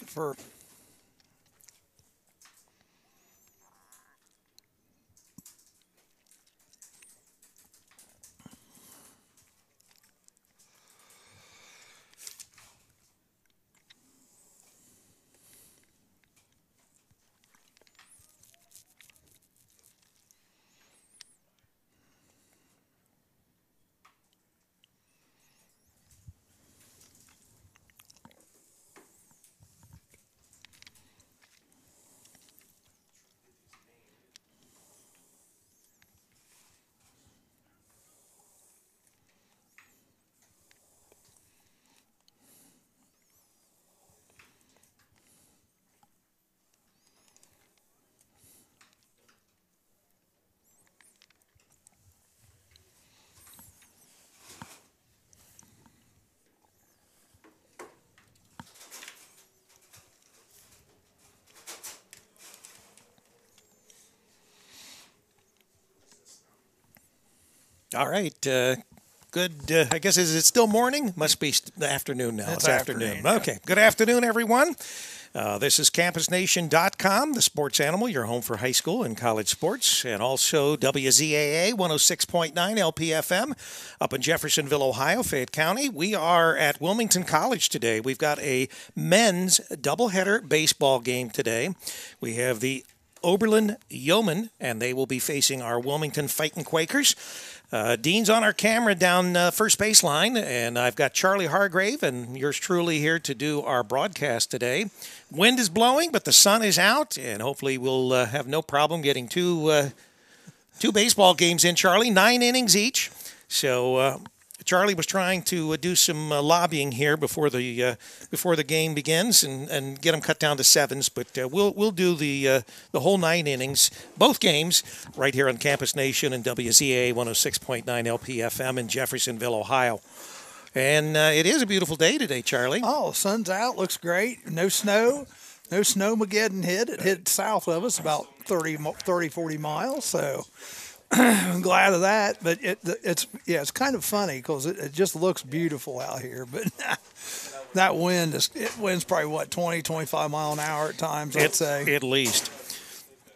for All right. Good. I guess, is it still morning? Must be the afternoon now. It's afternoon. afternoon, Okay. Good afternoon, everyone. This is campusnation.com, the sports animal, your home for high school and college sports, and also WZAA 106.9 LPFM up in Jeffersonville, Ohio, Fayette County. We are at Wilmington College today. We've got a men's doubleheader baseball game today. We have the Oberlin Yeomen, and they will be facing our Wilmington Fighting Quakers. Dean's on our camera down first baseline, and I've got Charlie Hargrave and yours truly here to do our broadcast today. Wind is blowing, but the sun is out, and hopefully we'll have no problem getting two baseball games in, Charlie, 9 innings each. So Charlie was trying to do some lobbying here before the game begins and get them cut down to 7s. But we'll do the whole 9 innings, both games, right here on Campus Nation and WZA 106.9 LPFM in Jeffersonville, Ohio. And it is a beautiful day today, Charlie. oh, sun's out, looks great. No snow. No snowmageddon hit. It hit south of us about 40 miles. So I'm glad of that, but it's kind of funny because it just looks beautiful out here. But that wind's probably what 20-25 mile an hour at times. I'd say at least.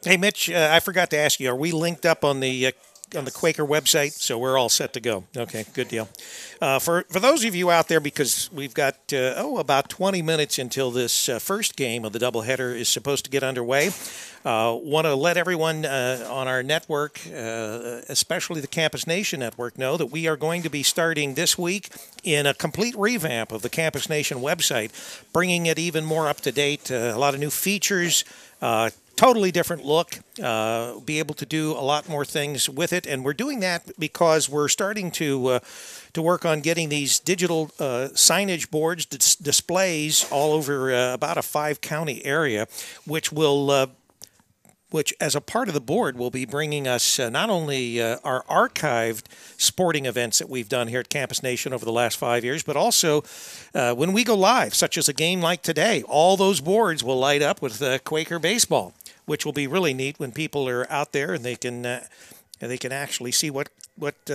Hey, Mitch, I forgot to ask you: are we linked up on the Quaker website? So we're all set to go. Okay, good deal. For those of you out there, because we've got about 20 minutes until this first game of the doubleheader is supposed to get underway. Want to let everyone on our network, especially the Campus Nation network, know that we are going to be starting this week in a complete revamp of the Campus Nation website, bringing it even more up to date, a lot of new features, totally different look, be able to do a lot more things with it. And we're doing that because we're starting to work on getting these digital signage boards, displays all over about a 5-county area, which as a part of the board will be bringing us not only our archived sporting events that we've done here at Campus Nation over the last 5 years, but also when we go live, such as a game like today, all those boards will light up with Quaker baseball, which will be really neat when people are out there and they can actually see what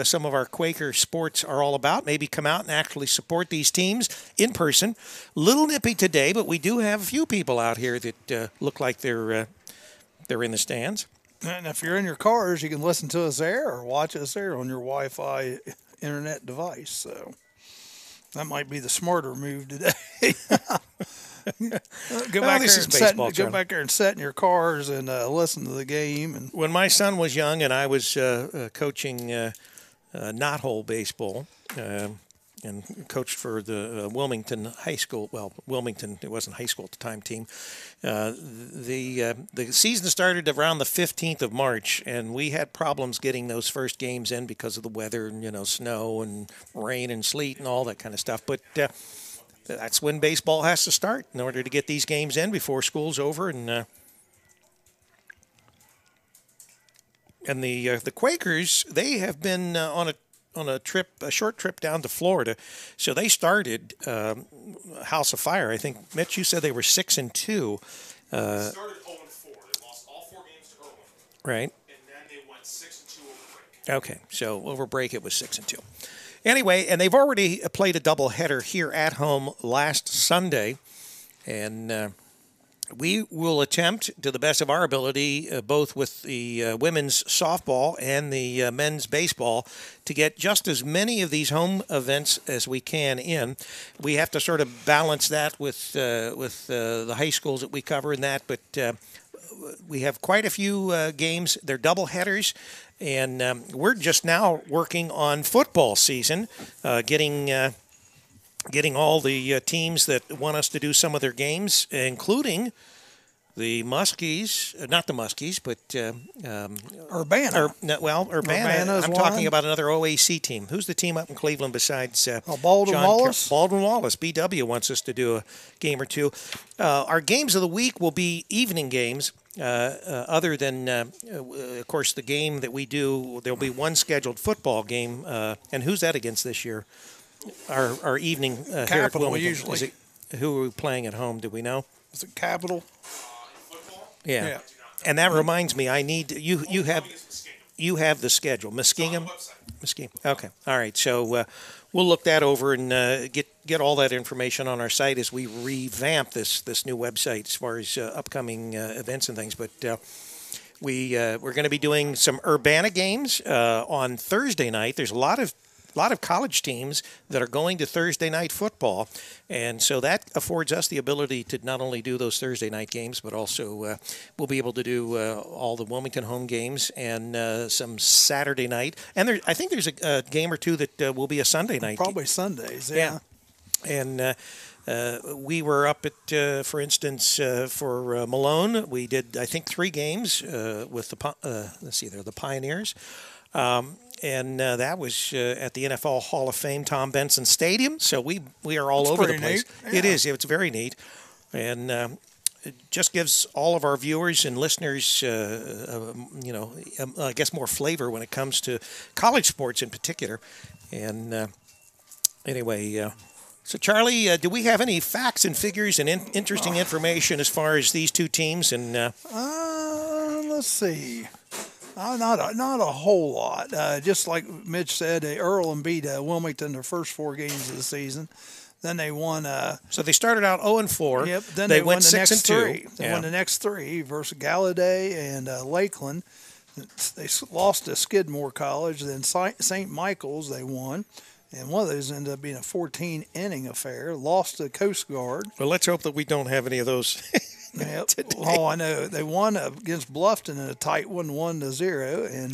some of our Quaker sports are all about. Maybe come out and actually support these teams in person. Little nippy today, but we do have a few people out here that look like they're in the stands. And if you're in your cars, you can listen to us there or watch us there on your Wi-Fi internet device. So that might be the smarter move today. Go back there and sit in your cars and listen to the game. And when my son was young and I was coaching knothole baseball, and coached for the Wilmington High School. Well, Wilmington, it wasn't high school at the time, team. The season started around the 15th of March, and we had problems getting those first games in because of the weather and, snow and rain and sleet and all that kind of stuff. But that's when baseball has to start in order to get these games in before school's over. And the Quakers, they have been on a short trip down to Florida. So they started House of Fire. I think, Mitch, you said they were 6-2. Started 0-4. They lost all 4 games to Irwin. Right. And then they went 6-2 over break. Okay, so over break it was 6-2. Anyway, and they've already played a doubleheader here at home last Sunday. And we will attempt, to the best of our ability, both with the women's softball and the men's baseball, to get just as many of these home events as we can in. We have to sort of balance that with the high schools that we cover in that, but we have quite a few games. They're double headers, and we're just now working on football season, getting all the teams that want us to do some of their games, including the Muskies, not the Muskies, but Urbana. Urbana. is I'm one. talking about another OAC team. Who's the team up in Cleveland besides Baldwin John Wallace? Baldwin Wallace. BW wants us to do a game or two. Our games of the week will be evening games. Other than, of course, the game that we do, there'll be one scheduled football game. And who's that against this year? Our evening here at Capital, Wilmington. usually. Who are we playing at home? Do we know? Is it Capital? Yeah. And that reminds me, I need you have the schedule. Muskingum. Okay. All right. So we'll look that over and get all that information on our site as we revamp this new website as far as upcoming events and things. But we're going to be doing some Urbana games on Thursday night. There's a lot of college teams that are going to Thursday night football, and so that affords us the ability to not only do those Thursday night games, but also we'll be able to do all the Wilmington home games and some Saturday night. And I think there's a game or two that will be a Sunday night. Probably Sundays, yeah. And we were up at, for instance, for Malone, we did, I think, 3 games with the Pioneers. And that was at the NFL Hall of Fame, Tom Benson Stadium. So we are all over the place. Neat. Yeah. It is. It's very neat. And it just gives all of our viewers and listeners, I guess more flavor when it comes to college sports in particular. And anyway, so Charlie, do we have any facts and figures and interesting information as far as these two teams? And let's see. Not a whole lot. Just like Mitch said, Earl beat Wilmington their first 4 games of the season. Then they won. So they started out 0-4. Yep. Then they won went the next 6-2. 3. They won the next 3 versus Gallaudet and Lakeland. They lost to Skidmore College. Then St. Michael's they won. And one of those ended up being a 14-inning affair. Lost to Coast Guard. Well, let's hope that we don't have any of those. Yep. Oh, I know. They won against Bluffton in a tight 1-0, and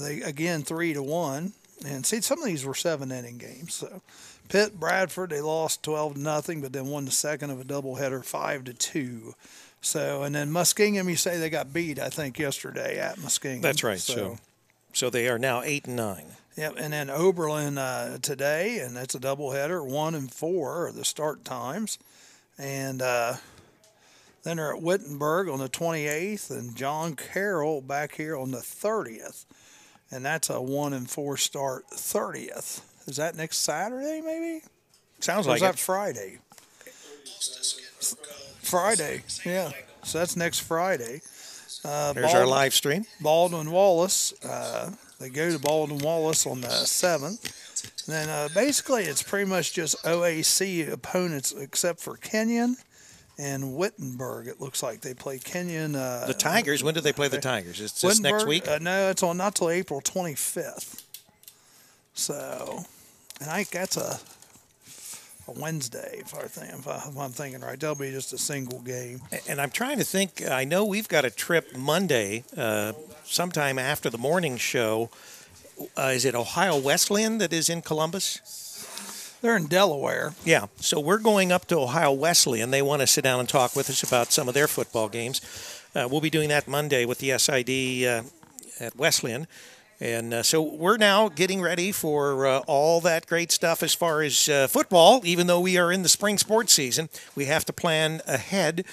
they again 3-1. And see, some of these were 7-inning games. So Pitt, Bradford, they lost 12-0, but then won the second of a doubleheader 5-2. So, and then Muskingum, you say they got beat, I think, yesterday at Muskingum. That's right. So they are now 8-9. Yep, and then Oberlin today, and that's a doubleheader. 1 and 4 are the start times, and then they're at Wittenberg on the 28th, and John Carroll back here on the 30th, and that's a 1 and 4 start 30th. Is that next Saturday, maybe? Sounds Or like is that it. Friday? Friday, yeah. So that's next Friday. There's our live stream. Baldwin Wallace. They go to Baldwin Wallace on the 7th. And then basically it's pretty much just OAC opponents except for Kenyon and Wittenberg. It looks like they play Kenyon. The Tigers. When do they play the Tigers? Is this next week? No, it's on not till April 25th. So, and I think that's a Wednesday, if I'm thinking right. That'll be just a single game. And I'm trying to think. I know we've got a trip Monday, sometime after the morning show. Is it Ohio Wesleyan that is in Columbus? They're in Delaware. Yeah. So we're going up to Ohio Wesleyan. They want to sit down and talk with us about some of their football games. We'll be doing that Monday with the SID at Wesleyan. And so we're now getting ready for all that great stuff as far as football. Even though we are in the spring sports season, we have to plan ahead.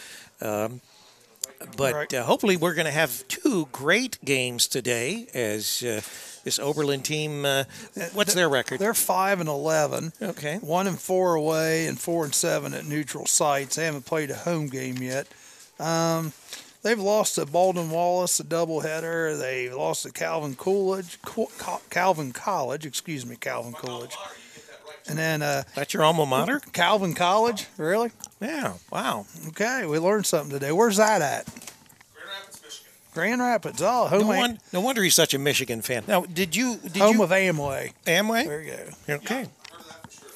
But Right. hopefully we're going to have 2 great games today as this Oberlin team, what's their record? They're 5-11. Okay. 1 and 4 away and 4 and 7 at neutral sites. They haven't played a home game yet. They've lost to Baldwin Wallace, a doubleheader. They lost to Calvin College. And then That's your alma mater? Calvin College, really? Yeah. Wow. Okay, we learned something today. Where's that at? Grand Rapids, Michigan. Grand Rapids. Oh, home, No wonder he's such a Michigan fan. Now, did you home of Amway. Amway? There you go. Okay. Heard of that for sure.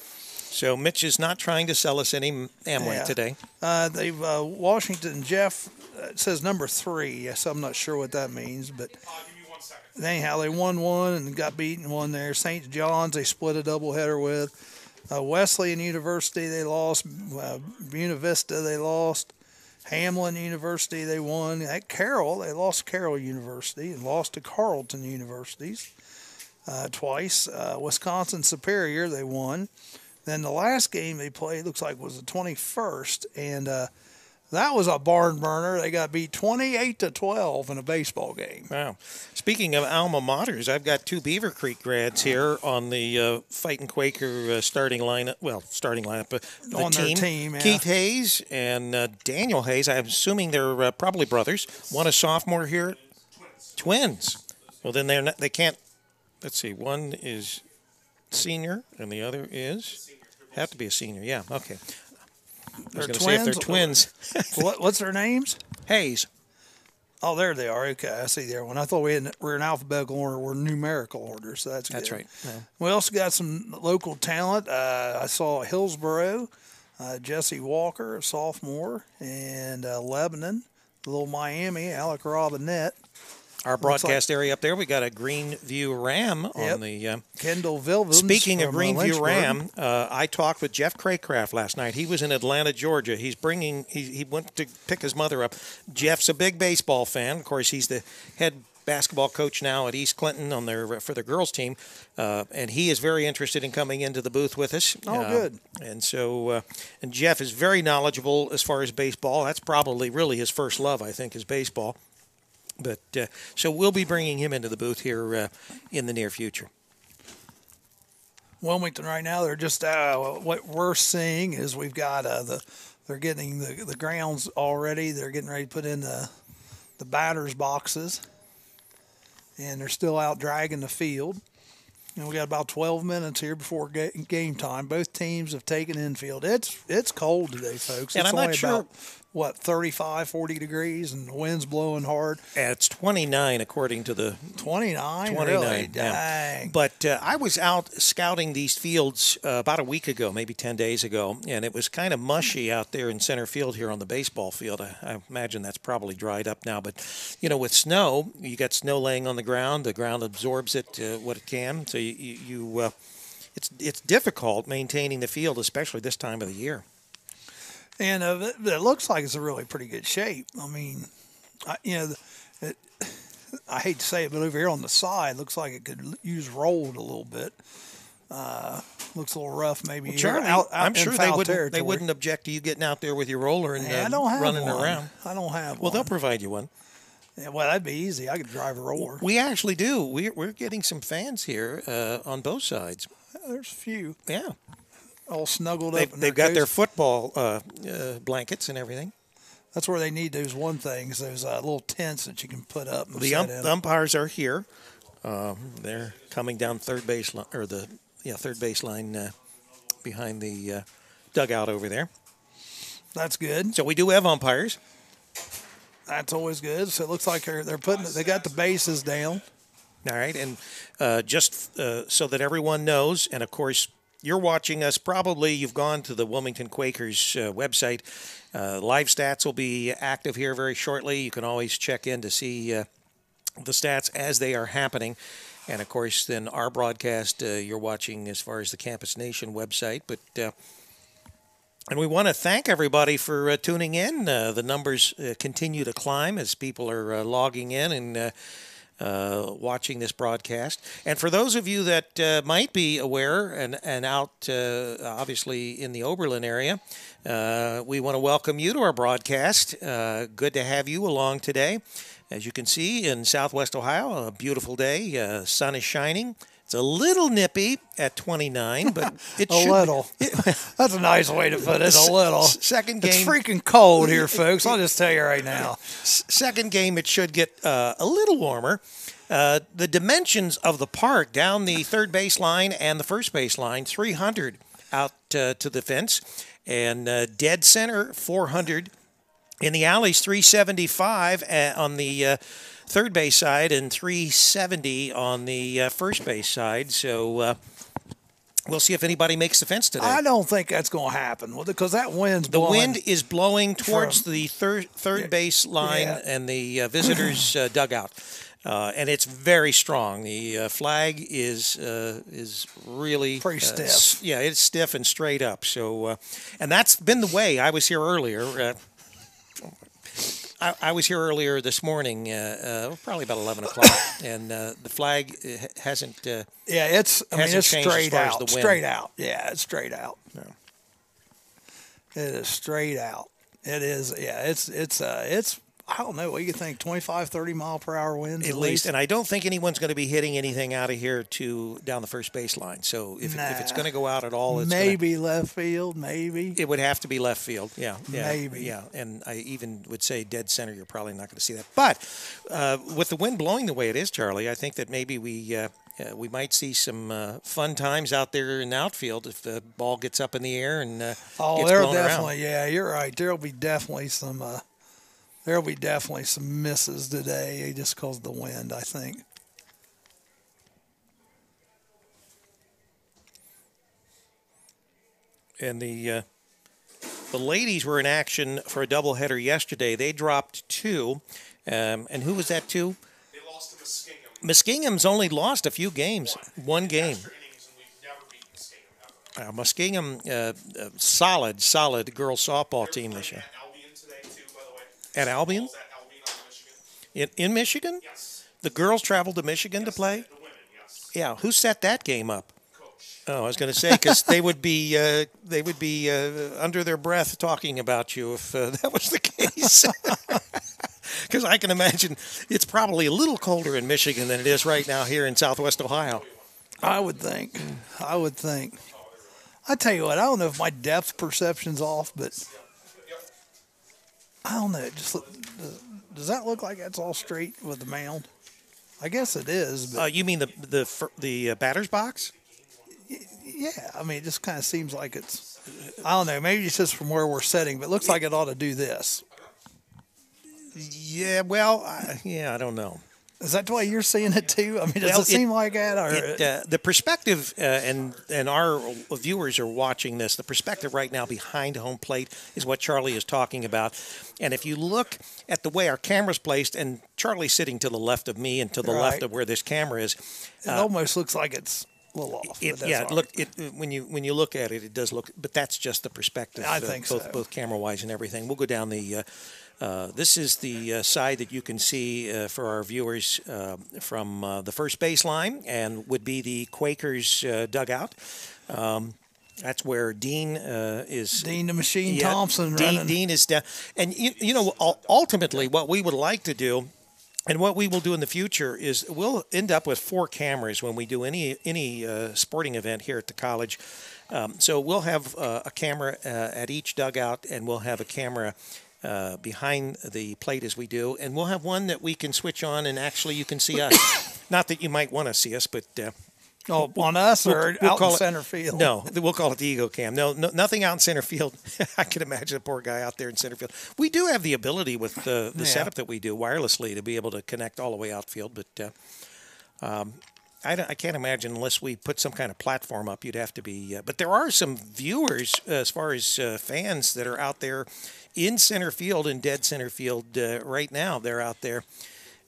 So Mitch is not trying to sell us any Amway Yeah. today. They've Washington Jeff it says number 3. So I'm not sure what that means, but Give me 1 second. anyhow, they won one and got beaten one there. St. John's they split a doubleheader with. Wesleyan University they lost. Buena Vista they lost. Hamlin University they won. At Carroll they lost Carroll University and lost to Carleton Universities twice. Wisconsin Superior they won. Then the last game they played looks like was the 21st, and that was a barn burner. They got beat 28-12 in a baseball game. Wow. Speaking of alma maters, I've got 2 Beaver Creek grads here on the Fighting Quaker starting lineup. Well, starting lineup, the On their team, yeah. Keith Hayes and Daniel Hayes. I'm assuming they're probably brothers. One a sophomore here. Twins. Well, then they can't. Let's see. One is senior, and the other is have to be a senior. Yeah. Okay. I was going to say if they're twins. What's their names? Hayes. Oh, there they are. Okay, I see there one. I thought we're in alphabetical order. We're numerical order, so that's good. That's right. Yeah. We also got some local talent. I saw Hillsboro, Jesse Walker, a sophomore, and Lebanon, little Miami, Alec Robinette. Our broadcast area up there, we got a Greenview Ram on the. Kendall Vilvins. Speaking of from, Greenview Lynchburg. Ram, I talked with Jeff Craycraft last night. He was in Atlanta, Georgia. He went to pick his mother up. Jeff's a big baseball fan. Of course, he's the head basketball coach now at East Clinton for their girls team, and he is very interested in coming into the booth with us. Oh, good. And so, and Jeff is very knowledgeable as far as baseball. That's probably really his first love, I think, is baseball. But so we'll be bringing him into the booth here in the near future. Wilmington right now, they're just what we're seeing is we've got they're getting the grounds already. They're getting ready to put in the batters boxes, and they're still out dragging the field. And we got about 12 minutes here before game time. Both teams have taken infield. It's cold today, folks. And it's I'm not only sure. about, 35, 40 degrees, and the wind's blowing hard. It's 29 according to the 29? 29. Really? Yeah. Dang. But I was out scouting these fields about a week ago, maybe 10 days ago, and it was kind of mushy out there in center field here on the baseball field. I imagine that's probably dried up now. But, with snow, you got snow laying on the ground absorbs it what it can. So it's difficult maintaining the field, especially this time of the year. And it looks like it's a really pretty good shape. I mean, I hate to say it, but over here on the side, looks like it could use rolled a little bit. Looks a little rough, maybe. Well, out I'm in sure foul they territory. wouldn't object to you getting out there with your roller and I don't have running one. around. I don't have Well, one. they'll provide you one. Yeah, well, that'd be easy. I could drive a roller. We actually do. We're getting some fans here on both sides. There's a few Yeah. all snuggled up. They've got their football blankets and everything. That's where they need those one things, those little tents that you can put up. And The set in. umpires are here. They're coming down third base line, third baseline behind the dugout over there. That's good. So we do have umpires. That's always good. So it looks like they're putting. They got the bases down. All right, and just so that everyone knows, and of course, you're watching us. Probably you've gone to the Wilmington Quakers website. Live stats will be active here very shortly. You can always check in to see the stats as they are happening. And, of course, then our broadcast you're watching as far as the Campus Nation website. But and we want to thank everybody for tuning in. The numbers continue to climb as people are logging in and watching this broadcast. And for those of you that might be aware and out, obviously, in the Oberlin area, we want to welcome you to our broadcast. Good to have you along today. As you can see, in Southwest Ohio, a beautiful day. Sun is shining. It's a little nippy at 29, but it should. A little. That's a nice way to put it. A little. Second game. It's freaking cold here, folks. I'll just tell you right now. Second game, it should get a little warmer. The dimensions of the park down the third base line and the first base line, 300 out to the fence. and dead center 400. In the alleys, 375 on the third base side and 370 on the first base side. So we'll see if anybody makes the fence today. I don't think that's going to happen because that wind's blowing. The wind is blowing towards the third base line and the visitors' dugout. And it's very strong. The flag is really pretty stiff. It's stiff and straight up. So, and that's been the way. I was here earlier. I was here earlier this morning, probably about 11 o'clock, and the flag hasn't. It's straight out. The wind. Straight out. Yeah, it's straight out. Yeah. It is straight out. It is. Yeah, it's. I don't know. What do you think? 25, 30 mile per hour winds at least. And I don't think anyone's going to be hitting anything out of here down the first baseline. So if it's going to go out at all, it's maybe left field. Maybe it would have to be left field. Yeah, maybe. Yeah, and I even would say dead center. You're probably not going to see that. But with the wind blowing the way it is, Charlie, I think that maybe we might see some fun times out there in the outfield if the ball gets up in the air and gets blown definitely. around. Yeah, you're right. There'll be definitely some. There'll be definitely some misses today just because of the wind, I think. And the ladies were in action for a doubleheader yesterday. They dropped 2. And who was that 2? They lost to Muskingum. Muskingum's only lost a few games. One game. Innings, and we've never beaten Muskingum ever. Muskingum, solid girls softball team this year. At Albion? At Albion, Michigan. In Michigan? Yes. The girls traveled to Michigan to play? The women, yes. Yeah. Who set that game up? Coach. Oh, I was going to say because they would be under their breath talking about you if that was the case. Because I can imagine it's probably a little colder in Michigan than it is right now here in Southwest Ohio. I would think. I tell you what, I don't know if my depth perception's off, but I don't know. Does that look like that's all straight with the mound? I guess it is. But you mean the batter's box? Yeah, I mean, it just kind of seems like it's. I don't know. Maybe it's just from where we're sitting, but it looks like it ought to do this. Yeah. Well, I don't know. Is that the way you're seeing it too? I mean, does it seem like that? Or the perspective, and our viewers are watching this, the perspective right now behind home plate is what Charlie is talking about. And if you look at the way our camera's placed, and Charlie's sitting to the left of me and to the left of where this camera is. It almost looks like it's a little off. When you look at it, it does look, but that's just the perspective. I think both camera-wise and everything. We'll go down the... this is the side that you can see for our viewers from the first baseline and would be the Quakers dugout. That's where Dean is. Dean the Machine Thompson running. Dean is down. And, ultimately what we would like to do and what we will do in the future is we'll end up with 4 cameras when we do any sporting event here at the college. So we'll have a camera at each dugout, and we'll have a camera behind the plate as we do, and we'll have one that we can switch on and actually you can see us. Not that you might want to see us, but on us or out in center field. No, we'll call it the Ego Cam. No, nothing out in center field. I can imagine a poor guy out there in center field. We do have the ability with the setup that we do wirelessly to be able to connect all the way outfield, but I can't imagine unless we put some kind of platform up. You'd have to be. But there are some viewers, as far as fans, that are out there in center field and dead center field right now. They're out there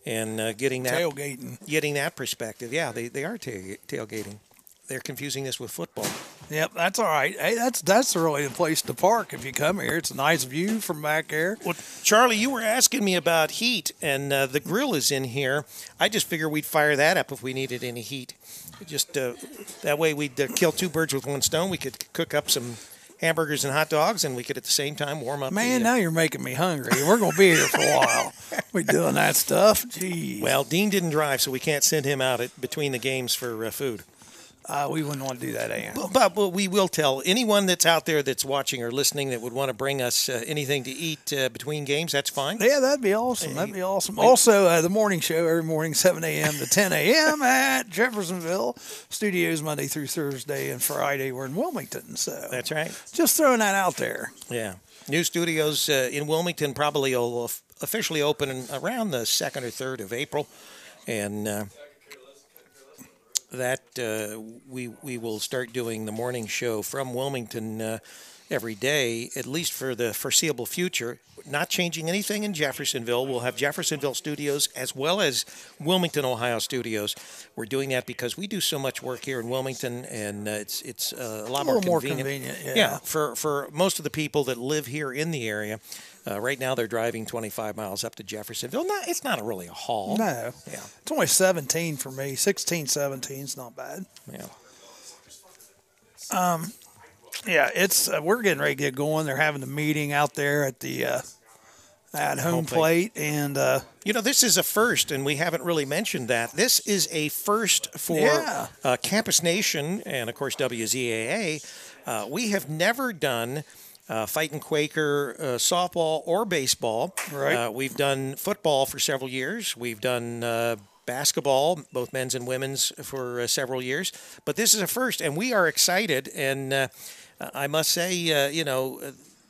and getting that perspective. Yeah, they are tailgating. They're confusing this with football. Yep, that's all right. Hey, that's really the place to park if you come here. It's a nice view from back there. Well, Charlie, you were asking me about heat, and the grill is in here. I just figured we'd fire that up if we needed any heat. Just that way we'd kill 2 birds with 1 stone. We could cook up some hamburgers and hot dogs, and we could at the same time warm up. Man, now you're making me hungry. We're going to be here for a while. We're doing that stuff. Jeez. Well, Dean didn't drive, so we can't send him out between the games for food. We wouldn't want to do that, AM. But we will tell anyone that's out there that's watching or listening that would want to bring us anything to eat between games. That's fine. Yeah, that'd be awesome. That'd be awesome. Also, the morning show every morning, 7 a.m. to 10 a.m. at Jeffersonville Studios, Monday through Thursday, and Friday we're in Wilmington. So that's right. Just throwing that out there. Yeah, new studios in Wilmington probably will officially open around the 2nd or 3rd of April, and. That we will start doing the morning show from Wilmington every day, at least for the foreseeable future. Not changing anything in Jeffersonville. We'll have Jeffersonville studios as well as Wilmington, Ohio studios. We're doing that because we do so much work here in Wilmington, and it's a lot more convenient. Yeah, for most of the people that live here in the area. Right now, they're driving 25 miles up to Jeffersonville. It's not really a haul. No. Yeah. It's only 17 for me. 16, 17 is not bad. Yeah. Yeah, it's we're getting ready to get going. They're having the meeting out there at the at home plate, and this is a first, and we haven't really mentioned that. This is a first for Campus Nation and, of course, WZAA. We have never done Fighting Quaker softball or baseball. Right. We've done football for several years. We've done basketball, both men's and women's, for several years. But this is a first, and we are excited. And I must say,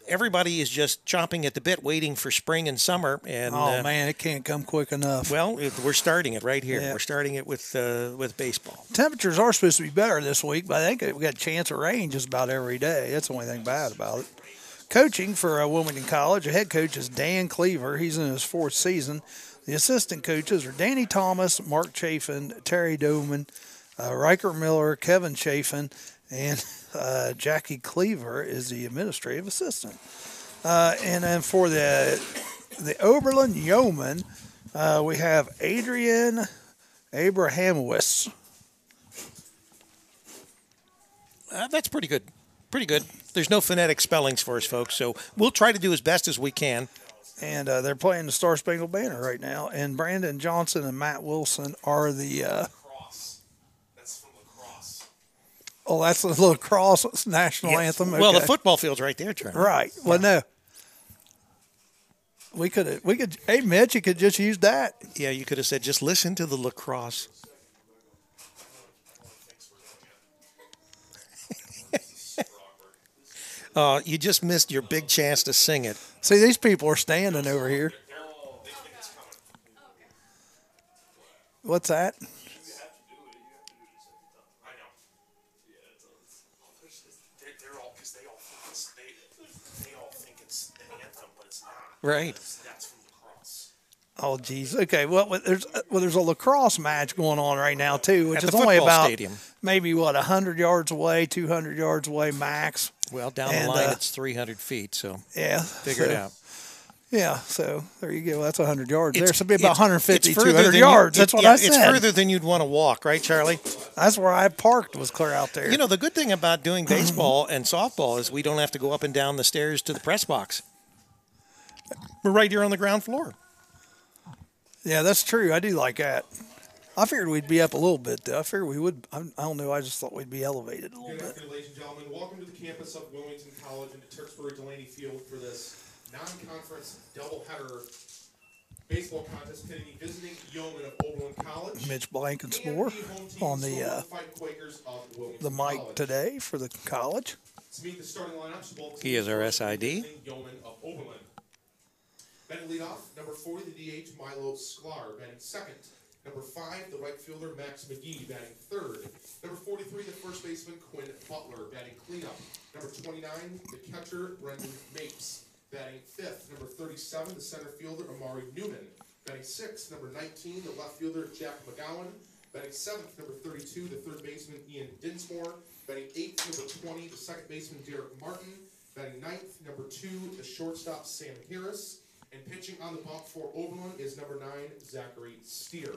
everybody is just chomping at the bit, waiting for spring and summer. And man, it can't come quick enough. Well, we're starting it right here. Yeah. We're starting it with baseball. Temperatures are supposed to be better this week, but I think we got a chance of rain just about every day. That's the only thing bad about it. Coaching for Wilmington College, the head coach is Dan Cleaver. He's in his 4th season. The assistant coaches are Danny Thomas, Mark Chafin, Terry Doman, Riker Miller, Kevin Chafin, and Jackie Cleaver is the administrative assistant. And then for the Oberlin Yeoman, we have Adrian Abrahamowitz. That's pretty good. Pretty good. There's no phonetic spellings for us, folks, so we'll try to do as best as we can. And they're playing the Star Spangled Banner right now. And Brandon Johnson and Matt Wilson are the... Lacrosse. That's from lacrosse. Oh, that's the lacrosse national anthem? Okay. Well, the football field's right there, Trevor. Right. Well, no. We could. Hey, Mitch, you could just use that. Yeah, you could have said, just listen to the lacrosse. You just missed your big chance to sing it. See, these people are standing over here. What's that? I know. They're all, because they all think it's an anthem, but it's not. Right. That's from lacrosse. Oh, geez. Okay. Well, there's a lacrosse match going on right now too, which At is the only football about stadium. maybe 100 yards away, 200 yards away max. Well, down the line, it's 300 feet, so yeah, figure it out. Yeah, so there you go. That's 100 yards. There should be about 150, further 200 than yards. That's what I said. It's further than you'd want to walk, right, Charlie? That's where I parked, was clear out there. You know, the good thing about doing baseball and softball is we don't have to go up and down the stairs to the press box. We're right here on the ground floor. Yeah, that's true. I do like that. I figured we'd be up a little bit, though. I figured we would. I don't know. I just thought we'd be elevated a little Good bit. afternoon, ladies and gentlemen. Welcome to the campus of Wilmington College and to Tewksbury-Delaney Field for this non-conference doubleheader baseball contest pitting the visiting Yeomen of Oberlin College. Mitch Blankenspoor on the mic today for the college. To meet the starting lineups, both He is our SID. Yeomen of Oberlin. Batting leadoff, number 40, the DH, Milo Sklar. Batting second, number 5, the right fielder, Max McGee. Batting third, number 43, the first baseman, Quinn Butler. Batting cleanup, number 29, the catcher, Brendan Mapes. Batting fifth, number 37, the center fielder, Amari Newman. Batting sixth, number 19, the left fielder, Jack McGowan. Batting seventh, number 32, the third baseman, Ian Dinsmore. Batting eighth, number 20, the second baseman, Derek Martin. Batting ninth, number 2, the shortstop, Sam Harris. And pitching on the bump for Oberlin is number 9, Zachary Steer.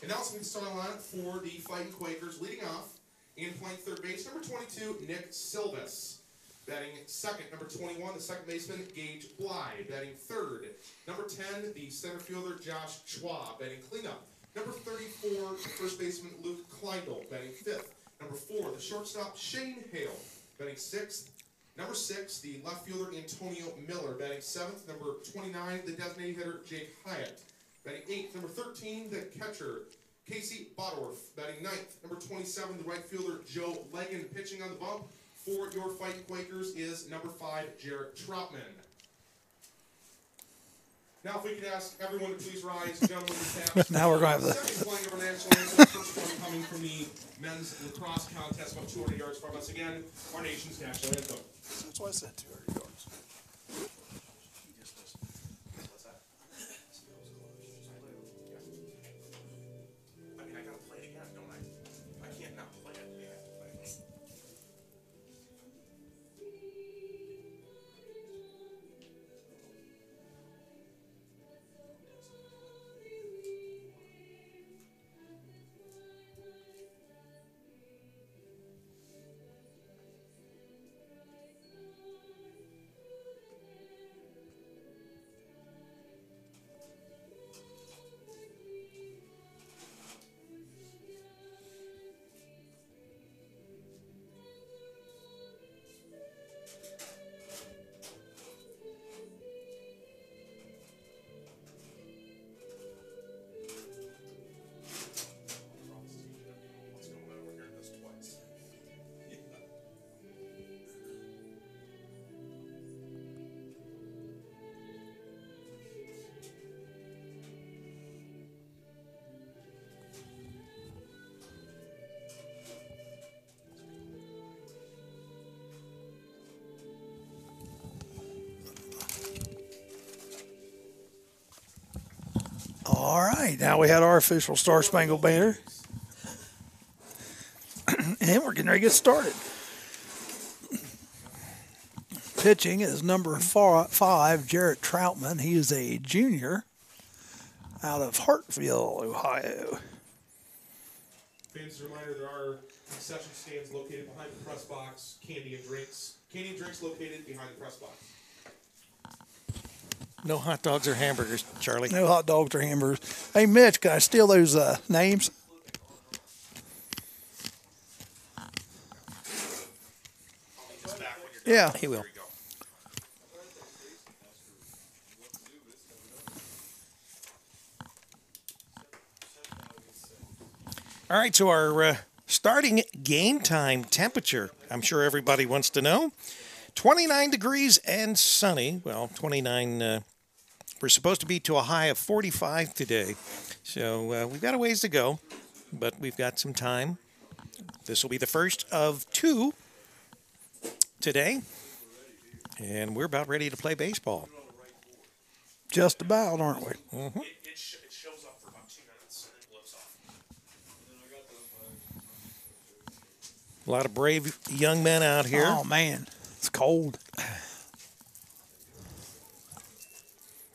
And now it's going to be the starting lineup for the Fighting Quakers. Leading off and playing third base, number 22, Nick Silvis. Batting second, number 21, the second baseman, Gage Bly. Batting third, number 10, the center fielder, Josh Schwab. Batting cleanup, Number 34, the first baseman Luke Kleindl, batting 5th. Number 4, the shortstop Shane Hale, batting 6th. Number 6, the left fielder Antonio Miller, batting 7th. Number 29, the designated hitter Jake Hyatt, batting 8th. Number 13, the catcher Casey Bodorf, batting 9th. Number 27, the right fielder Joe Legan, pitching on the bump. For your fight Quakers is number 5, Jarrett Troutman. Now, if we could ask everyone to please rise, gentlemen, the caps. Now we're going to have Second playing of our national anthem, first one coming from the men's lacrosse contest, about 200 yards from us. Again, our nation's national anthem. That's why I said 200 yards. What's that? I mean, I gotta play it again, don't I? I can't not play it. Yeah, play it. All right, now we had our official Star Spangled Banner. And we're getting ready to get started. Pitching is number 5, Jarrett Troutman. He is a junior out of Hartville, Ohio. Fans, a reminder, there are concession stands located behind the press box, candy and drinks. Candy and drinks located behind the press box. No hot dogs or hamburgers, Charlie. No hot dogs or hamburgers. Hey, Mitch, can I steal those names? Yeah. He will. All right, so our starting game time temperature, I'm sure everybody wants to know. 29 degrees and sunny. Well, 29, we're supposed to be to a high of 45 today. So we've got a ways to go, but we've got some time. This will be the first of 2 today, and we're about ready to play baseball. Just about, aren't we? Mm-hmm. It shows up for about 2 minutes and then blips off. A lot of brave young men out here. Oh, man. It's cold.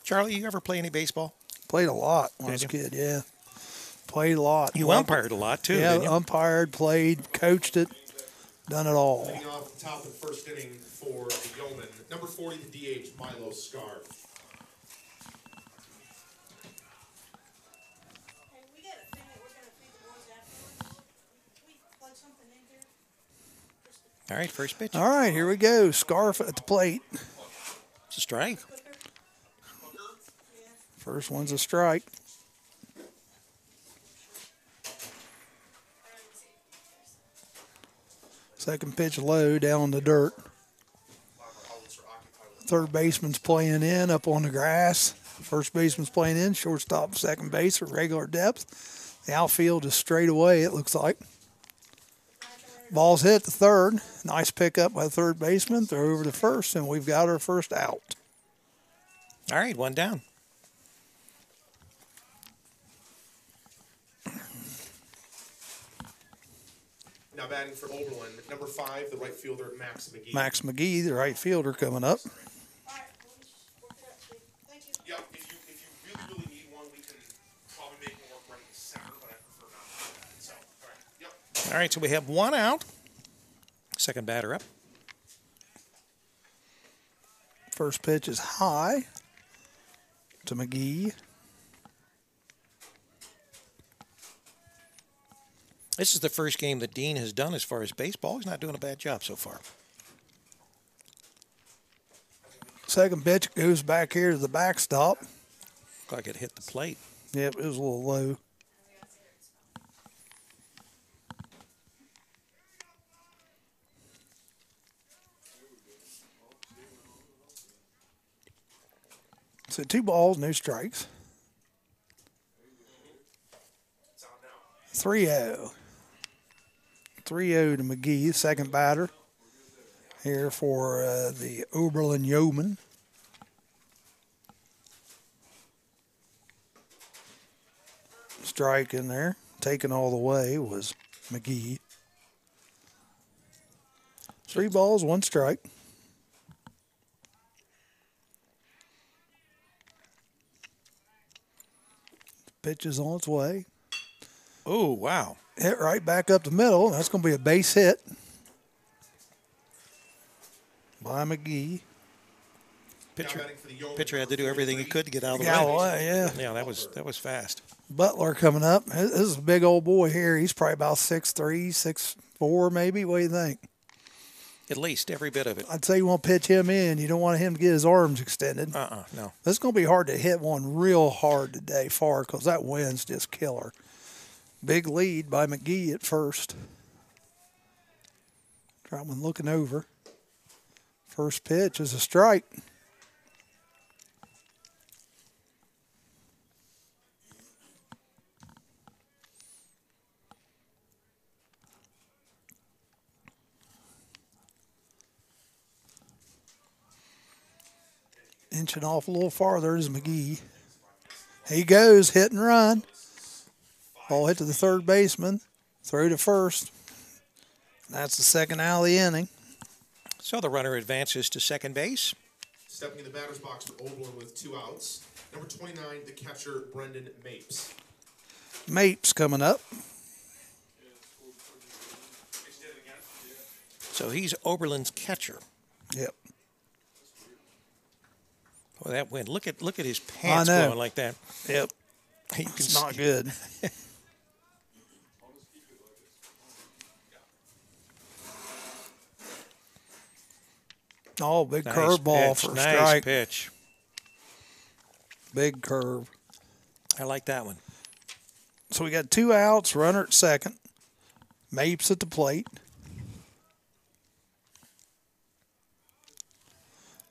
Charlie, you ever play any baseball? Played a lot when I was a kid, yeah. Played a lot. You umpired a lot, too, Yeah, didn't you? umpired, played, coached it, done it all. Leading off the top of the first inning for the Yeoman, number 40, the DH, Milo Scar. All right, first pitch. All right, here we go. Scarf at the plate. It's a strike. First one's a strike. Second pitch low down in the dirt. Third baseman's playing in up on the grass. First baseman's playing in. Shortstop, second base at regular depth. The outfield is straight away, it looks like. Ball's hit to third. Nice pickup by the third baseman. Throw over to first, and we've got our first out. All right, one down. Now batting for Oberlin, number 5, the right fielder, Max McGee. Max McGee, the right fielder, coming up. Yeah, if you really need one, we can probably make one work right in the center, but I prefer not to do that. So, all right, yep. All right, so we have one out. Second batter up. First pitch is high to McGee. This is the first game that Dean has done as far as baseball. He's not doing a bad job so far. Second pitch goes back here to the backstop. Looked like it hit the plate. Yep, it was a little low. So 2 balls, no strikes. 3-0. 3-0 to McGee, second batter here for the Oberlin Yeoman. Strike in there, taken all the way was McGee. 3 balls, 1 strike. Pitch is on its way. Oh, wow. Hit right back up the middle. That's going to be a base hit by McGee. Pitcher had to do everything he could to get out of the Galloway, yeah. Yeah, that was fast. Butler coming up. This is a big old boy here. He's probably about 6'3", 6'4", maybe. What do you think? At least every bit of it. I'd say you want to pitch him in. You don't want him to get his arms extended. No. This is going to be hard to hit one real hard today, far, because that wind's just killer. Big lead by McGee at first. Troutman looking over. First pitch is a strike. Inching off a little farther is McGee. He goes, hit and run. Ball hit to the third baseman. Throw to first. That's the second out of the inning. So the runner advances to second base. Stepping in the batter's box for Oberlin with 2 outs. Number 29, the catcher, Brendan Mapes. Mapes coming up. So he's Oberlin's catcher. Yep. Boy, that wind. Look at his pants blowing like that. Yep. It's not good. Oh, big curveball for a strike. Nice pitch. Big curve. I like that one. So we got 2 outs, runner at second. Mapes at the plate.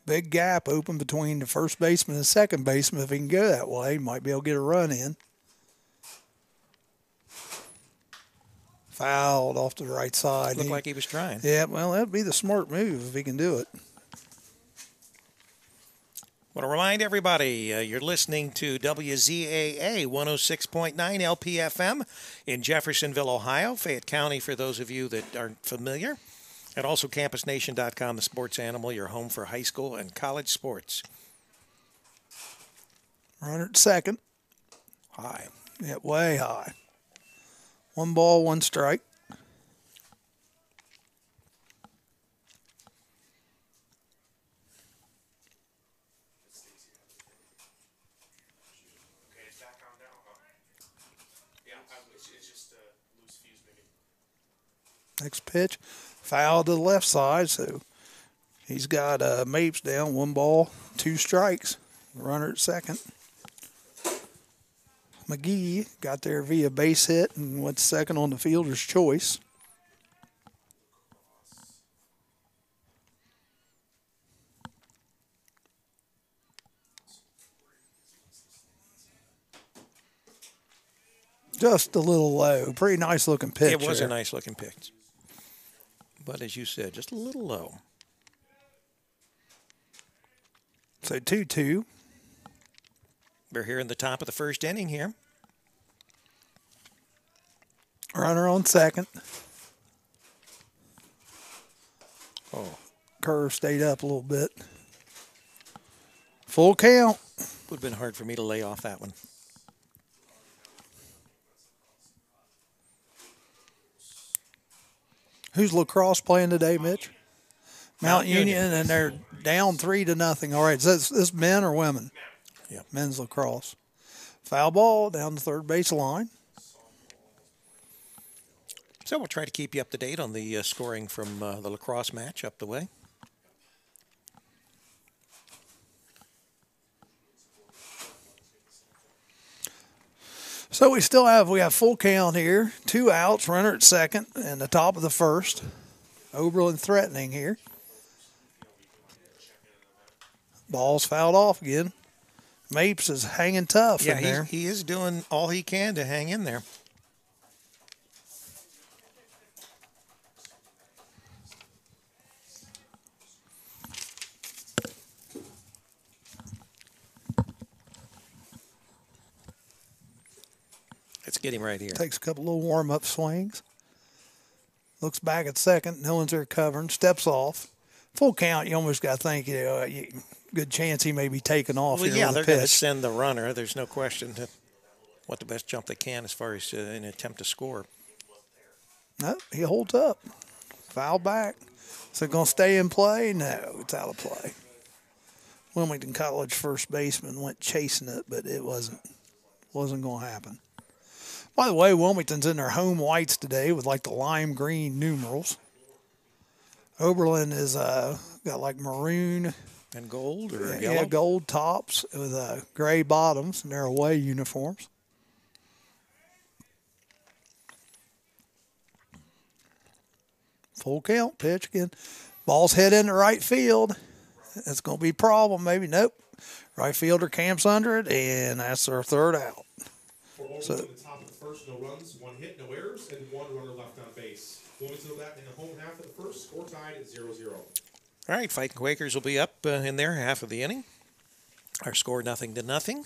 Big gap open between the first baseman and second baseman. If he can go that way, he might be able to get a run in. Fouled off to the right side. Looked like he was trying. Yeah, well, that'd be the smart move if he can do it. Want to remind everybody, you're listening to WZAA 106.9 LPFM in Jeffersonville, Ohio, Fayette County, for those of you that aren't familiar. And also campusnation.com, the sports animal, your home for high school and college sports. Runner at second. High. Yeah, way high. 1 ball, 1 strike. Next pitch, foul to the left side, so he's got Mapes down, 1 ball, 2 strikes. Runner at second. McGee got there via base hit and went second on the fielder's choice. Just a little low. Pretty nice looking pitch. It was a nice looking pitch. But as you said, just a little low. So 2-2. We're here in the top of the first inning here. Runner on second. Oh. Curve stayed up a little bit. Full count. Would have been hard for me to lay off that one. Who's lacrosse playing today, Mitch? Mount Union, and they're down 3-0. All right, is this men or women? Yeah. Men's lacrosse. Foul ball down the third base line. So we'll try to keep you up to date on the scoring from the lacrosse match up the way. So we have full count here. 2 outs, runner at second, and the top of the first. Oberlin threatening here. Ball's fouled off again. Mapes is hanging tough in there. He is doing all he can to hang in there. Let's get him right here. Takes a couple little warm-up swings. Looks back at second. No one's there covering. Steps off. Full count, you almost got to think, good chance he may be taking off here with they're a going to pitch. send the runner. There's no question to what the best jump they can as far as an attempt to score. No, he holds up. Foul back. Is it going to stay in play? No, it's out of play. Wilmington College first baseman went chasing it, but it wasn't going to happen. By the way, Wilmington's in their home whites today with like the lime green numerals. Oberlin is got like maroon and gold or yellow? Yeah, gold tops with gray bottoms and their away uniforms. Full count, pitch again. Ball's head into right field. That's going to be a problem, maybe. Nope. Right fielder camps under it, and that's their third out. For Oberlin, at the top of the first, no runs, 1 hit, no errors, and 1 runner left on base. Wilmington that in the home half of the first, score tied at 0-0. All right, Fighting Quakers will be up in their half of the inning. Our score 0-0.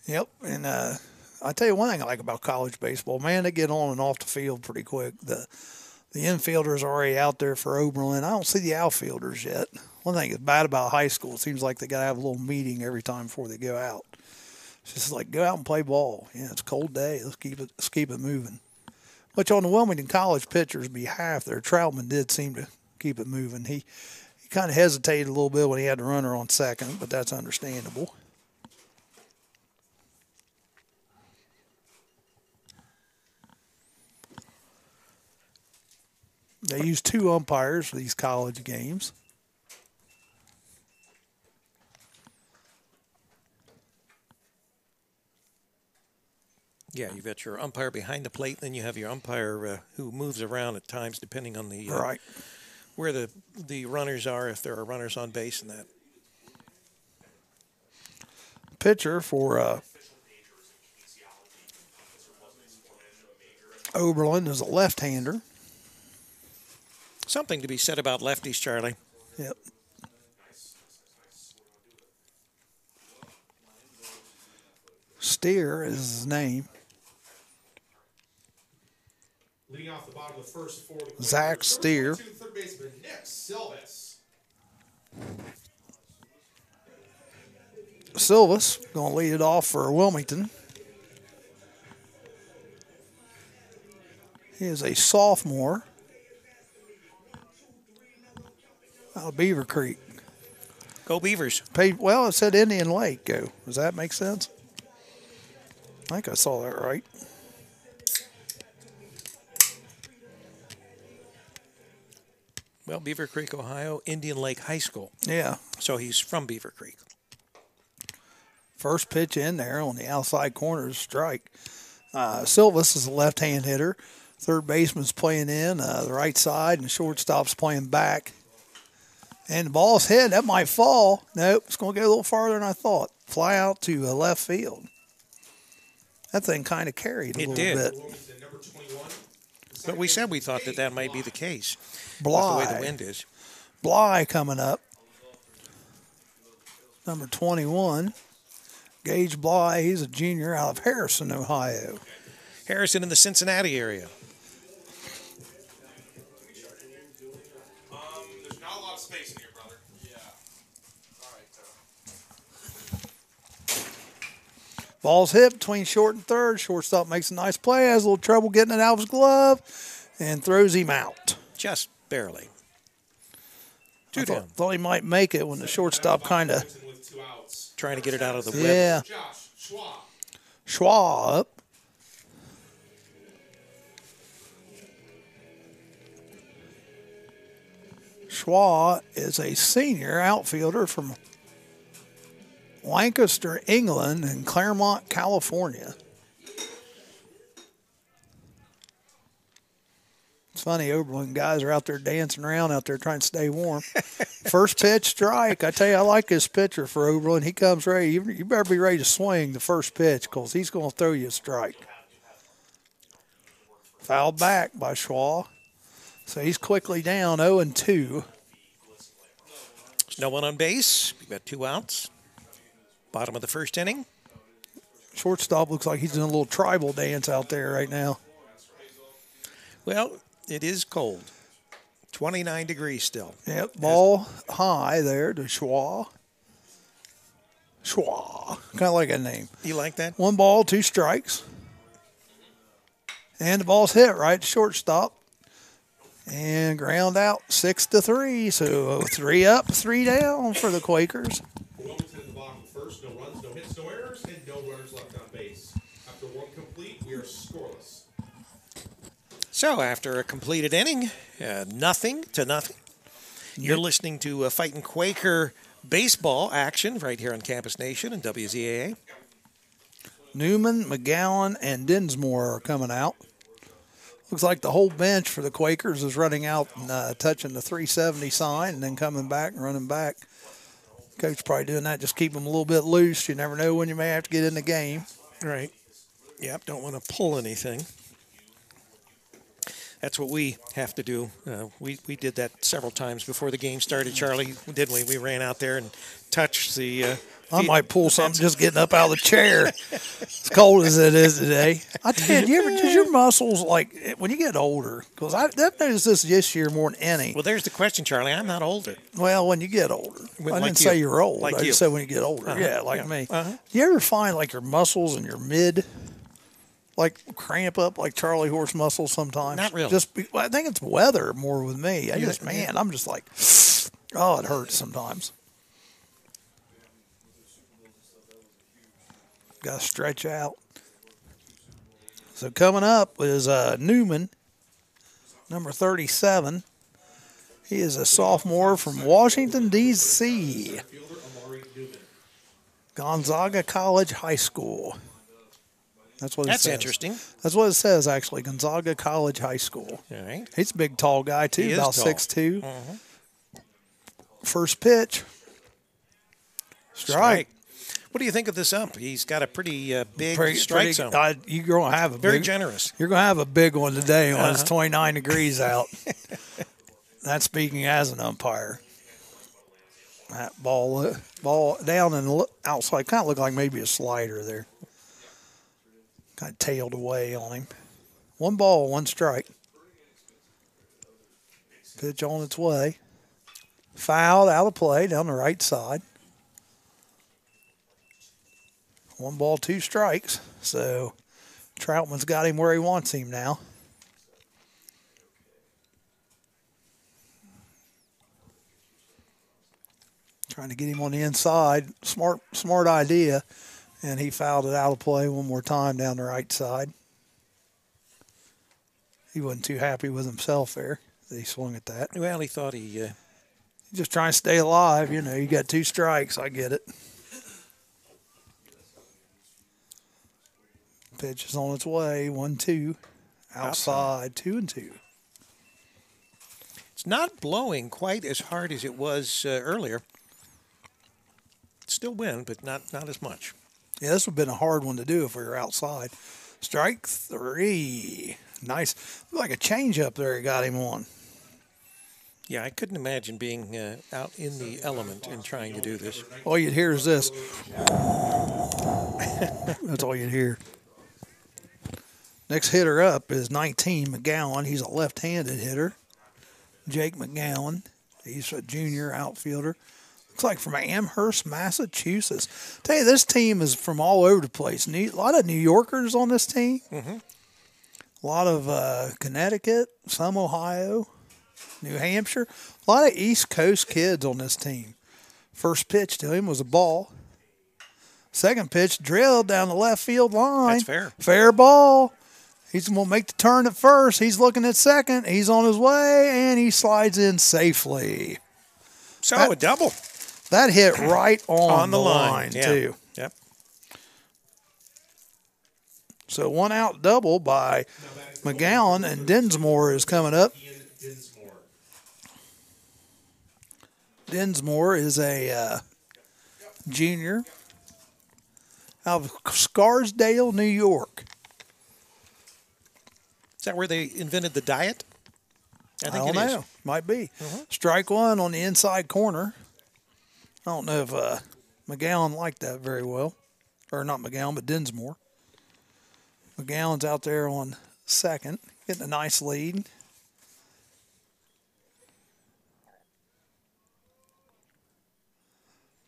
Yep, and I tell you one thing I like about college baseball, man, they get on and off the field pretty quick. The infielders are already out there for Oberlin. I don't see the outfielders yet. One thing that's bad about high school, it seems like they got to have a little meeting every time before they go out. It's just like, go out and play ball. Yeah, it's a cold day. Let's keep it moving. Which on the Wilmington College pitcher's behalf there, Troutman did seem to keep it moving. He kind of hesitated a little bit when he had the runner on second, but that's understandable. They use 2 umpires for these college games. Yeah, you've got your umpire behind the plate, then you have your umpire who moves around at times depending on the right where the runners are, if there are runners on base and that. Pitcher for Oberlin is a left-hander. Something to be said about lefties, Charlie. Yep. Steer is his name. Leading off the bottom of the first for the Zach Steer. Third baseman Nick Silvis. Silvis going to lead it off for Wilmington. He is a sophomore out of Beaver Creek. Go Beavers. Well, it said Indian Lake. Go. Does that make sense? I think I saw that right. Well, Beaver Creek, Ohio, Indian Lake High School. Yeah. So he's from Beaver Creek. First pitch in there on the outside corner is a strike. Silvis is a left-hand hitter. Third baseman's playing in the right side, and the shortstop's playing back. And the ball's hit. That might fall. Nope, it's going to go a little farther than I thought. Fly out to left field. That thing kind of carried a little bit. But we said we thought that might be the case. Bly. The way the wind is. Bly coming up. Number 21. Gage Bly. He's a junior out of Harrison, Ohio. Harrison in the Cincinnati area. There's not a lot of space in here, brother. Yeah. All right. Ball's hit between short and third. Shortstop makes a nice play. Has a little trouble getting it out of his glove and throws him out. Just barely. Two down. Thought he might make it when the shortstop kind of trying to get it out of the whip. Yeah. Josh Schwab. Schwab. Schwab is a senior outfielder from Lancaster, England, and Claremont, California. It's funny, Oberlin guys are out there dancing around out there trying to stay warm. First pitch, strike. I tell you, I like this pitcher for Oberlin. He comes ready. You better be ready to swing the first pitch because he's going to throw you a strike. Fouled back by Schwab. So he's quickly down 0-2. There's no one on base. We've got 2 outs. Bottom of the first inning. Shortstop looks like he's doing a little tribal dance out there right now. Well, it is cold. 29 degrees still. Yep, ball high there to Schwab. Schwab. Kind of like that name. You like that? 1 ball, 2 strikes. And the ball's hit right to shortstop. And ground out 6-3. So 3 up, 3 down for the Quakers. Wilmington in the bottom first. No runs, no hits, no errors, and no runners left on base. After 1 complete, we are scoreless. So after a completed inning, 0-0. You're listening to Fightin' Quaker baseball action right here on Campus Nation and WZAA. Newman, McGowan, and Dinsmore are coming out. Looks like the whole bench for the Quakers is running out and touching the 370 sign and then coming back and running back. Coach probably doing that, just keep them a little bit loose. You never know when you may have to get in the game. Right. Yep, don't want to pull anything. That's what we have to do. We did that several times before the game started, Charlie, didn't we? We ran out there and touched the I might pull something just getting up out of the chair. As cold as it is today. I tell you, does your muscles, like, when you get older, because I've noticed this year more than any. Well, there's the question, Charlie. I'm not older. Well, when you get older. I didn't say you're old. Like I just said when you get older. Yeah, like me. You ever find, like, your muscles in your mid, like, cramp up like Charlie horse muscles sometimes? Not really. Well, I think it's weather more with me. I'm just like, oh, it hurts sometimes. Got to stretch out. So coming up is Newman, number 37. He is a sophomore from Washington, D.C. Gonzaga College High School. That's what it says. That's interesting. That's what it says, actually. Gonzaga College High School. All right. He's a big, tall guy, too, He about is tall. 6'2". First pitch. Strike. What do you think of this ump? He's got a pretty big strike zone. You're going to have a Very generous. You're going to have a big one today when it's 29 degrees out. That's speaking as an umpire. That ball down and outside kind of looked like maybe a slider there. Kind of tailed away on him. 1 ball, 1 strike. Pitch on its way. Fouled out of play down the right side. 1 ball, 2 strikes. So Troutman's got him where he wants him now. Trying to get him on the inside. Smart idea. And he fouled it out of play 1 more time down the right side. He wasn't too happy with himself there that he swung at that. Well, he thought he... He's just trying to stay alive. You know, you got 2 strikes. I get it. Pitch is on its way. 1-2. Outside. 2-2. It's not blowing quite as hard as it was earlier. It's still wind, but not as much. Yeah, this would have been a hard one to do if we were outside. Strike 3. Nice. Like a changeup there he got him on. Yeah, I couldn't imagine being out in the element and trying to do this. All you'd hear is this. That's all you'd hear. Next hitter up is 19, McGowan. He's a left-handed hitter. Jake McGowan. He's a junior outfielder. Looks like from Amherst, Massachusetts. Tell you, this team is from all over the place. A lot of New Yorkers on this team. A lot of Connecticut, some Ohio, New Hampshire. A lot of East Coast kids on this team. First pitch to him was a ball. Second pitch drilled down the left field line. That's fair. Fair ball. He's going to make the turn at first. He's looking at second. He's on his way, and he slides in safely. So a double. That hit right on the line, too. Yep. So 1 out double by McGowan, and Dinsmore is coming up. Dinsmore is a junior out of Scarsdale, New York. Is that where they invented the diet? I don't know. Might be. Strike one on the inside corner. I don't know if McGowan liked that very well. Or not McGowan, but Dinsmore. McGowan's out there on second, getting a nice lead.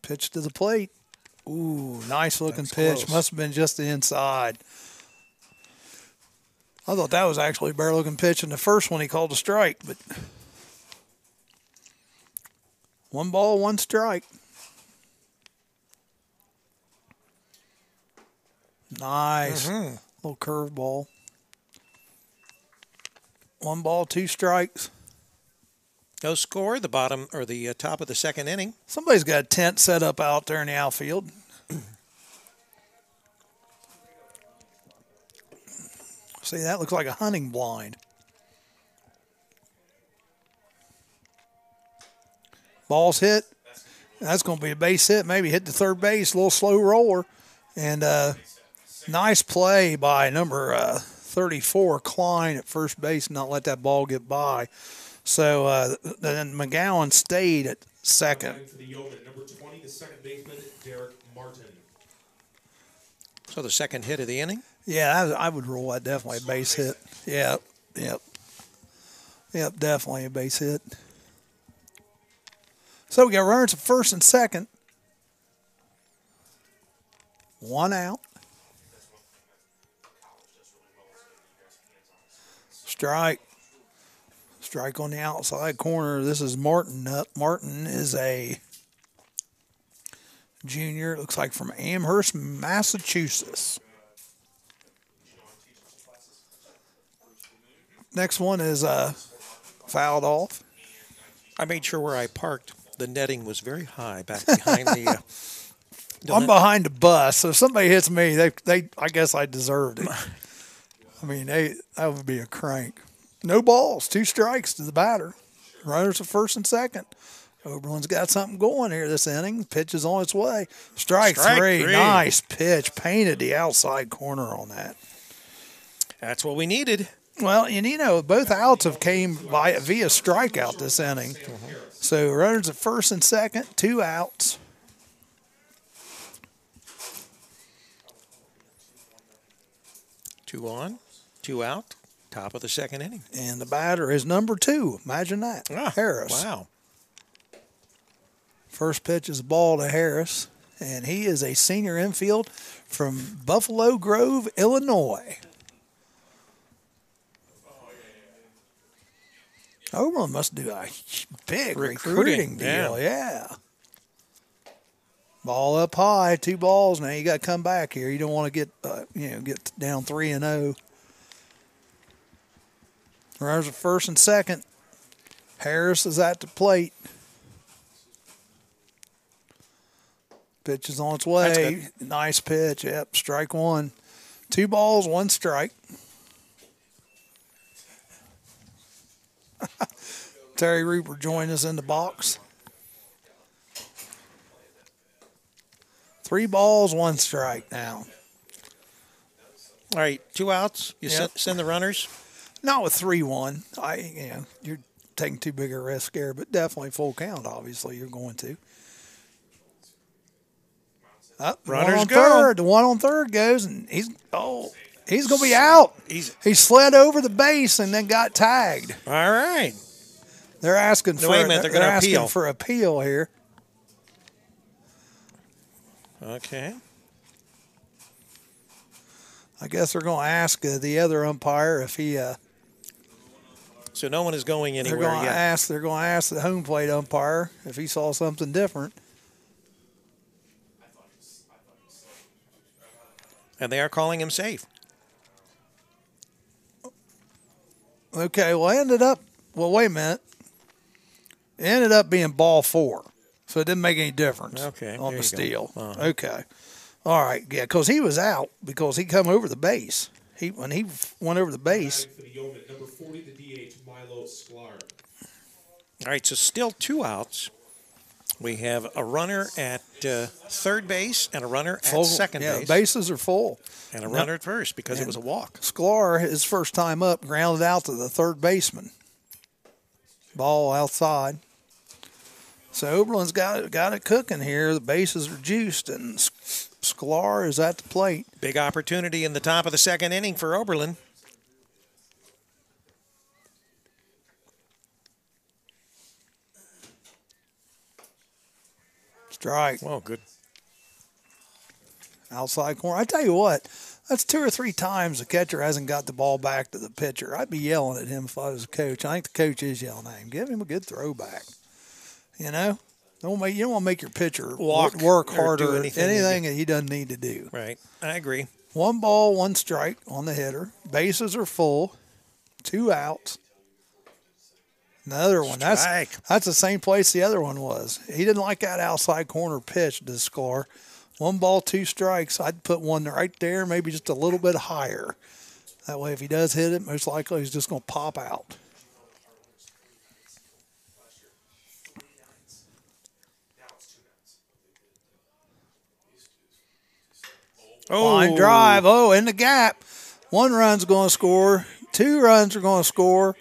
Pitch to the plate. Ooh, nice looking pitch. Close. Must have been just the inside. I thought that was actually a better looking pitch in the first one he called a strike, but 1 ball, 1 strike. Nice. Little curve ball. 1 ball, 2 strikes. No score, the bottom or the top of the second inning. Somebody's got a tent set up out there in the outfield. See, that looks like a hunting blind. Ball's hit. That's going to be a base hit. Maybe hit the third base, a little slow roller. And nice play by number 34, Klein, at first base, not let that ball get by. So then McGowan stayed at second. Number 20, the second baseman, Derek Martin. So the second hit of the inning? Yeah, I would rule that definitely a base hit. Yep, definitely a base hit. So we got runners at first and second. 1 out. Strike. Strike on the outside corner. This is Martin up. Martin is a junior. It looks like from Amherst, Massachusetts. Next one is fouled off. I made sure where I parked, the netting was very high back behind the. I'm behind the bus, so if somebody hits me, they I guess I deserved it. I mean, that would be a crank. No balls, 2 strikes to the batter. Runners at first and second. Oberlin's got something going here this inning. Pitch is on its way. Strike three. Nice pitch. Painted the outside corner on that. That's what we needed. Well, and you know, both outs have came via strikeout this inning. So runners at first and second, 2 outs. Two on, 2 out, top of the second inning. And the batter is number 2. Imagine that. Harris. Wow. First pitch is a ball to Harris, and he is a senior infield from Buffalo Grove, Illinois. Oberlin must do a big recruiting deal. Yeah. Ball up high, 2 balls. Now you got to come back here. You don't want to get down 3-0. Runners at first and second. Harris is at the plate. Pitch is on its way. Nice pitch. Yep, strike 1. 2 balls, 1 strike. Terry Reaper joined us in the box. 3 balls, 1 strike now. All right, 2 outs. You send the runners? Not with 3-1. You're taking too big a risk there, but definitely full count, obviously, you're going to. Runners go. Third. The one on third goes, and he's going to be out. He slid over the base and then got tagged. All right. They're asking for wait a minute, they're going to appeal. For appeal here. Okay. I guess they're going to ask the other umpire if he. So no one is going anywhere yet. They're going to ask the home plate umpire if he saw something different. And they are calling him safe. Okay, well, wait a minute. It ended up being ball 4, so it didn't make any difference on the steal. Uh-huh. Okay. All right, yeah, because he was out because he come over the base. When he went over the base. For the Yeoman, number 40, the DH, Milo Sklar. All right, so still 2 outs. We have a runner at third base and a runner at second base. Bases are full. And a runner at first because it was a walk. Sklar, his first time up, grounded out to the third baseman. Ball outside. So Oberlin's got it cooking here. The bases are juiced, and Sklar is at the plate. Big opportunity in the top of the second inning for Oberlin. Strike. Oh, good. Outside corner. I tell you what, that's 2 or 3 times the catcher hasn't got the ball back to the pitcher. I'd be yelling at him if I was a coach. I think the coach is yelling at him. Give him a good throwback. You know? You don't want to make your pitcher work harder, anything that he doesn't need to do. Right. I agree. 1 ball, 1 strike on the hitter. Bases are full. 2 outs. Another one. That's the same place the other one was. He didn't like that outside corner pitch to Sklar. 1 ball, 2 strikes. I'd put one right there, maybe just a little bit higher. That way, if he does hit it, most likely he's just going to pop out. Line drive. Oh, in the gap. 1 run's going to score. 2 runs are going to score.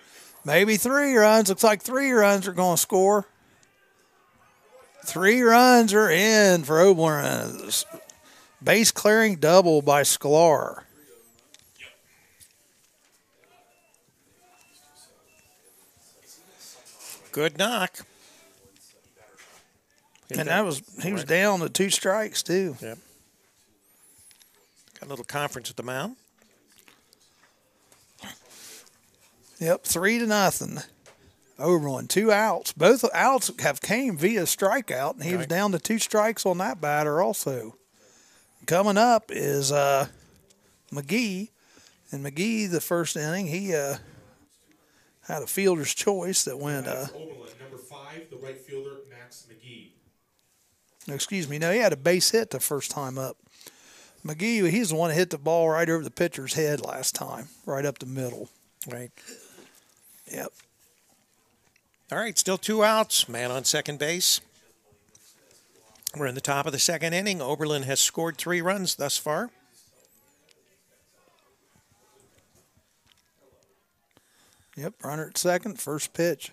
Maybe 3 runs. Looks like 3 runs are going to score. 3 runs are in for Oberlin. Base clearing double by Sklar. Good knock. And he was down to 2 strikes too. Yep. Got a little conference at the mound. Yep, 3-0. Oberlin, 2 outs. Both outs have came via strikeout, and he was down to 2 strikes on that batter also. Coming up is McGee. And McGee, the first inning, he had a fielder's choice that went. Oberlin, number 5, the right fielder, Max McGee. Excuse me. No, he had a base hit the first time up. McGee, he's the one that hit the ball right over the pitcher's head last time, right up the middle. Right. Yep. All right, still 2 outs. Man on second base. We're in the top of the second inning. Oberlin has scored 3 runs thus far. Yep, runner at second, first pitch.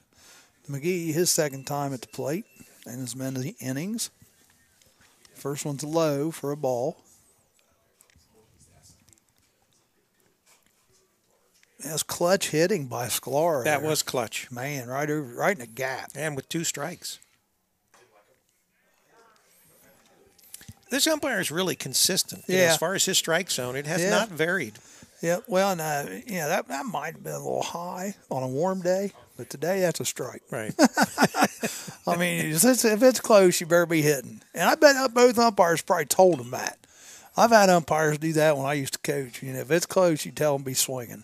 McGee, his second time at the plate, and his many innings. First one's low for a ball. That's clutch hitting by Sklar. That was clutch. Man, right in the gap. And with 2 strikes. This umpire is really consistent. Yeah. You know, as far as his strike zone, it has not varied. Yeah, well, that might have been a little high on a warm day, but today that's a strike. Right. I mean, if it's close, you better be hitting. And I bet both umpires probably told him that. I've had umpires do that when I used to coach. You know, if it's close, you tell them be swinging.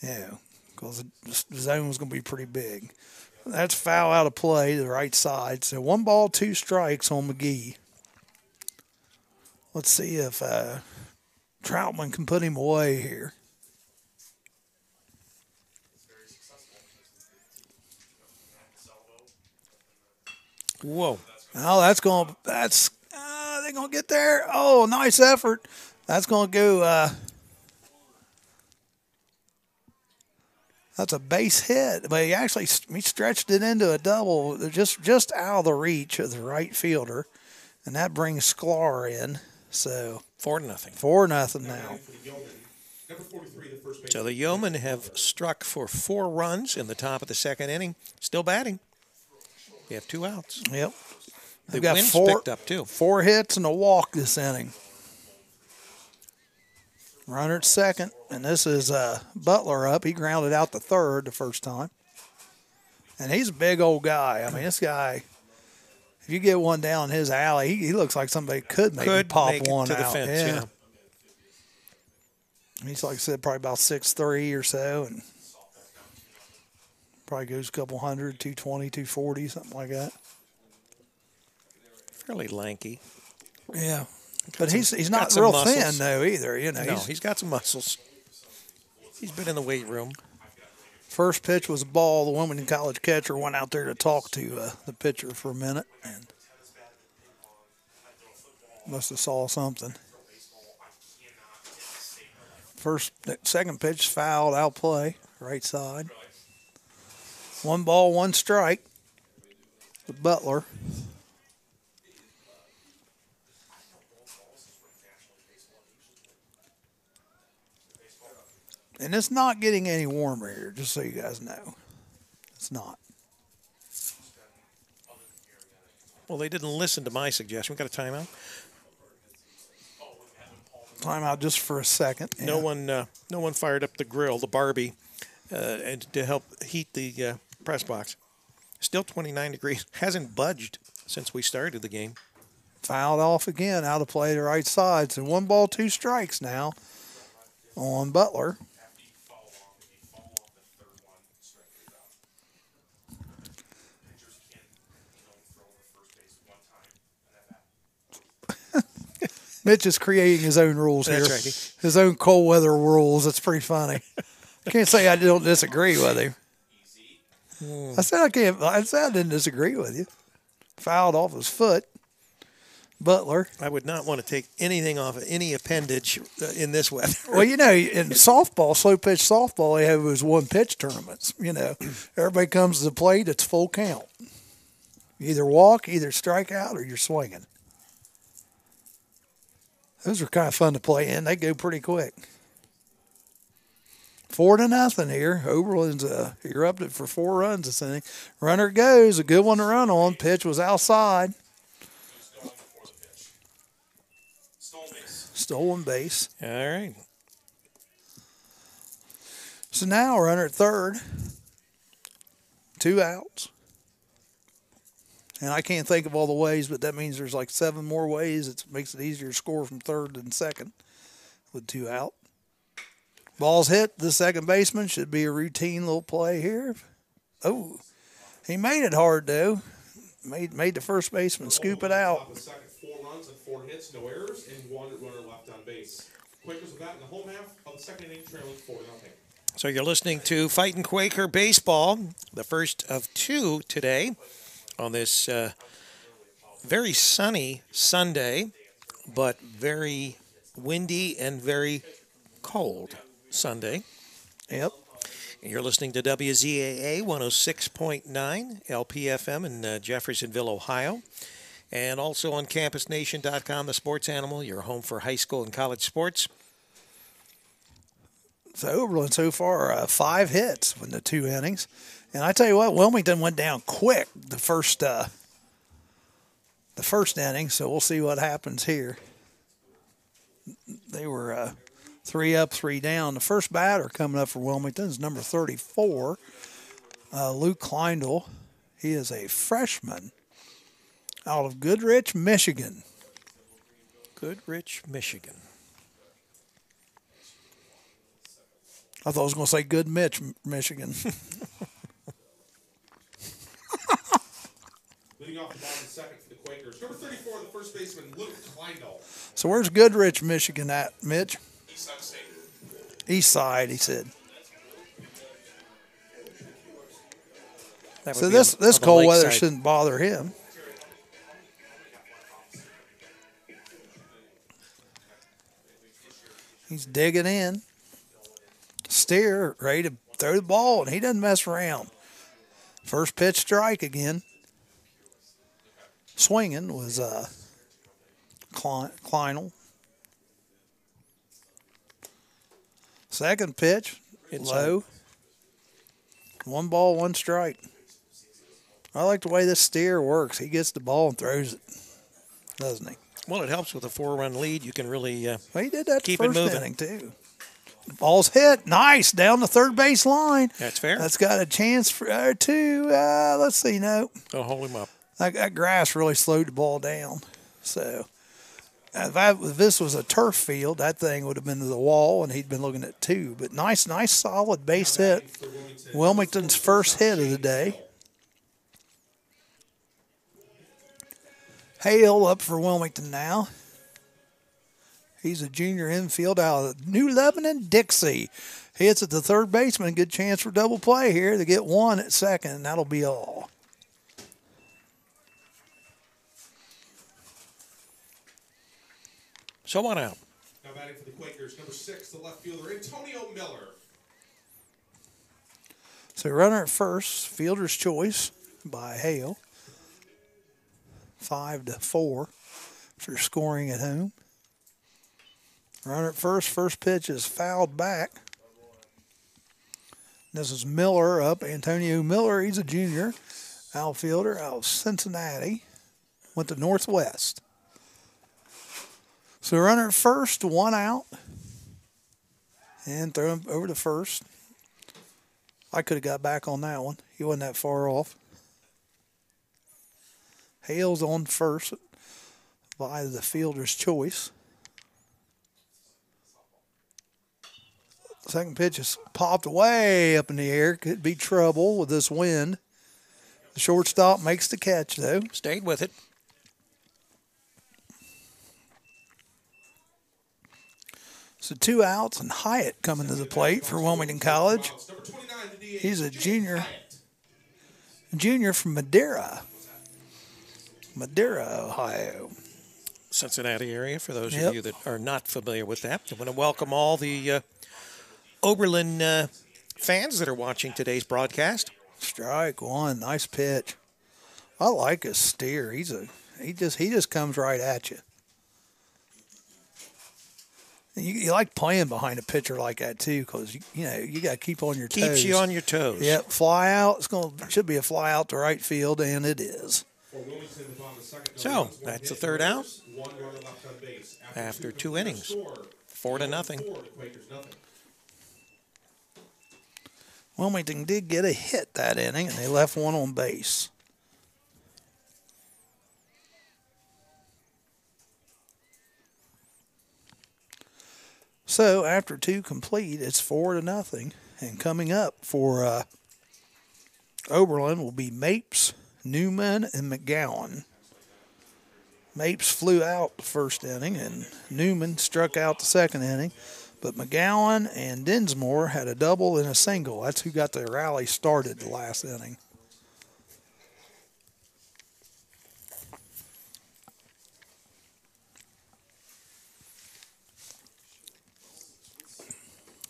Yeah, because the zone was going to be pretty big. That's foul out of play to the right side. So 1 ball, 2 strikes on McGee. Let's see if Troutman can put him away here. Whoa. Oh, they're going to get there. Oh, nice effort. That's going to go. That's a base hit, but he stretched it into a double, just out of the reach of the right fielder, and that brings Sklar in. So 4-0. 4-0 now. So the Yeomen have struck for 4 runs in the top of the second inning. Still batting. You have 2 outs. Yep. The wind's picked up too. 4 hits and a walk this inning. Runner at second, and this is Butler up. He grounded out the third the first time. And he's a big old guy. I mean, this guy, if you get one down his alley, he looks like somebody could maybe pop make one it to out. the fence, yeah. He's, like I said, probably about 6'3" or so, and probably goes a couple hundred, 220, 240, something like that. Fairly lanky. Yeah. But he's got not some real muscles. thin, though, either. You know, No, he's got some muscles. He's been in the weight room. First pitch was a ball. The Wilmington College catcher went out there to talk to the pitcher for a minute, and must have saw something. Second pitch fouled, out play, right side. 1 ball, 1 strike. The Butler. And it's not getting any warmer here, just so you guys know. It's not. Well, they didn't listen to my suggestion. We got a timeout. Timeout just for a second. Yeah. No one fired up the grill, the Barbie, and to help heat the press box. Still 29 degrees. Hasn't budged since we started the game. Fouled off again, out of play to right side. So 1 ball, 2 strikes now on Butler. Mitch is creating his own rules here. That's right. His own cold weather rules. It's pretty funny. I can't say I don't disagree with him. I said I didn't disagree with you. Fouled off his foot. Butler. I would not want to take anything off of any appendage in this weather. Well, you know, in softball, slow pitch softball, they have those 1-pitch tournaments. You know, everybody comes to the plate, it's full count. You either walk, either strike out, or you're swinging. Those are kind of fun to play in. They go pretty quick. 4-0 here. Oberlin's erupted for 4 runs this inning. Runner goes. A good one to run on. Pitch was outside. Stolen base. All right. So now runner at third. 2 outs. And I can't think of all the ways, but that means there's like 7 more ways. It makes it easier to score from third than second with 2 out. Ball's hit. The second baseman should be a routine little play here. Oh, he made it hard, though. Made the first baseman scoop it out. The second, 4 runs and 4 hits, no errors, and 1 runner left on base. Quakers with that in the home half of the second inning, trailing 4-0. So you're listening to Fightin' Quaker Baseball, the first of 2 today on this very sunny Sunday, but very windy and very cold Sunday. Yep. You're listening to WZAA 106.9 LPFM in Jeffersonville, Ohio, and also on campusnation.com, the sports animal, your home for high school and college sports. So Oberlin so far 5 hits in the 2 innings. And I tell you what, Wilmington went down quick the first inning, so we'll see what happens here. They were 3 up, 3 down. The first batter coming up for Wilmington is number 34, Luke Kleindl. He is a freshman out of Goodrich, Michigan. Goodrich, Michigan. I thought I was going to say Good Mitch, Michigan. Leading off the bottom of the second for the Quakers. Number 34, the first baseman, Luke Kleindl. So where's Goodrich, Michigan at, Mitch? East Side State. East side, he said. That would So be this on the cold weather lakeside. shouldn't bother him. He's digging in. Steer, ready to throw the ball, and he doesn't mess around. First pitch strike again. Swinging was Kleindl. Second pitch, low. 1 ball, 1 strike. I like the way this steer works. He gets the ball and throws it, doesn't he? Well, it helps with a 4-run lead. You can really Well, he did that keep the it first moving. inning, too. Ball's hit. Nice. Down the third base line. That's fair. That's got a chance for two. Let's see. No. I'll hold him up. That grass really slowed the ball down. So If this was a turf field, that thing would have been to the wall, and he'd been looking at 2. But nice, solid base hit. Wilmington's first hit of the day. Hale up for Wilmington now. He's a junior infield out of New Lebanon, Dixie. Hits at the third baseman. Good chance for double play here. They get 1 at second, and that'll be all. So 1 out. Now batting for the Quakers, number 6, the left fielder, Antonio Miller. So runner at first, fielder's choice by Hale. 5-4 for scoring at home. Runner at first pitch is fouled back. This is Miller up, Antonio Miller. He's a junior outfielder out of Cincinnati. Went to Northwest. So runner at first, 1 out. And throw him over to first. I could have got back on that one. He wasn't that far off. Hale's on first by the fielder's choice. Second pitch is popped way up in the air. Could be trouble with this wind. The shortstop makes the catch, though. Stayed with it. So 2 outs, and Hyatt coming to the plate for Wilmington College. He's a junior from Madeira, Ohio. Cincinnati area, for those of you that are not familiar with that. I want to welcome all the Oberlin fans that are watching today's broadcast. Strike 1, nice pitch. I like his steer. He just comes right at you. You like playing behind a pitcher like that too, because you got to keep on your toes. Keeps you on your toes. Yep, fly out. Should be a fly out to right field, and it is. So that's the 3rd out after 2 innings, 4-0. Wilmington did get a hit that inning, and they left 1 on base. So after 2 complete, it's 4-0. And coming up for Oberlin will be Mapes, Newman, and McGowan. Mapes flew out the first inning, and Newman struck out the second inning. But McGowan and Dinsmore had a double and a single. That's who got the rally started the last inning.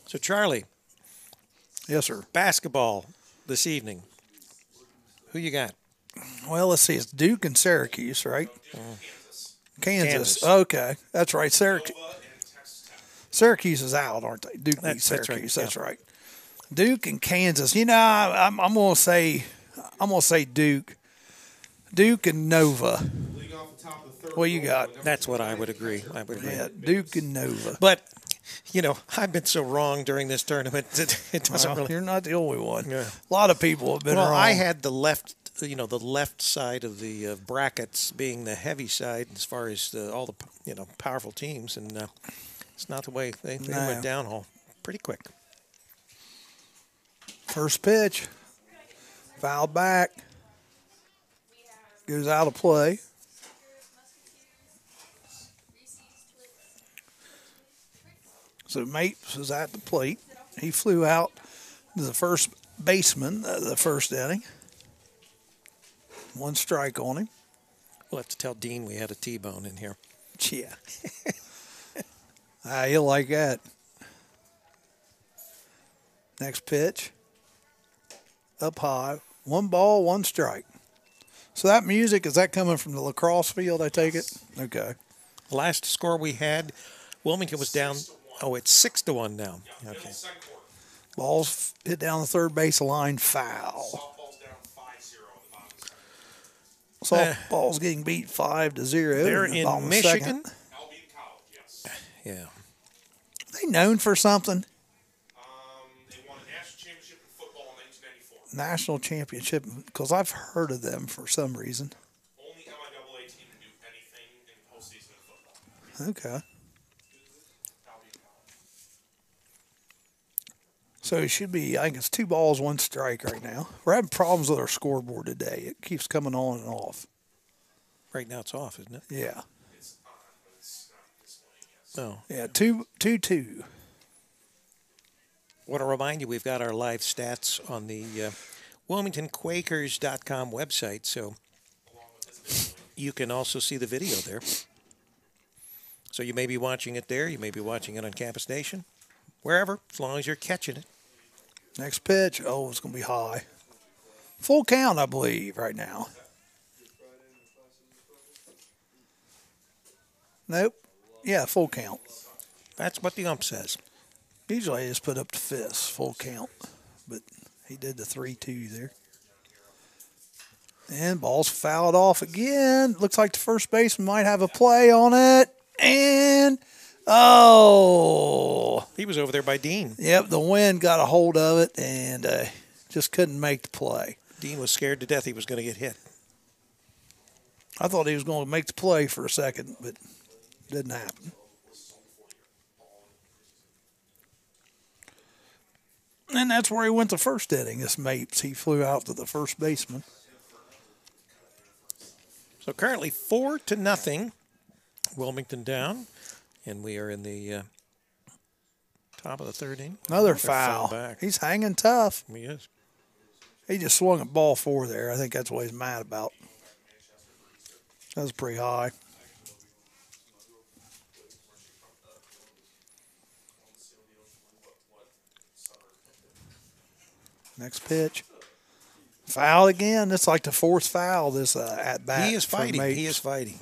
So, Charlie. Yes, sir. Basketball this evening. Who you got? Well, let's see. It's Duke and Syracuse, right? Kansas. Okay. That's right. Syracuse is out, aren't they? Duke beat Syracuse. That's right. Duke and Kansas. I'm going to say Duke. Duke and Nova. What you got? That's what I would agree. Yeah, Duke and Nova. But I've been so wrong during this tournament. It doesn't really. You're not the only one. Yeah. A lot of people have been wrong. I had the left side of the brackets being the heavy side as far as all the powerful teams, and it's not the way they went downhill pretty quick. First pitch, fouled back, goes out of play. So Mapes was at the plate. He flew out to the first baseman the first inning. 1 strike on him. We'll have to tell Dean we had a T-bone in here. Yeah. He'll like that. Next pitch. Up high. 1 ball, 1 strike. So that music, is that coming from the lacrosse field, I take it? Okay. Last score we had, Wilmington was down. Oh, it's 6-1 now. Okay. Ball's hit down the third base line, foul. Softball's getting beat 5-0. They're in Michigan. Yeah. Are they known for something? They won a national championship in football in 1994. National championship, because I've heard of them for some reason. Only MIAA team to do anything in postseason in football. Okay. So it should be, I think it's 2 balls, 1 strike right now. We're having problems with our scoreboard today. It keeps coming on and off. Right now it's off, isn't it? Yeah. No. Yeah, 2-2. Want to remind you, we've got our live stats on the WilmingtonQuakers.com website, so you can also see the video there. So you may be watching it there. You may be watching it on Campus Nation. Wherever, as long as you're catching it. Next pitch. Oh, it's going to be high. Full count, I believe, right now. Nope. Yeah, full count. That's what the ump says. Usually I just put up the fists, full count. But he did the 3-2 there. And ball's fouled off again. Looks like the first baseman might have a play on it. And, oh. He was over there by Dean. Yep, the wind got a hold of it and just couldn't make the play. Dean was scared to death he was going to get hit. I thought he was going to make the play for a second, but didn't happen. And that's where he went the first inning, this Mapes. He flew out to the first baseman. So currently 4-0. Wilmington down. And we are in the top of the third inning. Another foul. Back. He's hanging tough. He is. He just swung at ball 4 there. I think that's what he's mad about. That was pretty high. Next pitch. Foul again. It's like the 4th foul this at bat. He is fighting. He is fighting.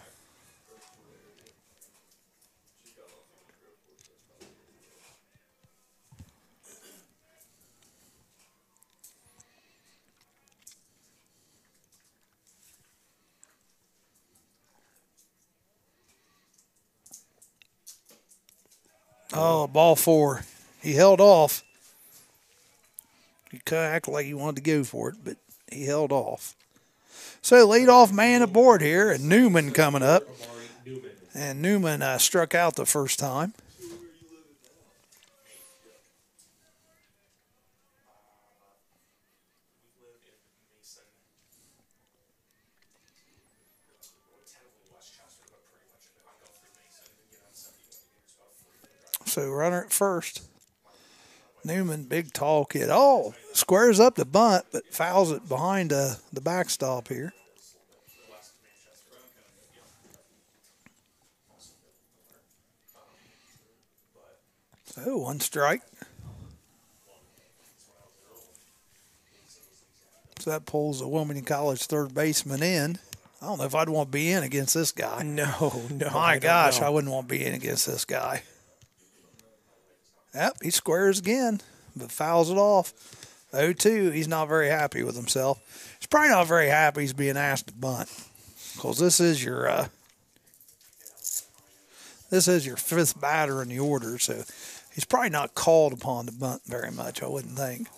Oh, ball 4. He held off. He kind of acted like he wanted to go for it, but he held off. So leadoff man aboard here, and Newman coming up. And Newman struck out the first time. So runner at first. Newman, big tall kid. Oh, squares up the bunt, but fouls it behind the backstop here. So 1 strike. So that pulls the Wilmington College third baseman in. I don't know if I'd want to be in against this guy. No. My gosh, I wouldn't want to be in against this guy. Yep, he squares again, but fouls it off. 0-2, he's not very happy with himself. He's probably not very happy he's being asked to bunt, because this is your 5th batter in the order, so he's probably not called upon to bunt very much, I wouldn't think.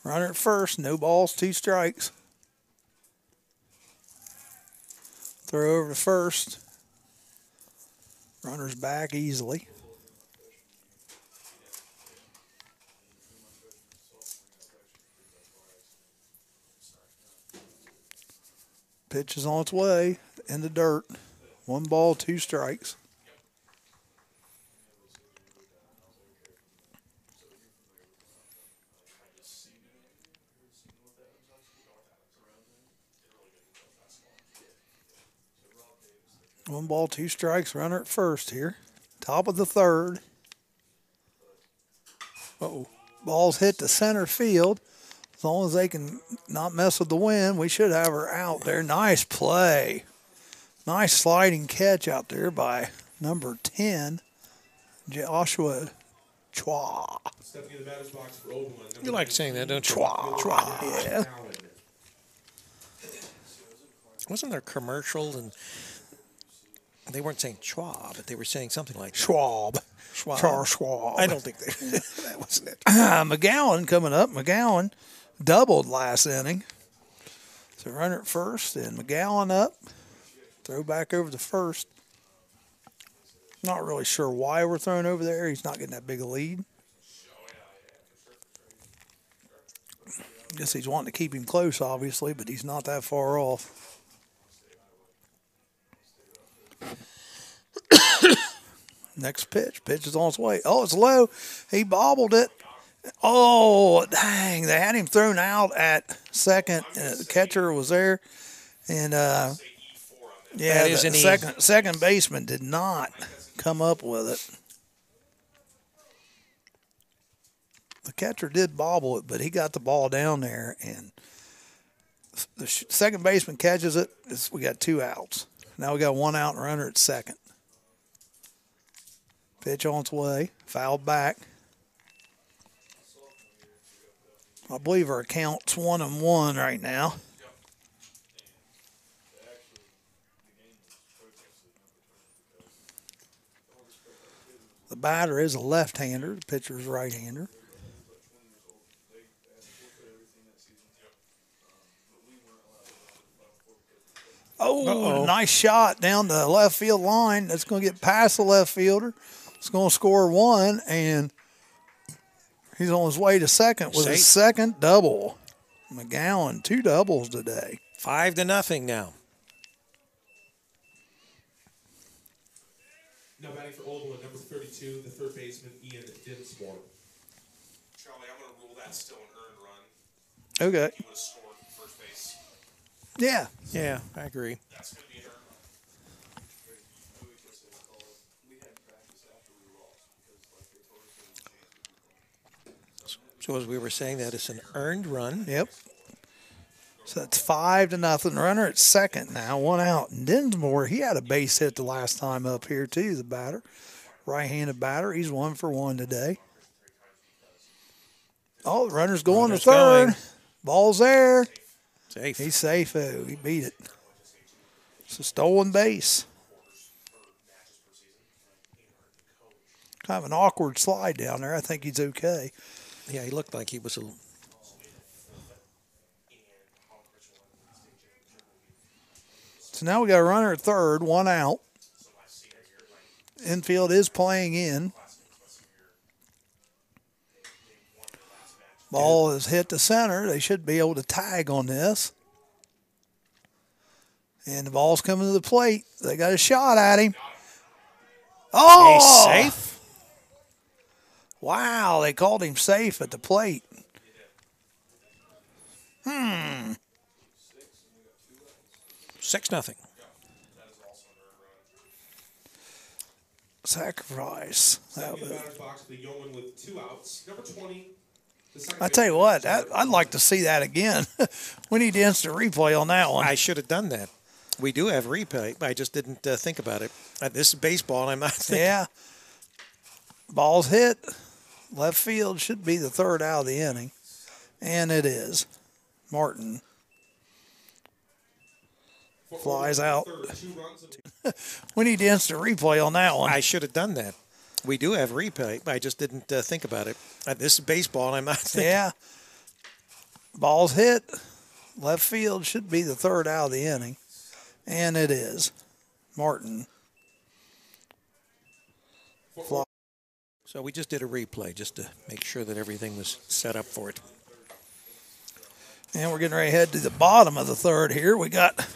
Runner at first, no balls, 2 strikes. Throw over to first. Runner's back easily. Pitch is on its way in the dirt. 1 ball, 2 strikes. One ball, 2 strikes, runner at first here. Top of the 3rd. Uh-oh. Ball's hit to center field. As long as they can not mess with the wind, we should have her out there. Nice play. Nice sliding catch out there by number 10, Joshua Chua. Stepping in the batter's box for Oberlin. You like saying that, don't you? Chua. Yeah. Wasn't there a commercial and they weren't saying Schwab, but they were saying something like Schwab. Charles Schwab. I don't think that wasn't it. McGowan coming up. McGowan doubled last inning. So runner at first and McGowan up. Throw back over to first. Not really sure why we're throwing over there. He's not getting that big a lead. Guess he's wanting to keep him close, obviously, but he's not that far off. Next pitch. Pitch is on its way. Oh, it's low. He bobbled it. Oh, dang. They had him thrown out at second. The catcher was there. And, yeah, the second baseman did not come up with it. The catcher did bobble it, but he got the ball down there, and the second baseman catches it. We got 2 outs. Now we got 1 out and runner at second. Pitch on its way. Fouled back. I believe our count's 1-1 right now. The batter is a left-hander. The pitcher is a right-hander. Oh, nice shot down the left field line. That's going to get past the left fielder. It's going to score 1, and he's on his way to second with his second double. McGowan, 2 doubles today. 5-0 now. Now batting for Oberlin, number 32, the third baseman, Ian Dinsmore. Charlie, I'm going to rule that still an earned run. Okay. He would have scored first base. Yeah. Yeah, I agree. That's going to be an earned run. So as we were saying, that is an earned run. Yep. So it's 5-0. Runner at second now, 1 out. And Dinsmore, he had a base hit the last time up here too, the batter. Right-handed batter. He's 1 for 1 today. Oh, the runner's going to third. Going. Ball's there. Safe. He's safe. Oh, he beat it. It's a stolen base. Kind of an awkward slide down there. I think he's okay. Yeah, he looked like he was a little. So now we got a runner at third, 1 out. Infield is playing in. Ball is hit to center. They should be able to tag on this. And the ball's coming to the plate. They got a shot at him. Oh! He's safe. Wow, they called him safe at the plate. Hmm. 6-0. Sacrifice. That was, Batter's box for the Yeoman with 2 outs. Number 20. I tell you what, I'd like to see that again. We need instant replay on that one. I should have done that. We do have replay. I just didn't think about it. This is baseball. I'm not thinking. Yeah. Ball's hit. Left field should be the third out of the inning. And it is. Martin flies out. We need instant replay on that one. I should have done that. We do have replay. I just didn't think about it. This is baseball. I'm not thinking. Yeah. Ball's hit. Left field should be the third out of the inning. And it is. Martin. Fly. So we just did a replay just to make sure that everything was set up for it. And we're getting ready to head to the bottom of the third here. We got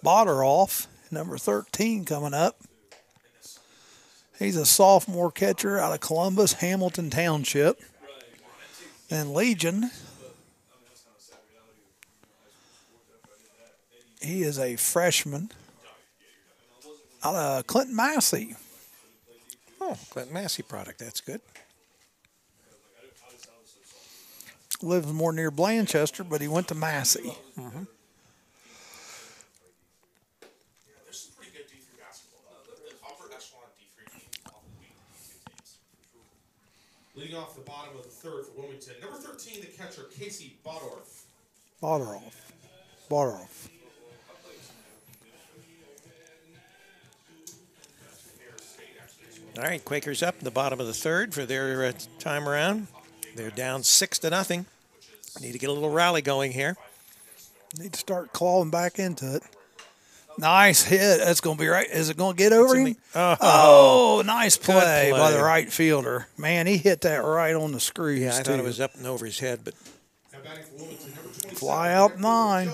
Botteroff, number 13, coming up. He's a sophomore catcher out of Columbus, Hamilton Township. And Legion, he is a freshman out of Clinton Massey. Oh, Clinton Massey product. That's good. Lives more near Blanchester, but he went to Massey. Mm-hmm. There's some pretty good D3 basketball. The upper echelon D3 teams all beat D2 teams. Leading off the bottom of the third for Wilmington. Number 13, the catcher, Casey Bottorff. Botteroff. All right, Quakers up in the bottom of the third for their time around. They're down 6-0. Need to get a little rally going here. Need to start clawing back into it. Nice hit. That's going to be right. Is it going to get over him? Oh, nice play by the right fielder. Man, he hit that right on the screws. Yeah, I thought it was up and over his head, but fly out 9.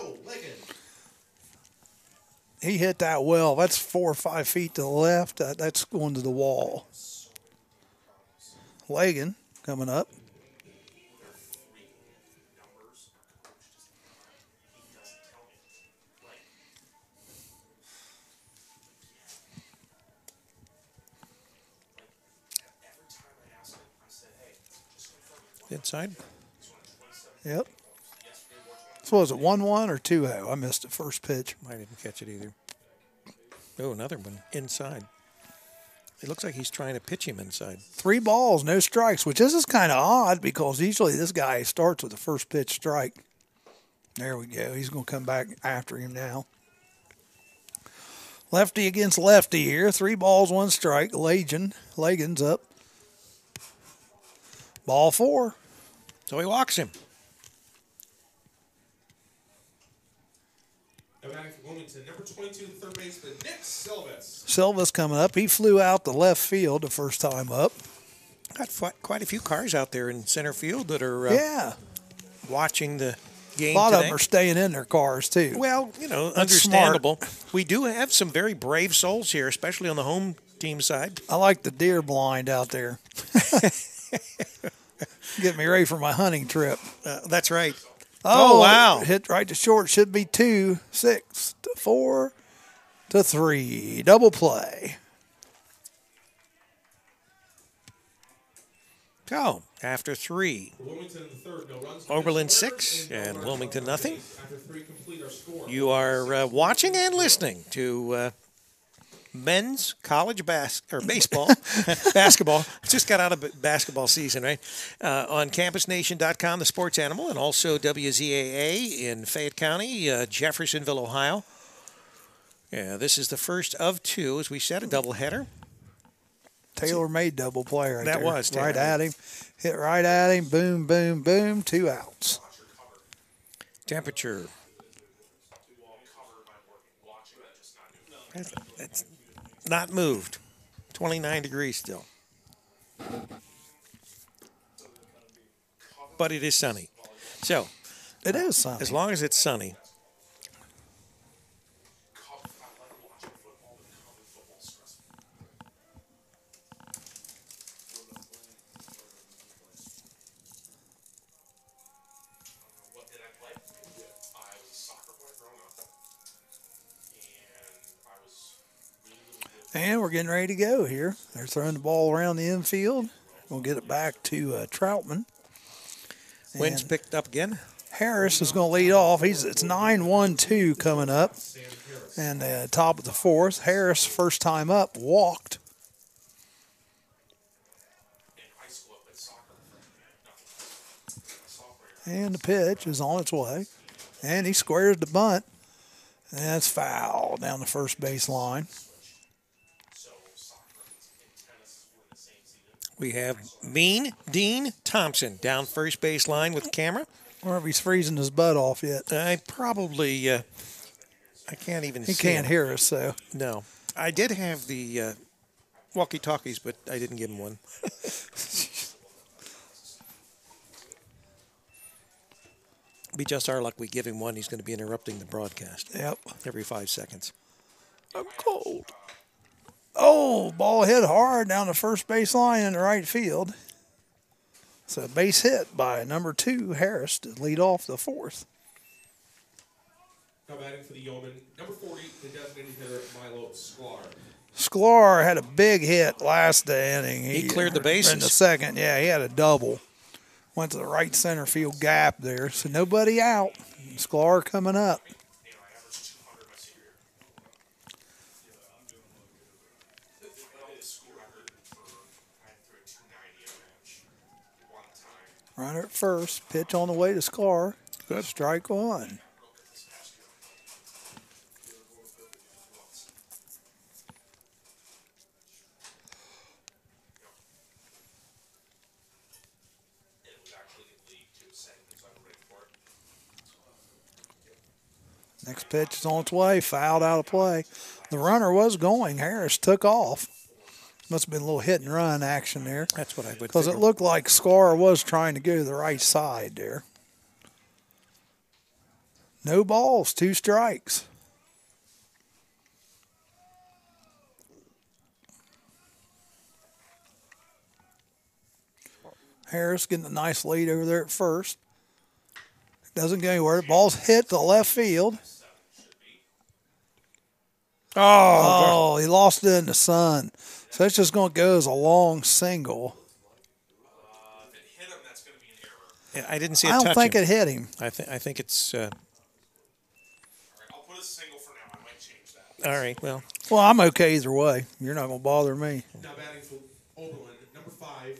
He hit that well. That's 4 or 5 feet to the left. That's going to the wall. Lagan coming up. inside. Yep. So was it 1-1 or 2-0? I missed the first pitch. I didn't catch it either. Oh, another one inside. It looks like he's trying to pitch him inside. 3 balls, no strikes, which is kind of odd because usually this guy starts with the first pitch strike. There we go. He's going to come back after him now. Lefty against lefty here. 3 balls, 1 strike. Lagan's up. Ball 4. So he walks him. Wilmington, number 22, third baseman, Nick Silvas. Silva's coming up. He flew out the left field the first time up. Got quite a few cars out there in center field that are watching the game. A lot today. of them are staying in their cars, too. Well, That's understandable. smart. We do have some very brave souls here, especially on the home team side. I like the deer blind out there. Get me ready for my hunting trip. That's right. Oh, wow. Hit right to short. Should be 2, 6 to 4 to 3. Double play. Go. After 3. Wilmington in the third, no runs. Oberlin 6 and Wilmington nothing. After 3 complete our score. You are watching and listening to men's college baseball, basketball. Just got out of basketball season, right? On campusnation.com, the sports animal, and also WZAA in Fayette County, Jeffersonville, Ohio. Yeah, this is the first of 2, as we said, a doubleheader. Taylor made double play right there. That was Taylor. Right at him. Hit right at him. Boom, boom, boom. 2 outs. Temperature. It's not moved. 29 degrees still. But it is sunny. So, It is sunny. as long as it's sunny. What did I play? I was a soccer boy growing up. And I was really good. And we're getting ready to go here. They're throwing the ball around the infield. We'll get it back to Troutman. Wind's And picked up again. Harris is going to lead off. It's 9-1-2 coming up. And top of the 4th. Harris, first time up, walked. In high school, I played soccer. And the pitch is on its way. And he squares the bunt. And that's foul down the first base line. So soccer and tennis were in the same season. We have Mean Dean Thompson down first base line with the camera. I wonder if he's freezing his butt off yet. I probably, I can't even He see can't him. hear us, so. No. I did have the walkie-talkies, but I didn't give him one. Be just our luck we give him one. He's going to be interrupting the broadcast Yep. every 5 seconds. I'm cold. Oh, ball hit hard down the first base line in the right field. So base hit by number 2, Harris, to lead off the 4th. Now batting for the Yeoman, number 40, the designated hitter, Milo Sklar. Sklar had a big hit last inning. He cleared the bases. In the second, yeah, he had a double. Went to the right center field gap there. So nobody out. Sklar coming up. I averaged 200 my senior year. I did a school record for, I had through a 290 a match one time. Runner at first. Pitch on the way to Sklar. Good. Strike 1. It was actually in league too, second, so I'm ready for it. Next pitch is on its way, fouled out of play. The runner was going. Harris took off. Must have been a little hit and run action there. That's what I would Because it figure. looked like Sklar was trying to go to the right side there. No balls, 2 strikes. Harris getting a nice lead over there at first. Doesn't go anywhere. The ball's hit to left field. Oh, he lost it in the sun. So it's just going to go as a long single. If it hit him, that's going to be an error. Yeah, I didn't see it I don't touch think him. it hit him. I think it's All right, I'll put a single for now. I might change that. all right. Well, Well, I'm okay either way. You're not going to bother me. Now batting for Oberlin, number 5,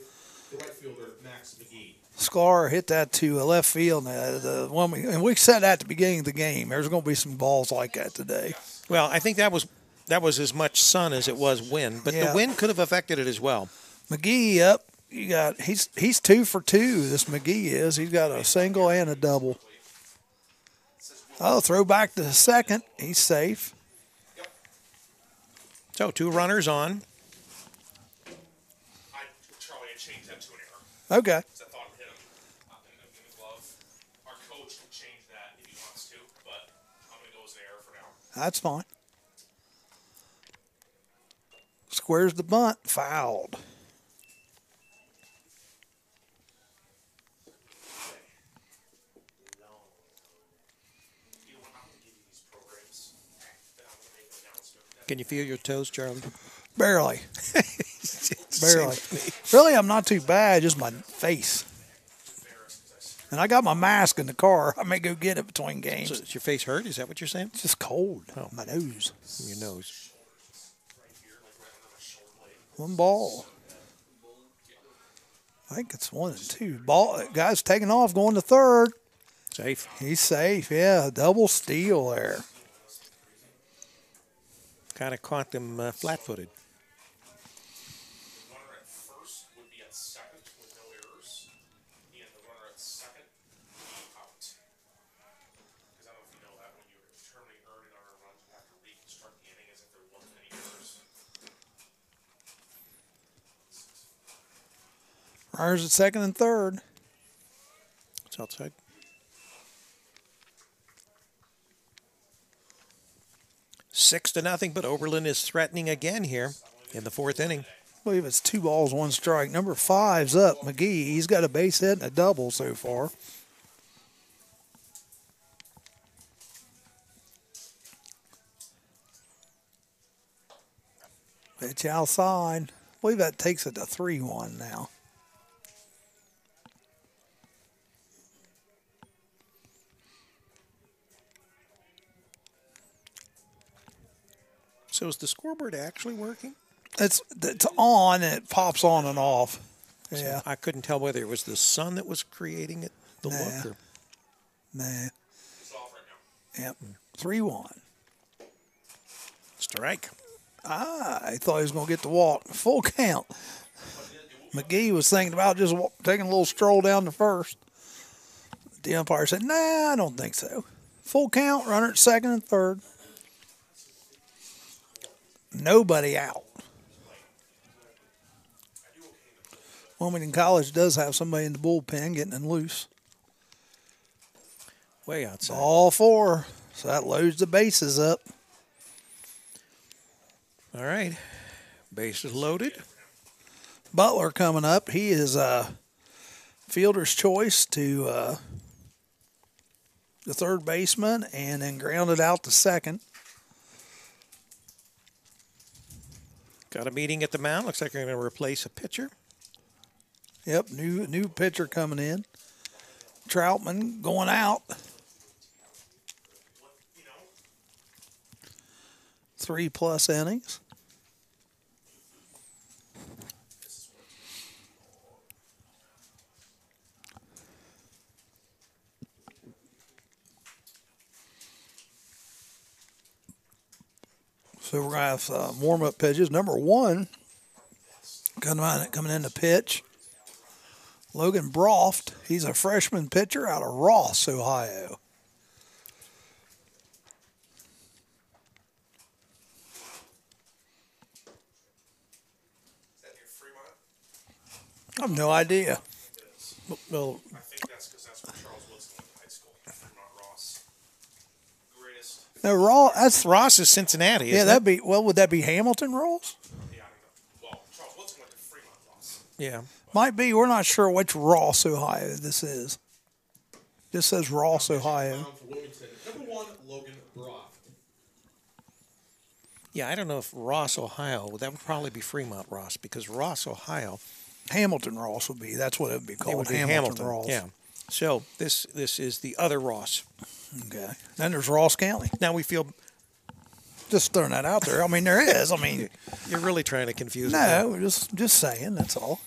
the right fielder, Max McGee. Sklar hit that to left field. And we said at the beginning of the game, there's going to be some balls like that today. well, I think that was as much sun as it was wind, but Yeah. the wind could have affected it as well. McGee up. You got he's 2 for 2. This McGee is. He's got a single and a double. Oh, throw back to second. He's safe. So 2 runners on. Charlie, I changed that to an error. Okay. Because I thought it hit him in the glove. Our coach can change that if he wants to, but I'm going to go as an error for now. That's fine. Squares the bunt. Fouled. You know what? I'm going to give you these programs, then I'm going to make an announcement. Can you feel your toes, Charlie? Barely. Barely. Really, I'm not too bad. Just my face. And I got my mask in the car. I may go get it between games. So is your face hurt? Is that what you're saying? It's just cold. My nose. Your nose. 1 ball. I think it's 1 and 2. Ball. Guy's taking off, going to third. Safe. He's safe. Yeah, double steal there. Kind of caught them flat-footed. The runner at first would be at second with no errors, and the runner at second would be out. Because I don't know if you know that when you're determining earning on a run, you have to reconstruct the inning as if there wasn't any errors. Runners at second and third. It's outside. Six to nothing, but Oberlin is threatening again here in the 4th inning. I believe it's 2 balls, 1 strike. Number 5's up. McGee. He's got a base hit and a double so far. Pitch outside. I believe that takes it to 3-1 now. So is the scoreboard actually working? It's on and it pops on and off. Yeah. I couldn't tell whether it was the sun that was creating it, the Nah. look. Or... Nah. It's off right now. Yep. 3-1. Strike. I thought he was going to get the walk. Full count. McGee was thinking about just taking a little stroll down to first. The umpire said, nah, I don't think so. Full count, runner at second and third. Nobody out. Wilmington College does have somebody in the bullpen getting him loose. Way outside. All 4. So that loads the bases up. All right. Bases loaded. Butler coming up. He is fielder's choice to the third baseman and then grounded out to second. Got a meeting at the mound. Looks like they're going to replace a pitcher. Yep, new pitcher coming in. Troutman going out. 3+ innings. So we're going to have warm-up pitches. Number 1 coming in to pitch. Logan Broft. He's a freshman pitcher out of Ross, Ohio. I have no idea. Well, I think that's because that's where Charles Woodson went to high school, not Ross. Greatest. No, that's Ross is Cincinnati, yeah. isn't That'd be would that be Hamilton Ross? Yeah, I don't know. Well, Charles Woodson went to Fremont Ross. it? Yeah. Might be. We're not sure which Ross, Ohio this is. Just says Ross, Ohio. Bound for Wilmington. Number 1, Logan Brock. Yeah, I don't know if Ross, Ohio, that would probably be Fremont Ross because Ross, Ohio, Hamilton Ross would be. That's what it would be it called. would be Hamilton Hamilton. Ross. Yeah. So this is the other Ross. Okay. Then there's Ross County. Now we feel Just throwing that out there. I mean, there is. I mean, you're really trying to confuse me. no, we're just saying. That's all.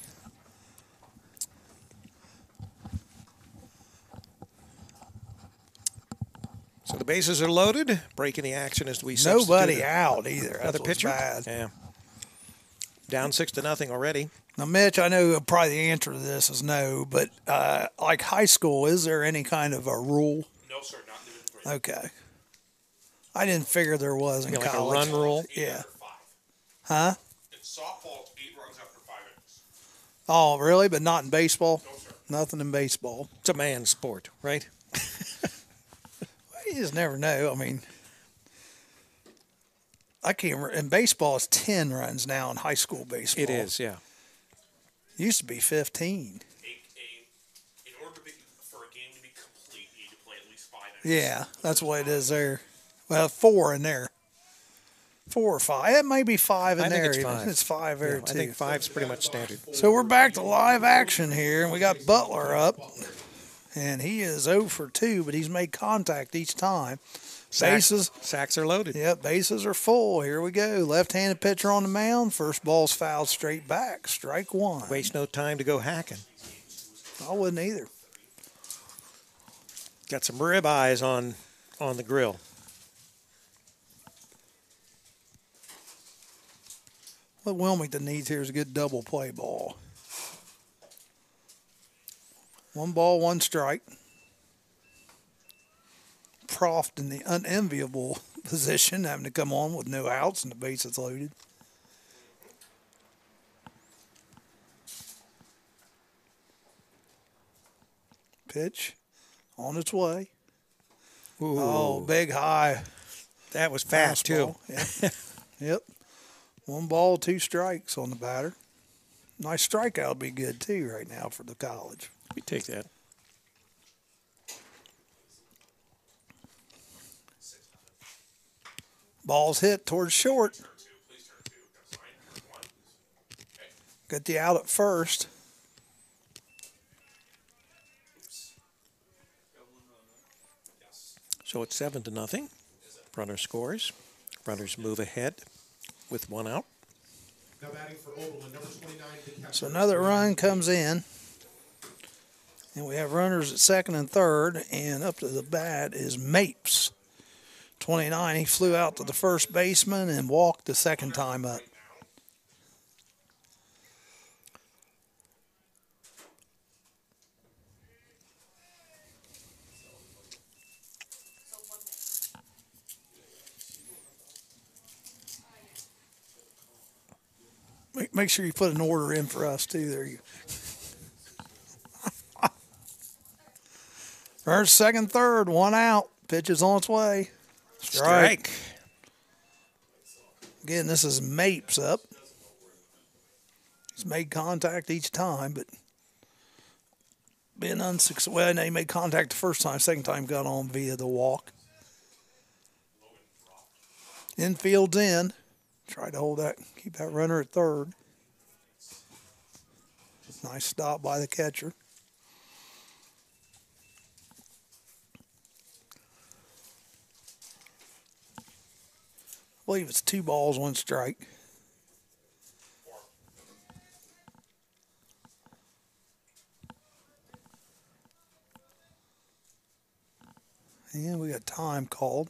So the bases are loaded. Breaking the action as we Nobody substitute out either. That's another what's pitcher. bad. Yeah. Down 6-0 already. Now, Mitch, I know probably the answer to this is no, but like high school, is there any kind of a rule? No, sir, not Division 3. Okay. I didn't figure there was in You know, like a college. run rule. Yeah. After 5. Huh? In softball, it's 8 runs after 5 innings. Oh, really? But not in baseball? No, sir. Nothing in baseball. It's a man's sport, right? You just never know. I mean, I can't remember. In baseball, it's 10 runs now in high school baseball. It is, yeah. Used to be 15. In order for a game to be complete, you need to play at least 5 innings. Yeah, that's what it is there. Well, 4 in there. 4 or 5. It may be 5 in I think there. it's even. 5. It's 5 there, I too. think 5's pretty much standard. So we're back to live action here, and we got Butler up. And he is 0 for 2, but he's made contact each time. Bases, Sacks are loaded. yep, bases are full. Here we go. Left-handed pitcher on the mound. First ball's fouled straight back. Strike 1. Waste no time to go hacking. I wouldn't either. Got some rib eyes on the grill. What Wilmington needs here is a good double play ball. 1 ball, 1 strike. Proft in the unenviable position, having to come on with no outs and the bases loaded. Pitch on its way. Ooh, Oh, big high. that was fast too. Fastball. Yep. Yep. 1 ball, 2 strikes on the batter. Nice strikeout would be good too right now for the college. We take that. Ball's hit towards short. Please turn 2. Got sign. 1. Okay. Got the out at first. So it's 7-0. Runner scores. Runners move ahead with 1 out. Now batting for Oberlin, number 29, the catcher. So another run comes in. And we have runners at second and third. And up to the bat is Mapes. 29. He flew out to the first baseman and walked the second time up. Make sure you put an order in for us too. There you go. First, second, third, 1 out. Pitch is on its way. Strike. Again, this is Mapes up. He's made contact each time, but been unsuccessful. Well, no, he made contact the first time. Second time got on via the walk. Infield's in. Try to hold that, keep that runner at third. Nice stop by the catcher. I believe it's 2 balls, 1 strike. And we got time called.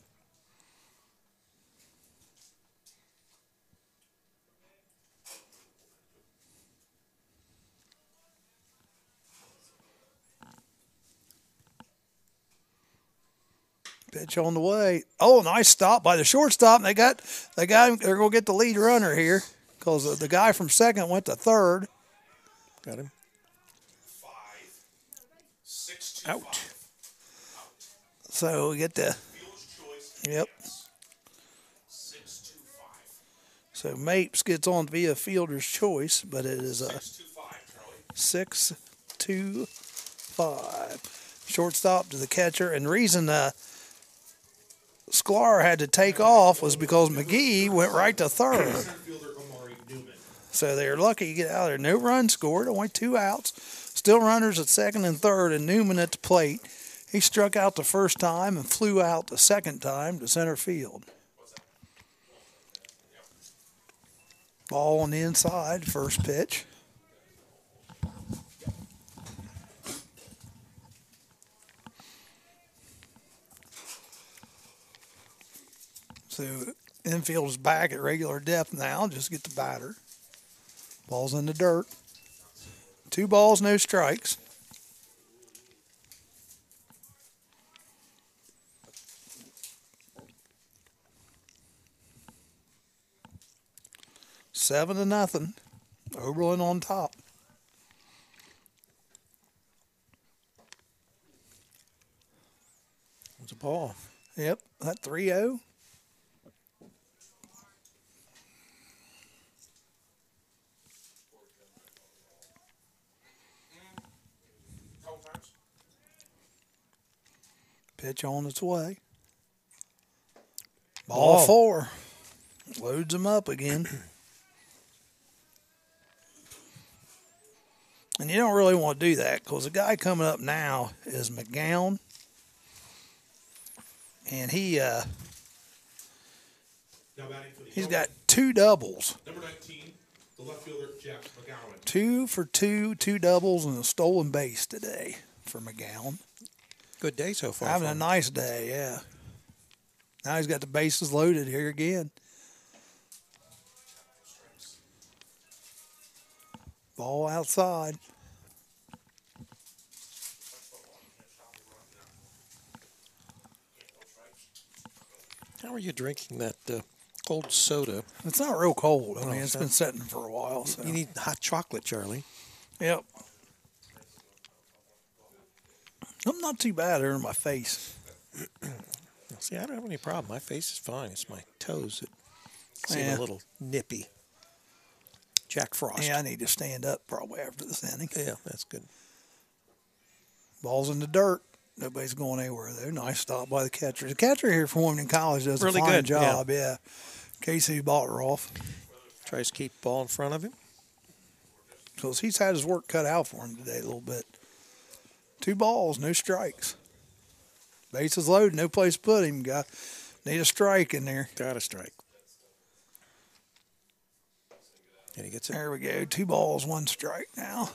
Pitch on the way. Oh, nice stop by the shortstop. They got him. They're going to get the lead runner here because the guy from second went to third. Got him. 6-2-5. Out. So we get the, Fielder's choice. yep. Yes. 6-2-5. So Mapes gets on via fielder's choice, but it is a 6-2-5, Charlie. 6-2-5. Shortstop to the catcher. And the reason Sklar had to take off was because McGee went right to third. Center fielder Amari Newman. So they're lucky to get out of there. No runs scored, only 2 outs. Still runners at second and third, and Newman at the plate. He struck out the first time and flew out the second time to center field. Ball on the inside, first pitch. So infield is back at regular depth now. Just get the batter. Ball's in the dirt. 2 balls, no strikes. Seven to nothing. Oberlin on top. It's a ball. Yep, that 3-0. Couple times. Pitch on its way. Ball 4. Loads him up again. And you don't really want to do that because the guy coming up now is McGowan. And Now batting for the he's Yellow. got 2 doubles. Number 19, the left fielder Jack McGowan. 2 for 2, 2 doubles, and a stolen base today for McGowan. Good day so far. Having for a him. nice day, yeah. Now he's got the bases loaded here again. Ball outside. How are you drinking that cold soda? It's not real cold. I mean, Oh, it's so- been sitting for a while. So. You need hot chocolate, Charlie. Yep. I'm not too bad here in my face. See, I don't have any problem. My face is fine. It's my toes that seem Yeah. a little nippy. Jack Frost. Yeah, I need to stand up probably after this inning. Yeah, that's good. Ball's in the dirt. Nobody's going anywhere, though. Nice stop by the catcher. The catcher here from Wilmington College does Really a fine good, job, yeah. Casey Botteroff. Tries to keep the ball in front of him. Because he's had his work cut out for him today a little bit. 2 balls, no strikes. Bases loaded, no place to put him. Need a strike in there. Got a strike. And he gets it. There we go. 2 balls, 1 strike now.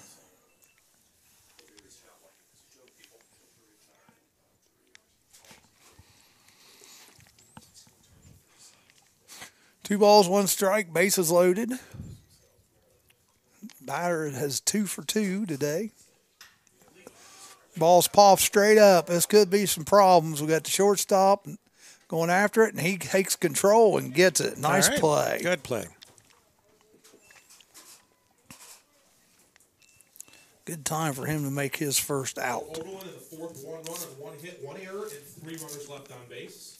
Two balls, 1 strike, bases loaded. Batter has 2 for 2 today. Ball's popped straight up. This could be some problems. We got the shortstop going after it, and he takes control and gets it. Nice All right. play. Good play. Good time for him to make his first out. Oberlin in the 4th, 1 run and 1 hit, 1 error, and 3 runners left on base.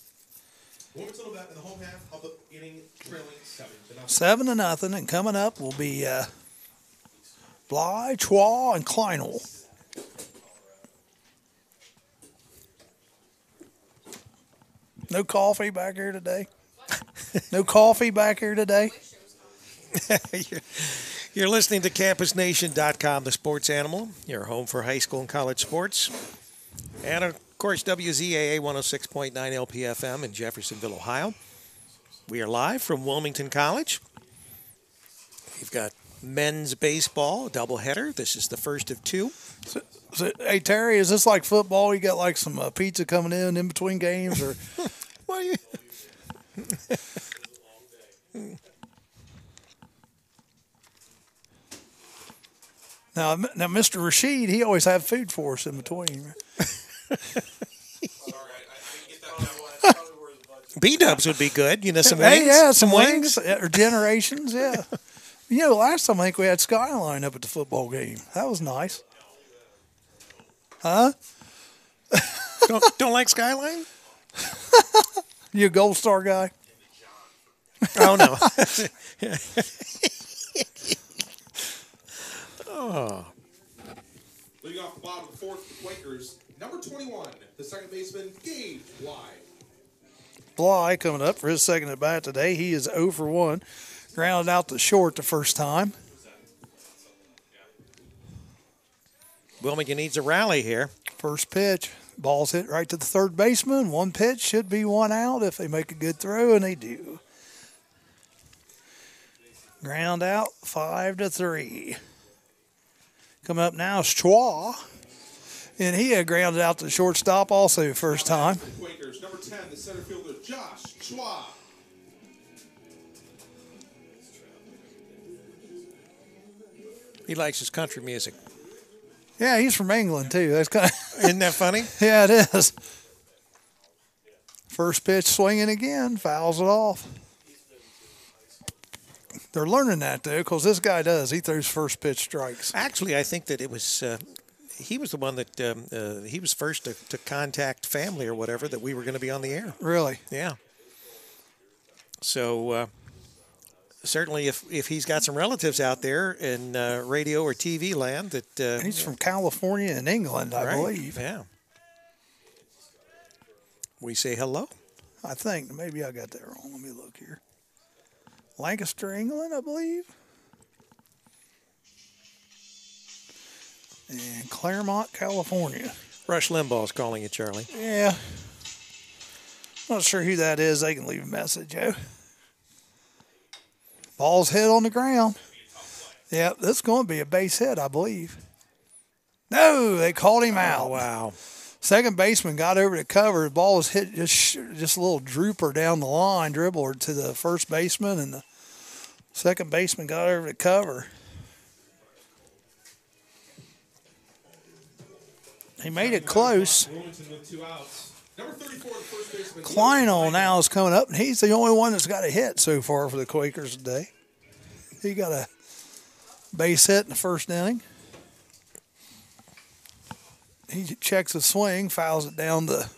Wilmington will bat in the home half of the inning, trailing 7-0. 7-0, and coming up will be Bly, Chua, and Kleinel. No coffee back here today? No coffee back here today? You're listening to CampusNation.com, the sports animal, your home for high school and college sports. And, of course, WZAA 106.9 LPFM in Jeffersonville, Ohio. We are live from Wilmington College. We've got men's baseball, a doubleheader. This is the first of 2. So, hey, Terry, is this like football? You got like some pizza coming in between games? Or What are you... Now, Mr. Rashid, he always have food for us in between. B-dubs would be good. You know, some Hey, wings? yeah, some wings. Or Generations, yeah. You know, last time I think we had Skyline up at the football game. That was nice. Huh? Don't like Skyline? You a Gold Star guy? Oh, no. Leading off the bottom of the fourth for the Quakers, number 21, the second baseman, Gage Bly. Bly coming up for his second at bat today. He is 0 for 1. Grounded out to short the first time. Wilmington needs a rally here. First pitch. Ball's hit right to the third baseman. One pitch should be one out if they make a good throw, and they do. Ground out, 5-3. Coming up now is Chua. And he had grounded out to the shortstop also first time. The Quakers, number 10, the center fielder, Josh Chua. He likes his country music. Yeah, he's from England too. That's kind of Isn't that funny? yeah, it is. First pitch swinging again, fouls it off. They're learning that though, because this guy does. He throws first pitch strikes. Actually, I think that it was he was the one that he was first to contact family or whatever that we were going to be on the air. Really? Yeah. So certainly, if he's got some relatives out there in radio or TV land that He's from California and England, I right, believe. yeah, we say hello. I think maybe I got that wrong. Let me look here. Lancaster, England, I believe. And Claremont, California. Rush Limbaugh's calling you, Charlie. Yeah. Not sure who that is. They can leave a message, Joe. Ball's hit on the ground. Yep, this is going to be a base hit, I believe. No, they called him out. Oh, wow. Second baseman got over the cover. The ball was hit just a little drooper down the line, dribbler to the first baseman, and the second baseman got over the cover. He made it close. Wilmington with 2 outs. Number 34, the first baseman. Kleinel now is coming up, and he's the only one that's got a hit so far for the Quakers today. He got a base hit in the first inning. He checks the swing, fouls it down the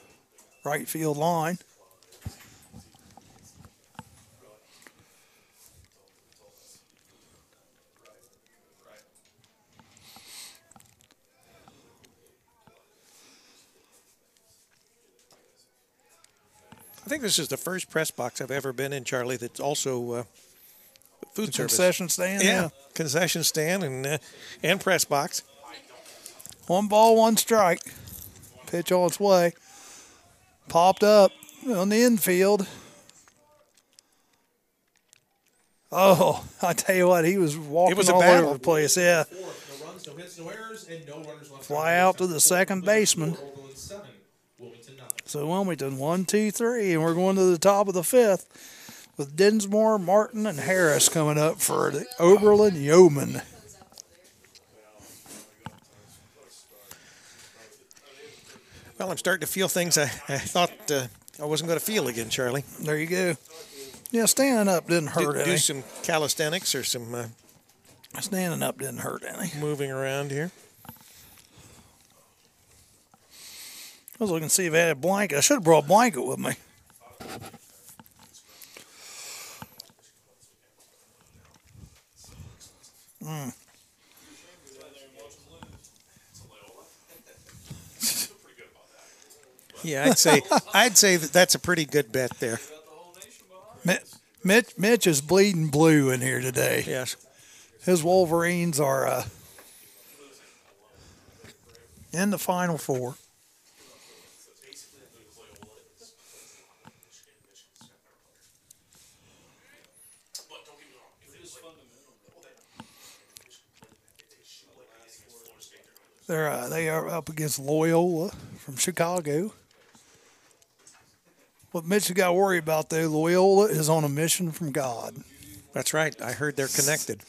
right field line. I think this is the first press box I've ever been in, Charlie, that's also food service. Concession stand, Yeah, concession stand and press box. 1 ball, 1 strike. Pitch on its way. Popped up on the infield. Oh, I tell you what, he was walking was a all battle. over the place. Yeah. Fourth, no runs, no hits, no errors, and no runners left. Fly out to the second baseman. Oberlin 7, Wilmington 9. So Wilmington 1, 2, 3, and we're going to the top of the 5th with Dinsmore, Martin, and Harris coming up for the Oberlin Yeoman. Well, I'm starting to feel things I thought I wasn't going to feel again, Charlie. There you go. Yeah, standing up didn't hurt Do any. some calisthenics or some Standing up didn't hurt any. moving around here. I was looking to see if I had a blanket. I should have brought a blanket with me. Yeah, I'd say that's a pretty good bet there. Mitch is bleeding blue in here today. Yes. His Wolverines are in the Final Four. They are up against Loyola from Chicago. What Mitch has got to worry about, though, Loyola is on a mission from God. That's right. I heard they're connected.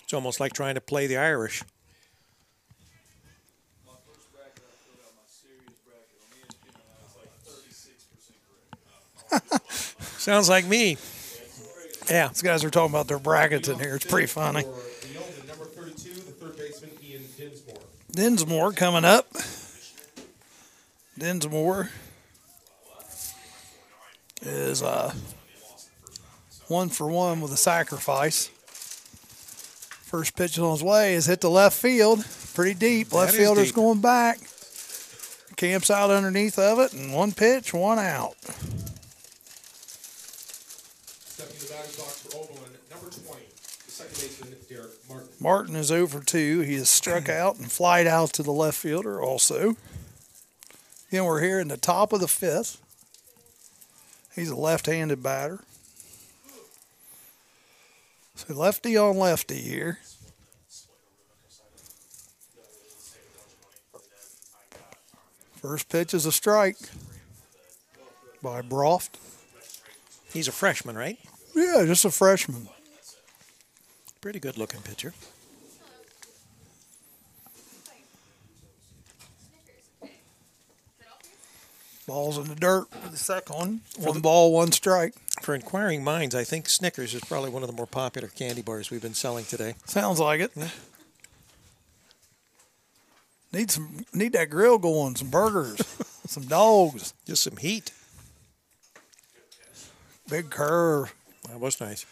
It's almost like trying to play the Irish. Sounds like me. Yeah. These guys are talking about their brackets in here. It's pretty funny. For Leola, number 32, the third Dinsmore coming up. Dinsmore is 1-for-1 with a sacrifice. First pitch on his way is hit the left field. Pretty deep. Left fielder's deep. going back. Camps out underneath of it, and 1 pitch, 1 out. Stepping to the batter's box for Oberlin, number 20, the second baseman, Derek Martin. Martin is over 2. He is struck out and flied out to the left fielder also. Again, we're here in the top of the 5th. He's a left-handed batter. So lefty on lefty here. First pitch is a strike by Broft. He's a freshman, right? Yeah, just a freshman. Pretty good looking pitcher. Ball's in the dirt for the second one. 1 ball, 1 strike. For inquiring minds, I think Snickers is probably one of the more popular candy bars we've been selling today. Sounds like it. Need that grill going, some burgers, some dogs. Just some heat. Big curve. That was nice.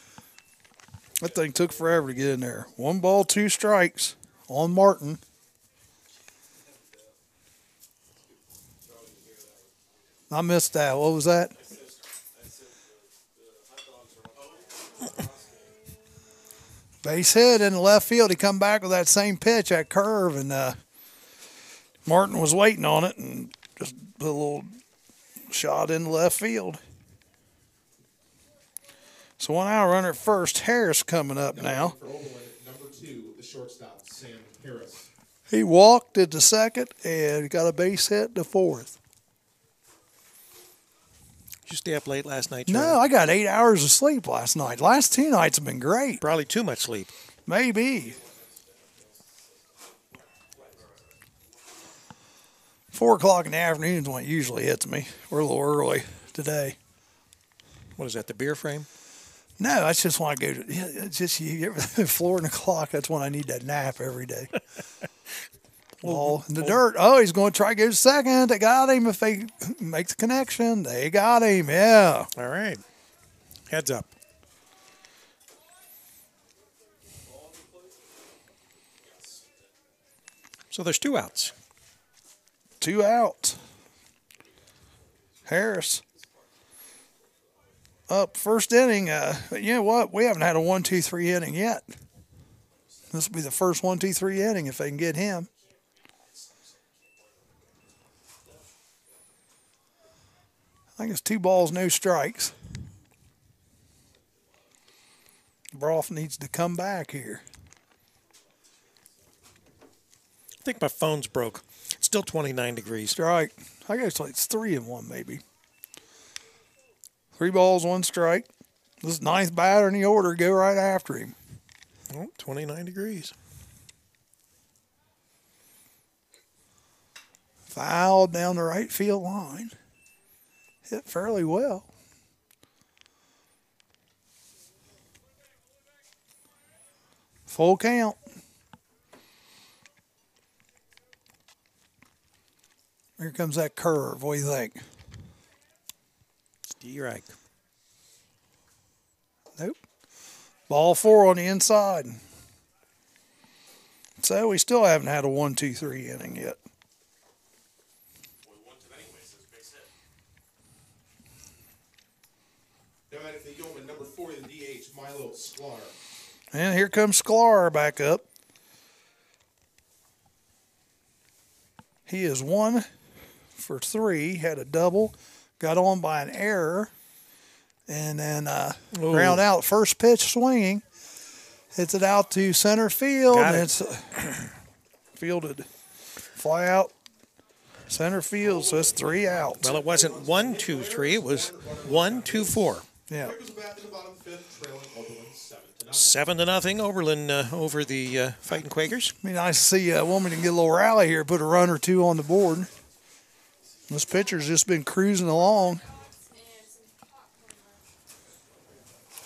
That thing took forever to get in there. 1 ball, 2 strikes on Martin. I missed that. What was that? Base hit in the left field. He come back with that same pitch, that curve, and Martin was waiting on it and just put a little shot in the left field. So 1 out runner at first. Harris coming up now. For Oberlin, number 2, the shortstop, Sam Harris. He walked at the second and got a base hit to 4th. Did you stay up late last night, No, Charlie? I got 8 hours of sleep last night. Last 2 nights have been great. Probably too much sleep. Maybe. 4 o'clock in the afternoon is when it usually hits me. We're a little early today. What is that, the beer frame? No, I just want to go to, it's just you get 4 o'clock. That's when I need that nap every day. Ball in the dirt. Oh, he's going to try to go to second. They got him. If they make the connection, they got him. Yeah. All right. Heads up. So there's 2 outs. 2 outs. Harris up first inning. You know what? We haven't had a 1-2-3 inning yet. This will be the first 1-2-3 inning if they can get him. I think it's 2 balls, no strikes. Broff needs to come back here. I think my phone's broke. It's still 29 degrees. Strike. I guess it's 3 and 1 maybe. 3 balls, 1 strike. This is 9th batter in the order. Go right after him. Oh, 29 degrees. Fouled down the right field line. Hit fairly well. Full count. Here comes that curve. What do you think? Strike. Nope. Ball 4 on the inside. So we still haven't had a 1-2-3 inning yet. Now at the Yeoman, number 40, the DH, Milo Sklar. And here comes Sklar back up. He is 1 for 3, had a double, got on by an error, and then ground out first pitch swinging. Hits it out to center field, Got and it. it's fielded. Fly out center field, so it's 3 outs. Well, it wasn't 1, 2, 3. It was 1, 2, 4. Yeah. Goes back in the bottom of the 5th, trailing Oberlin 7-0. 7-0 Oberlin over the Fighting Quakers. Be nice to see Wilmington get a little rally here, put a run or 2 on the board. This pitcher's just been cruising along.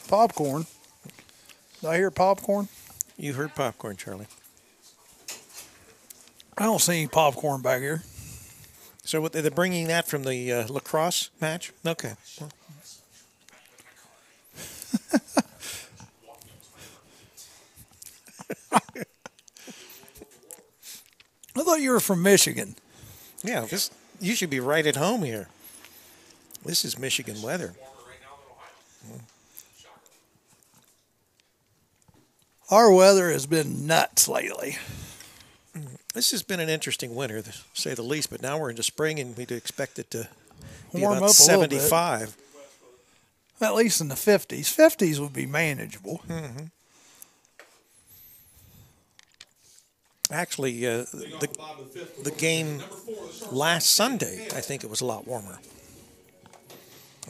Popcorn. Did I hear popcorn? You heard popcorn, Charlie. I don't see any popcorn back here. So they're bringing that from the lacrosse match? Okay. Well, I thought you were from Michigan. yeah, you should be right at home here. This is Michigan weather. Our weather has been nuts lately. This has been an interesting winter, to say the least, but now we're into spring and we'd expect it to be Warm about up a little bit. 75. At least in the 50s. 50s would be manageable. Mm-hmm. Actually, the game last Sunday, I think it was a lot warmer.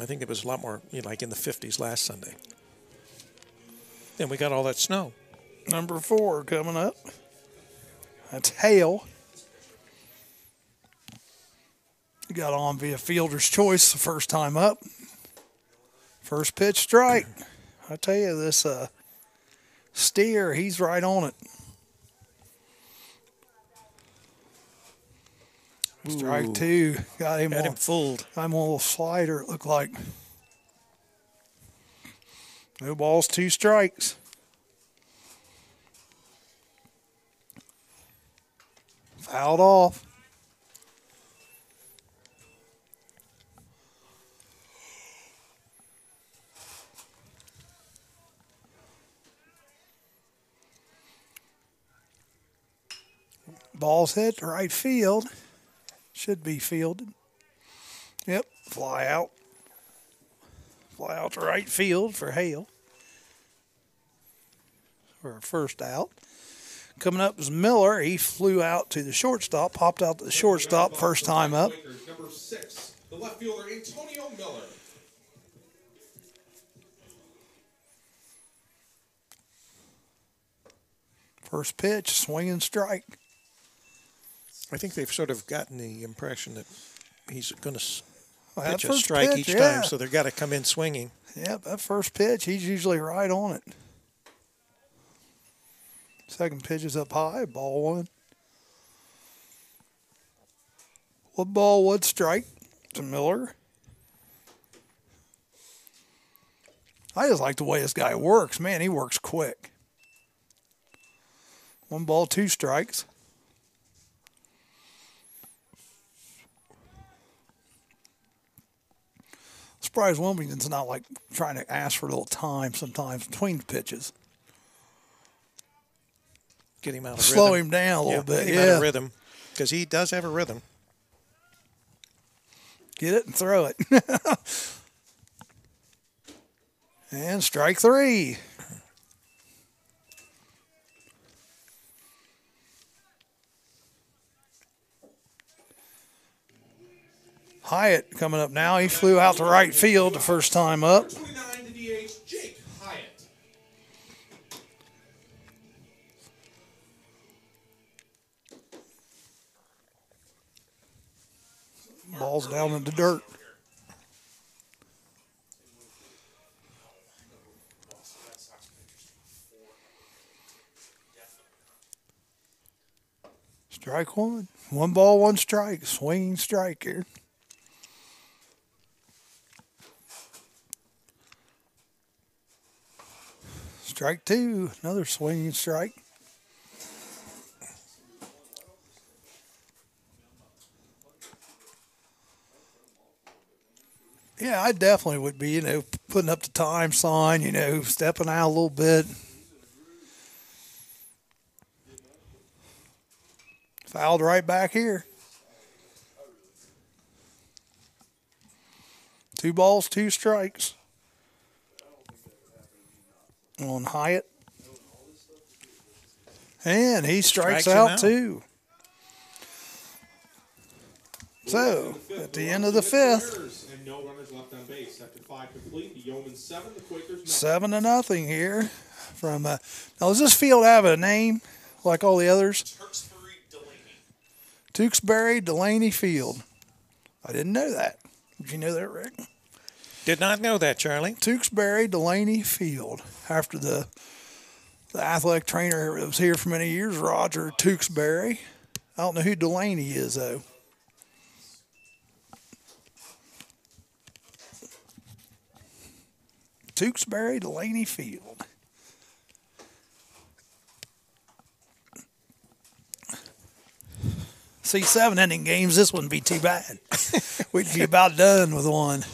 I think it was a lot more, like in the 50s last Sunday. And we got all that snow. Number 4 coming up. That's Hale. He got on via fielder's choice the first time up. First pitch strike. I tell you, this steer, he's right on it. Strike 2. Got him fooled. I'm a little slider, it looked like. No balls, 2 strikes. Fouled off. Ball's hit to right field. Should be fielded. Yep, fly out. Fly out to right field for Hale. For a first out. Coming up is Miller. He flew out to the shortstop, popped out to the shortstop first time up. Number 6, the left fielder, Antonio Miller. First pitch, swing and strike. I think they've sort of gotten the impression that he's going to Well, that pitch a first strike pitch, each yeah. time, so they've got to come in swinging. Yep, that first pitch, he's usually right on it. Second pitch is up high, ball 1. 1 ball, 1 strike to Miller. I just like the way this guy works. Man, he works quick. 1 ball, 2 strikes. Surprised Wilmington's not like trying to ask for a little time sometimes between pitches. Get him out of rhythm. Slow him down a little bit. Get him out of rhythm, because he does have a rhythm. Get it and throw it. And strike 3. Hyatt coming up now. He flew out to right field the first time up. 29 to DH, Jake Hyatt. Ball's down in the dirt. Strike 1. 1 ball, 1 strike. Swinging strike here. Strike 2. Another swinging strike. Yeah, I definitely would be, putting up the time sign, stepping out a little bit. Fouled right back here. 2 balls, 2 strikes. On Hyatt. And he strikes out too. So, at the end of the 5th. And no runners left on base. After 5 complete, the Yeoman's 7, the Quakers 7-0 here. From now, does this field have a name like all the others? Tewksbury Delaney Field. I didn't know that. Did you know that, Rick? Did not know that, Charlie. Tewksbury Delaney Field. After the athletic trainer that was here for many years, Roger Tewksbury. I don't know who Delaney is, though. Tewksbury, Delaney Field. See, 7-inning games, this wouldn't be too bad. We'd be about done with one.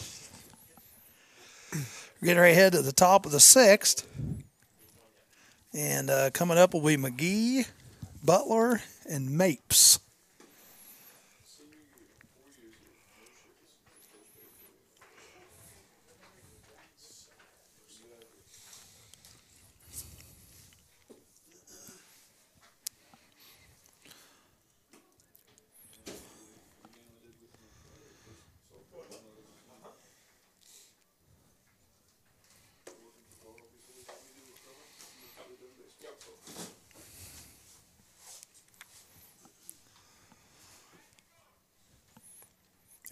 We're getting right ahead to the top of the 6th. And coming up will be McGee, Butler, and Mapes.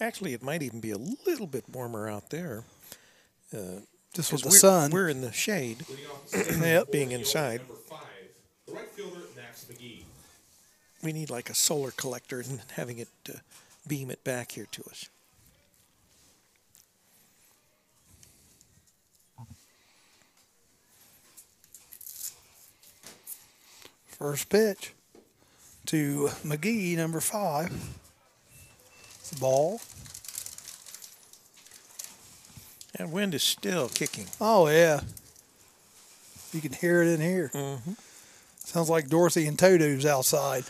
Actually, it might even be a little bit warmer out there. Just with the We're- sun. We're in the shade, Leading off the second, Yep. being inside. number 5, the right fielder, Max McGee. We need like a solar collector and having it beam it back here to us. First pitch to McGee, number 5. It's the ball. And wind is still kicking. Oh, yeah. You can hear it in here. Mm-hmm. Sounds like Dorothy and Toto's outside.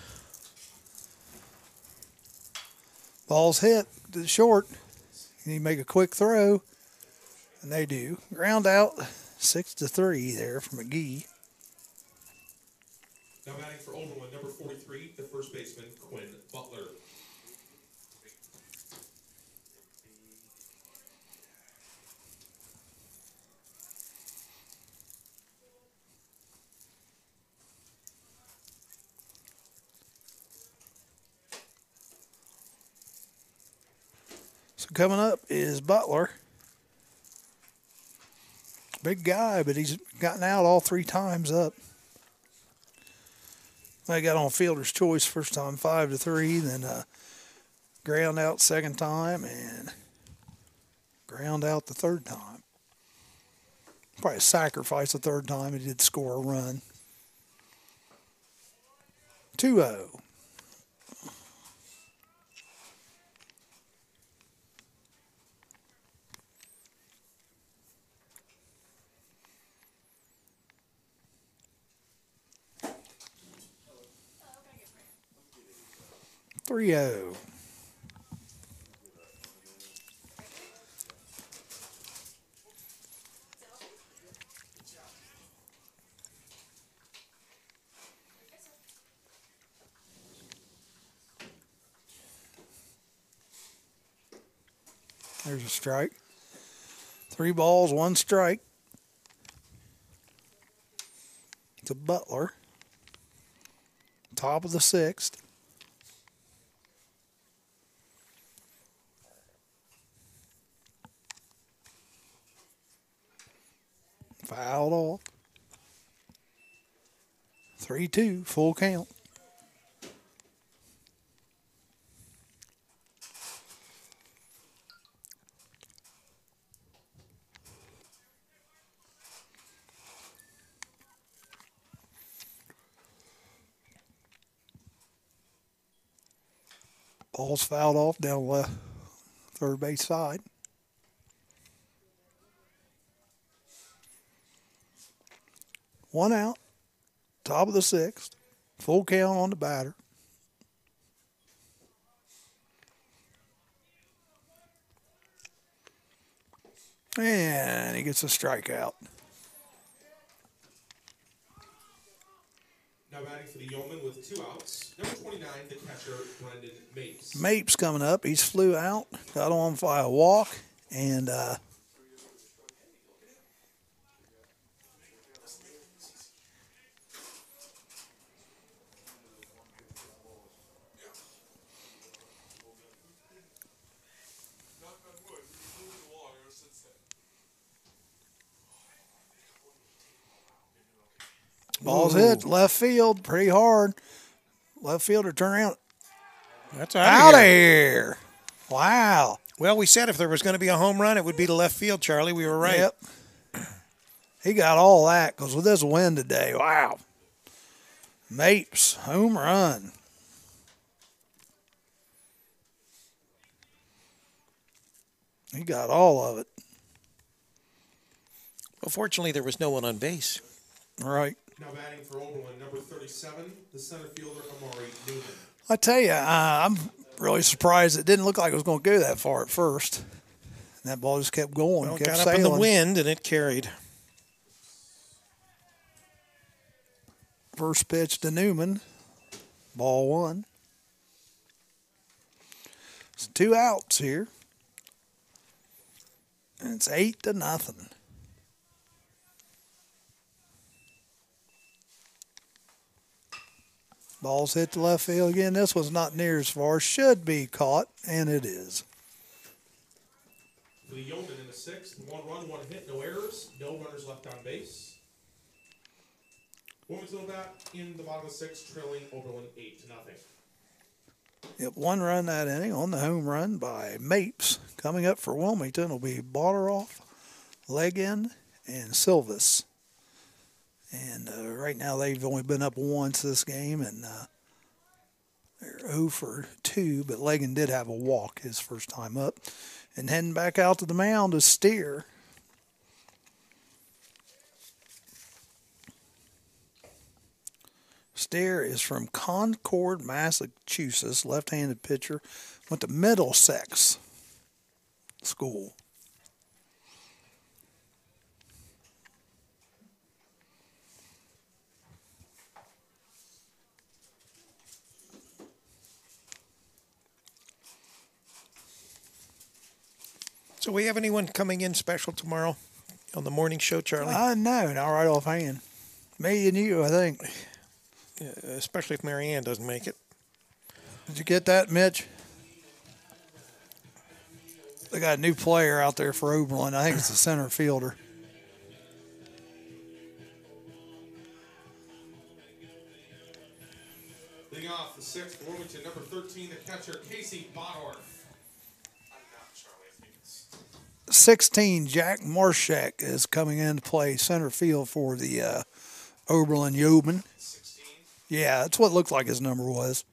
Ball's hit to the short. You need to make a quick throw. And they do. Ground out 6-3 there for McGee. Now batting for Oberlin, number 43, the first baseman, Quinn Butler. So coming up is Butler. Big guy, but he's gotten out all 3 times up. I got on fielder's choice first time, 5-3, then ground out second time, and ground out the third time. Probably sacrificed the third time. He did score a run. 2-0. Three oh. There's a strike. 3 balls, 1 strike. To Butler. Top of the 6th. Fouled off. 3-2, full count. Ball's fouled off down left third base side. One out, top of the 6th, full count on the batter. And he gets a strikeout. Now batting for the Yeoman with 2 outs, number 29, the catcher, Brendan Mapes. Mapes coming up. He's flew out, got on by a walk, and ball's hit left field pretty hard. Left fielder turn around. That's Out out of of here. here. Wow. Well, we said if there was going to be a home run, it would be to left field, Charlie. We were right. Yep. He got all that because with this wind today, wow. Mapes, home run. He got all of it. Well, fortunately, there was no one on base. Right. Now batting for Oberlin, number 37, the center fielder, Amari Newman. I tell you, I'm really surprised it didn't look like it was going to go that far at first. And that ball just kept going, Well, it kept got sailing. up in the wind, and it carried. First pitch to Newman. Ball one. It's 2 outs here. And it's 8-0. Ball's hit to left field again. This was not near as far. Should be caught, and it is. For the Yeoman in the 6th, 1 run, 1 hit, no errors, no runners left on base. Wilmington bat in the bottom of the 6th, trailing Oberlin 8-0. Yep, 1 run that inning on the home run by Mapes. Coming up for Wilmington will be Botteroff, Leggin, and Silvis. And right now they've only been up once this game, and they're 0 for 2, but Leggin did have a walk his first time up. And heading back out to the mound is Steer. Steer is from Concord, Massachusetts, left-handed pitcher. Went to Middlesex School. So we have anyone coming in special tomorrow on the morning show, Charlie? I know, not right offhand. Me and you, I think. Especially if Mary Ann doesn't make it. Did you get that, Mitch? They got a new player out there for Oberlin. I think it's the center fielder. Leading off the 6th, Wilmington, number 13, the catcher, Casey Bottorff. I'm not Charlie. I think it's 16, Jack Marshak is coming in to play center field for the Oberlin Yeoman. 16. Yeah, that's what it looked like his number was.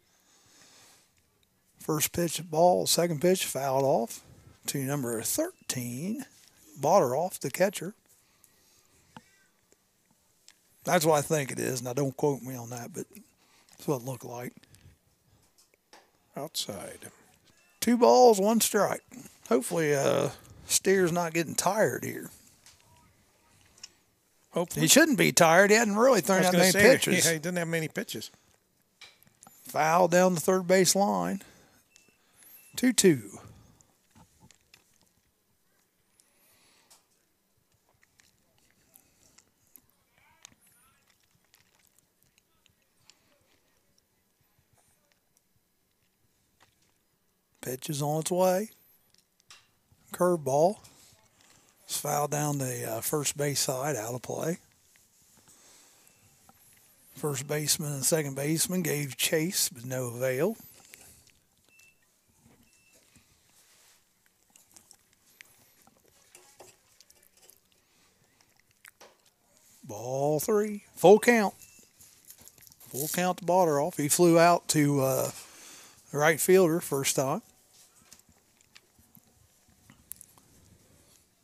First pitch ball, second pitch fouled off to number 13, Botteroff, the catcher. That's what I think it is. Now, don't quote me on that, but that's what it looked like. Outside. 2 balls, 1 strike. Hopefully, Steer's not getting tired here. Hopefully. He shouldn't be tired. He hadn't really thrown I was that gonna many say, pitches. Yeah, he didn't have many pitches. Foul down the third base line. 2-2. Pitch is on its way. Curveball. It's fouled down the first base side, out of play. First baseman and second baseman gave chase, but no avail. Ball 3. Full count. Full count to Botteroff. He flew out to the right fielder first time.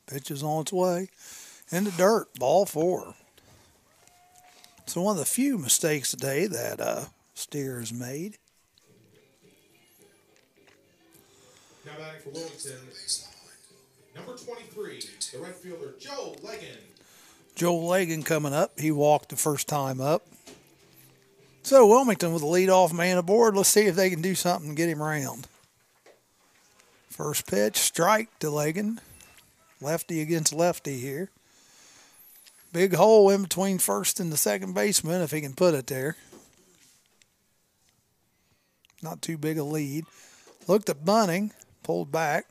Pitch is on its way. In the dirt. Ball 4. So one of the few mistakes today that Steer has made. Now batting for Wilmington, number 23, the right fielder, Joe Leggin. Joe Leggin coming up. He walked the first time up. So Wilmington with the leadoff man aboard. Let's see if they can do something and get him around. First pitch, strike to Leggin. Lefty against lefty here. Big hole in between first and the second baseman if he can put it there. Not too big a lead. Looked at bunting, pulled back.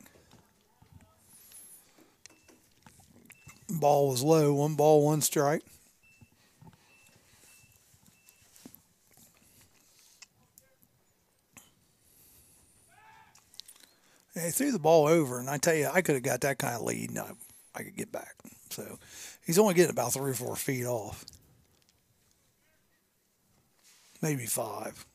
Ball was low. 1 ball, 1 strike. And he threw the ball over, and I tell you, I could have got that kind of lead, and I could get back. So he's only getting about 3 or 4 feet off. Maybe 5.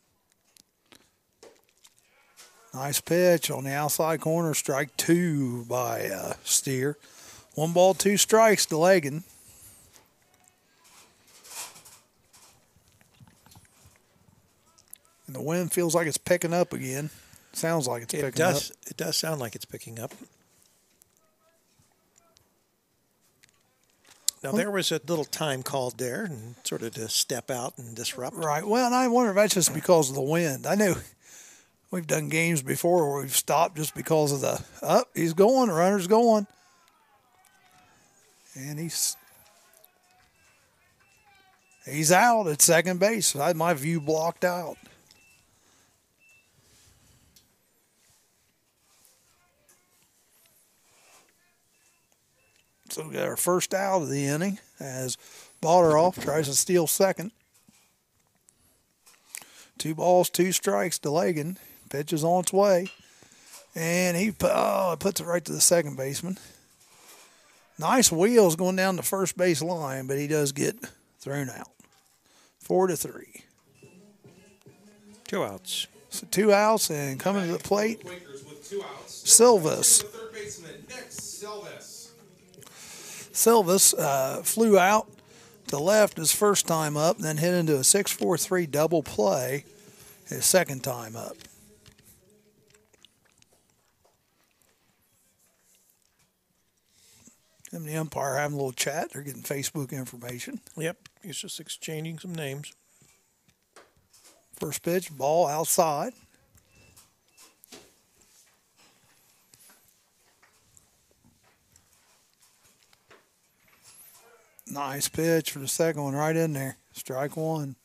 Nice pitch on the outside corner. Strike 2 by Steer. 1 ball, 2 strikes to Lagan. And the wind feels like it's picking up again. Sounds like it's picking up. It does sound like it's picking up. Now, there was a little time called there, and sort of to step out and disrupt. Right. Well, and I wonder if that's just because of the wind. I know we've done games before where we've stopped just because of the, he's going, the runner's going. And he's out at second base. I had my view blocked out. So we got our first out of the inning as Balderoff tries to steal second. 2 balls, 2 strikes to Lagan. Pitch is on its way. And he puts it right to the second baseman. Nice wheels going down the first base line, but he does get thrown out. 4-3. 2 outs. So 2 outs, and coming to the plate, Quakers with 2 outs. Silvas. The third baseman, next, Silvas. Silvas flew out to left his first time up, then hit into a 6-4-3 double play his second time up. Him and the umpire having a little chat. They're getting Facebook information. Yep, he's just exchanging some names. First pitch, ball outside. Nice pitch for the second one, right in there. Strike 1.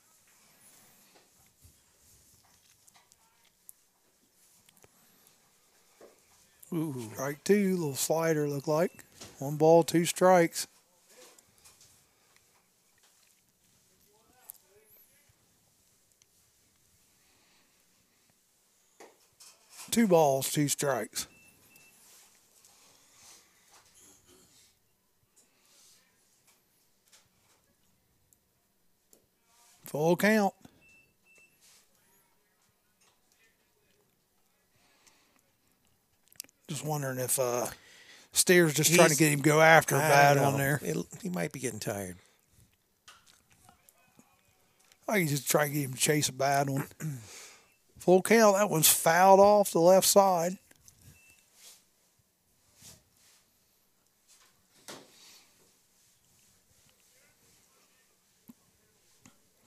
Ooh. Strike 2, little slider look like. 1 ball, 2 strikes. Two balls, 2 strikes. Full count. Just wondering if Steer's just trying to get him to go after a bad one there. He might be getting tired. I can just try to get him to chase a bad one. Full count. That one's fouled off the left side.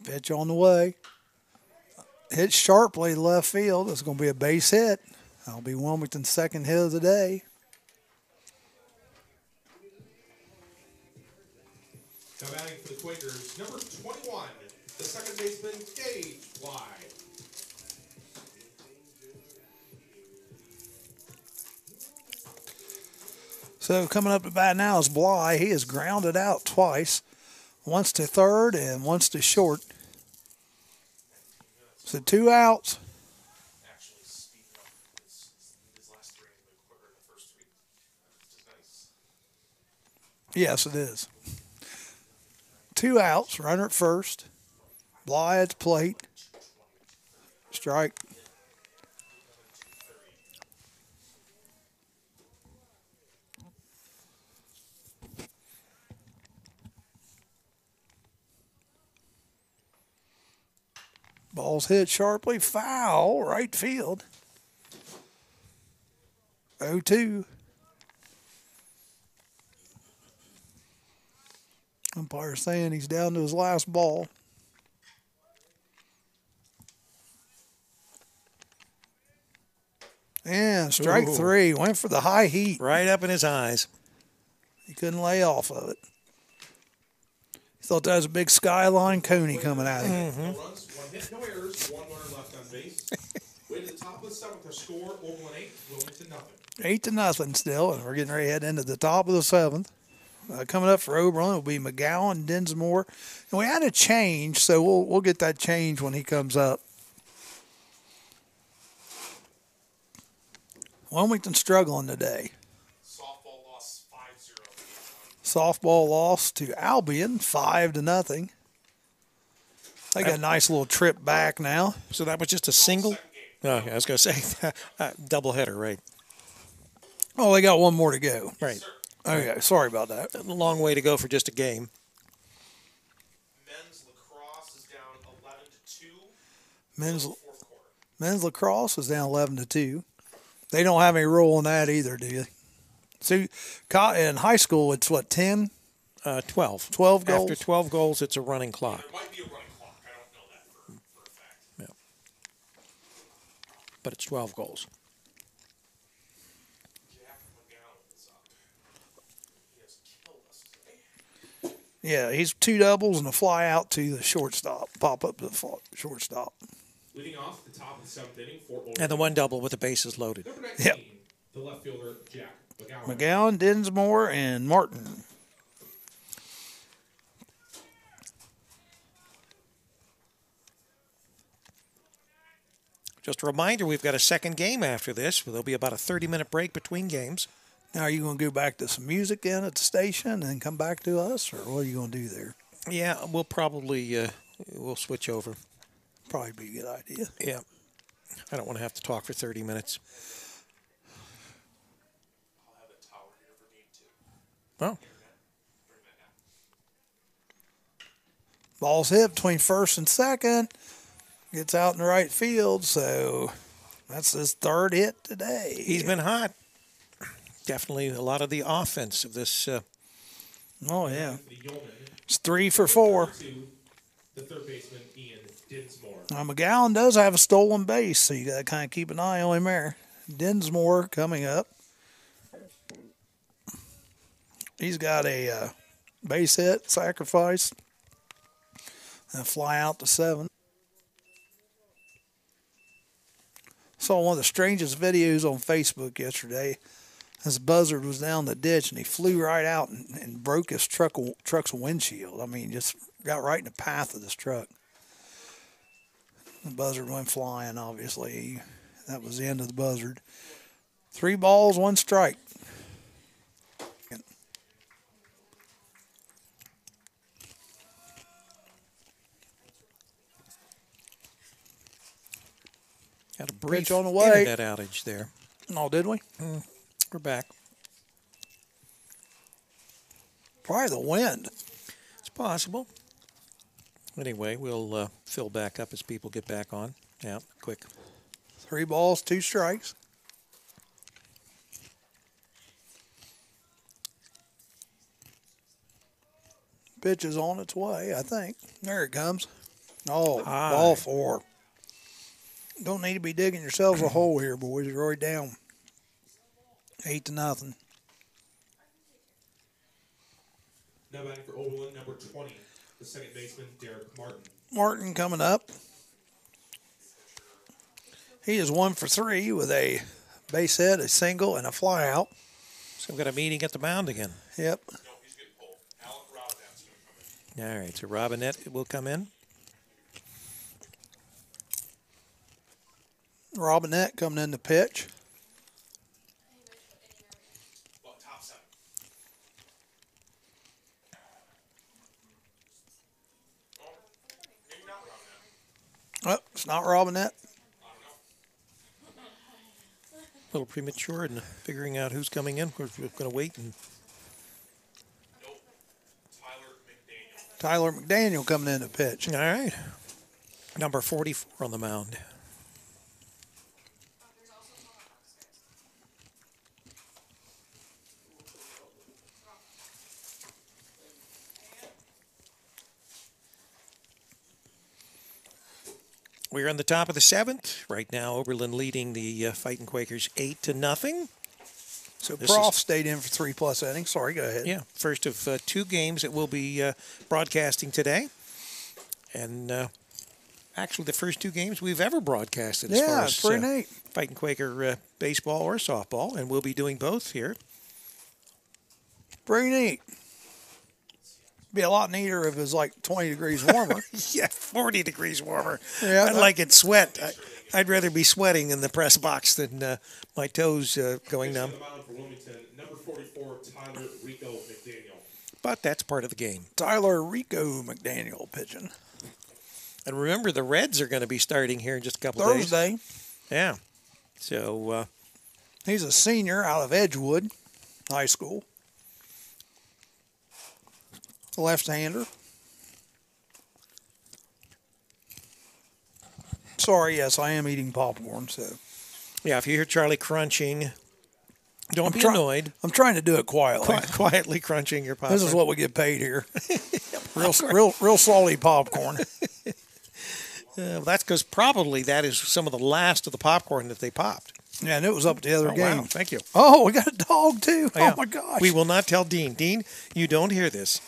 Pitch on the way. Hit sharply left field. It's going to be a base hit. That'll be Wilmington's second hit of the day. Now batting for the Quakers, number 21, the second baseman, Gage Bly. So coming up to bat now is Bly. He has grounded out twice. Once to third and once to short. So 2 outs. Actually, speeding up his last 3 a little quicker than the first 3. Which is nice. Yes, it is. 2 outs. Runner at first. Bly at the plate. Strike. Ball's hit sharply. Foul. Right field. 0-2. Umpire saying he's down to his last ball. And strike 3. Went for the high heat. Right up in his eyes. He couldn't lay off of it. He thought that was a big skyline coney coming at him. No runs, 1 hit, no errors, 1 runner left on base. Way to the top of the 7th, our score, Oberlin 8, Wilmington nothing. 8-0 still, and we're getting ready to head into the top of the 7th. Coming up for Oberlin will be McGowan, Dinsmore. And we had a change, so we'll get that change when he comes up. Wilmington struggling today. Softball lost 5-0. Softball lost to Albion 5-0. They got a nice little trip back now. So that was just a single? Oh, I was going to say doubleheader, right? Oh, they got one more to go. Right. Okay, sorry about that. A long way to go for just a game. Men's lacrosse is down 11-2. Men's Fourth quarter. men's lacrosse is down 11-2. They don't have any rule in that either, do you? See, in high school, it's what, 10? 12. 12 goals? After 12 goals, it's a running clock. There might be a running clock. I don't know that for a fact. Yeah. But it's 12 goals. Jack McGowan is up. He has killed us today. Yeah, he's 2 doubles and a fly out to the shortstop. Pop up to the shortstop. Leading off the top of the 7th inning for Oberlin. And the one double with the bases loaded. Number 19, Yep. the left fielder, Jack McGowan. McGowan, Dinsmore, and Martin. Just a reminder, we've got a second game after this. There'll be about a 30-minute break between games. Now, are you going to go back to some music then at the station and then come back to us, or what are you going to do there? Yeah, we'll probably we'll switch over. Probably be a good idea. Yeah. I don't want to have to talk for 30 minutes. I'll have a tower here for game 2. Well, Bring that down. Ball's hit between first and second. Gets out in the right field, so that's his 3rd hit today. he's been hot. Definitely a lot of the offense of this. Oh, yeah. The Yeoman. It's 3 for 4. To the third baseman, Ian Dinsmore. Now, McGowan does have a stolen base, so you got to kind of keep an eye on him there. Dinsmore coming up. He's got a base hit, sacrifice, and a fly out to 7. Saw one of the strangest videos on Facebook yesterday. This buzzard was down the ditch, and he flew right out and broke his truck's windshield. I mean, just got right in the path of this truck. The buzzard went flying, obviously. That was the end of the buzzard. 3 balls, 1 strike. Had a brief Pitch on the way. internet outage there. Oh, did we? We're back. Probably the wind. It's possible. Anyway, we'll fill back up as people get back on. Yeah, quick. 3 balls, 2 strikes. Pitch is on its way, I think. There it comes. Oh, High. ball 4. Don't need to be digging yourselves a hole here, boys. You're already down 8-0. Now batting for Oberlin, number 20, the second baseman, Derek Martin. Martin coming up. He is 1 for 3 with a base hit, a single, and a fly out. So we've got a meeting at the mound again. Yep. No, he's getting pulled. Alec Robinette's going to come in. All right, so Robinette will come in. Robinette coming in to pitch. Well, top 7. Oh, maybe not Robinette. Oh, it's not Robinette. I don't know. A little premature in figuring out who's coming in. We're going to wait. And Nope. Tyler McDaniel. Tyler McDaniel coming in to pitch. all right. Number 44 on the mound. We're on the top of the 7th. Right now, Oberlin leading the Fighting Quakers 8-0. So This Prof is- stayed in for 3+ innings. Sorry, go ahead. Yeah, first of 2 games that we'll be broadcasting today. And actually the first 2 games we've ever broadcasted as far Yeah, as it's pretty neat. Fighting Quaker baseball or softball. And we'll be doing both here. Pretty neat. Be a lot neater if it was like 20 degrees warmer. Yeah, 40 degrees warmer. Yeah, I'd like it sweat. I'd rather be sweating in the press box than my toes going numb. On the mound for Wilmington, number 44, Tyler Rico McDaniel. But that's part of the game. Tyler Rico McDaniel pitching. And remember, the Reds are going to be starting here in just a couple of days. Thursday. Yeah. So He's a senior out of Edgewood High School. Left-hander. Sorry, yes, I am eating popcorn, so. yeah, if you hear Charlie crunching, don't be annoyed. I'm trying to do it quietly. Quietly crunching your popcorn. This is what we get paid here. real salty popcorn. Well, that's because probably that is some of the last of the popcorn that they popped. Yeah, and it was up at the other game. Wow, thank you. Oh, we got a dog too. Yeah. Oh my gosh. We will not tell Dean. Dean, you don't hear this.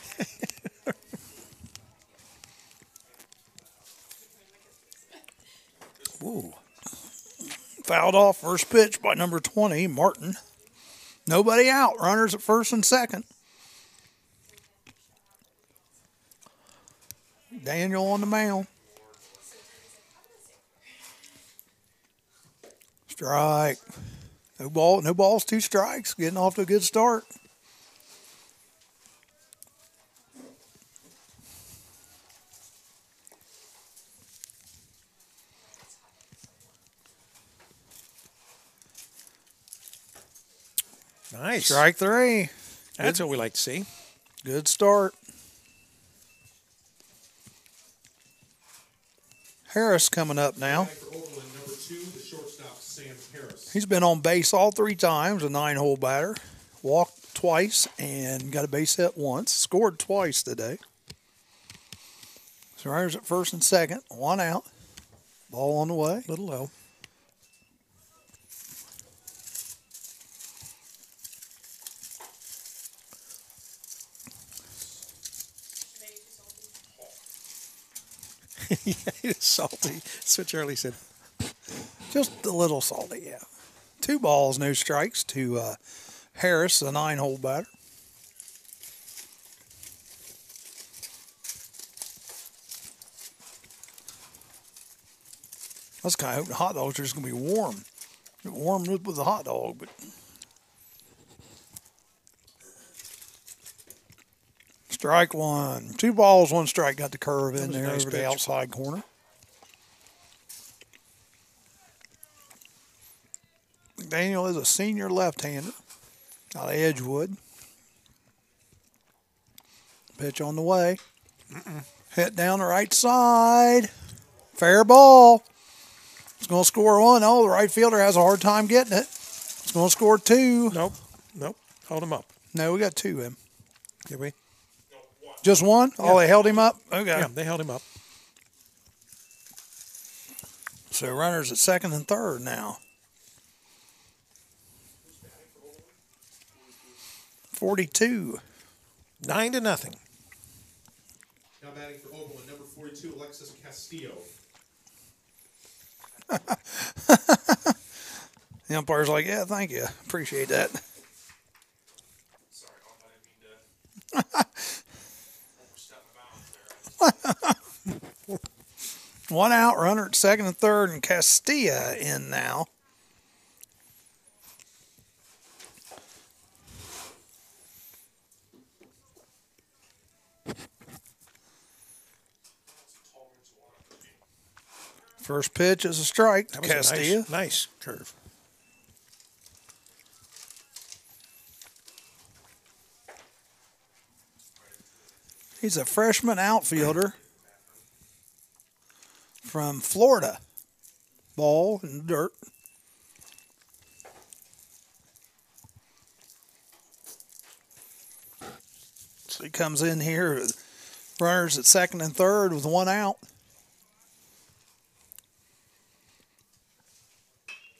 Ooh. Fouled off first pitch by number 20, Martin. Nobody out. Runners at first and second. Daniel on the mound. Strike. No balls, 2 strikes. Getting off to a good start. Nice. Strike 3. That's what we like to see. Good start. Harris coming up now. For Oberlin, number 2, the shortstop, Sam Harris. He's been on base all 3 times, a 9-hole batter. Walked twice and got a base hit once. Scored twice today. So runners at first and second, 1 out. Ball on the way. A little low. Yeah, it's salty. That's what Charlie said. Just a little salty, yeah. 2 balls, no strikes to Harris, a 9-hole batter. I was kind of hoping the hot dogs are just going to be warm. Warm with the hot dog, but... Strike 1. 2 balls, 1 strike. Got the curve in there nice over the pitch. outside corner. McDaniel is a senior left-hander out of Edgewood. Pitch on the way. Hit down the right side. Fair ball. It's going to score 1. Oh, the right fielder has a hard time getting it. It's going to score 2. Nope. Hold him up. No, we got 2 in. Did we? Just 1? Oh, they held him up? Okay. Yeah, they held him up. So runners at second and third now. 42. 9-0. Now batting for Oberlin, number 42, Alexis Castillo. The umpire's like, yeah, thank you. Appreciate that. Sorry, I didn't mean to overstep my bounds there. 1 out, runner at second and third, and Castilla in now. First pitch is a strike to That was Castilla. a nice curve. He's a freshman outfielder from Florida. Ball in the dirt. So he comes in here, runners at second and third with 1 out.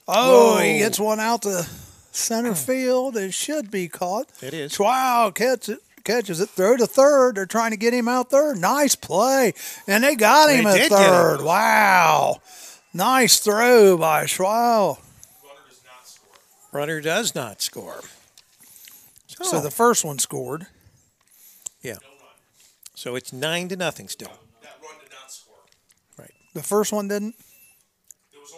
Oh, Whoa. he gets 1 out to center field. It should be caught. It is. Wow, catches it, throw to third. They're trying to get him out third. Nice play. And they got him They at did get third. him. Wow. Nice throw by Schwau. Runner does not score. Runner does not score. So the first one scored. Yeah. No run. So it's 9-0 still. That run did not score. Right. The first one didn't. There was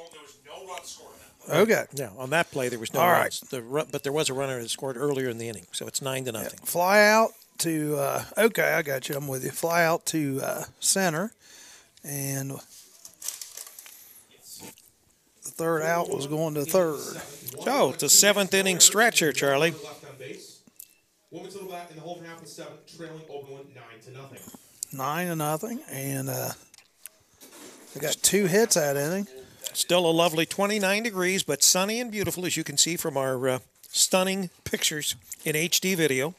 Okay. Yeah, on that play there was no All runs. But there was a runner that scored earlier in the inning, so it's 9-0. Fly out to, okay, I got you. I'm with you. Fly out to center. And the third out was going to third. So it's a 7th inning stretch here, Charlie. Left on base. Wilmington to the bat in the home half of 7th, trailing Oberlin 9-0. 9-0. And they got 2 hits that inning. Still a lovely 29 degrees, but sunny and beautiful, as you can see from our stunning pictures in HD video.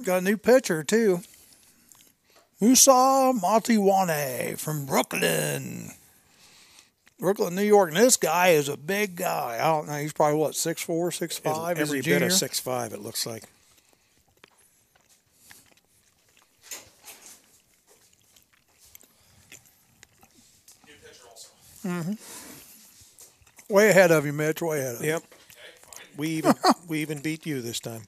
Got a new pitcher, too. Musa Matiwane from Brooklyn, New York. And this guy is a big guy. I don't know. He's probably, 6'4", 6'5"? Every bit of 6'5", it looks like. New pitcher also. Mm-hmm. Way ahead of you, Mitch. Way ahead of you. Yep. We even beat you this time.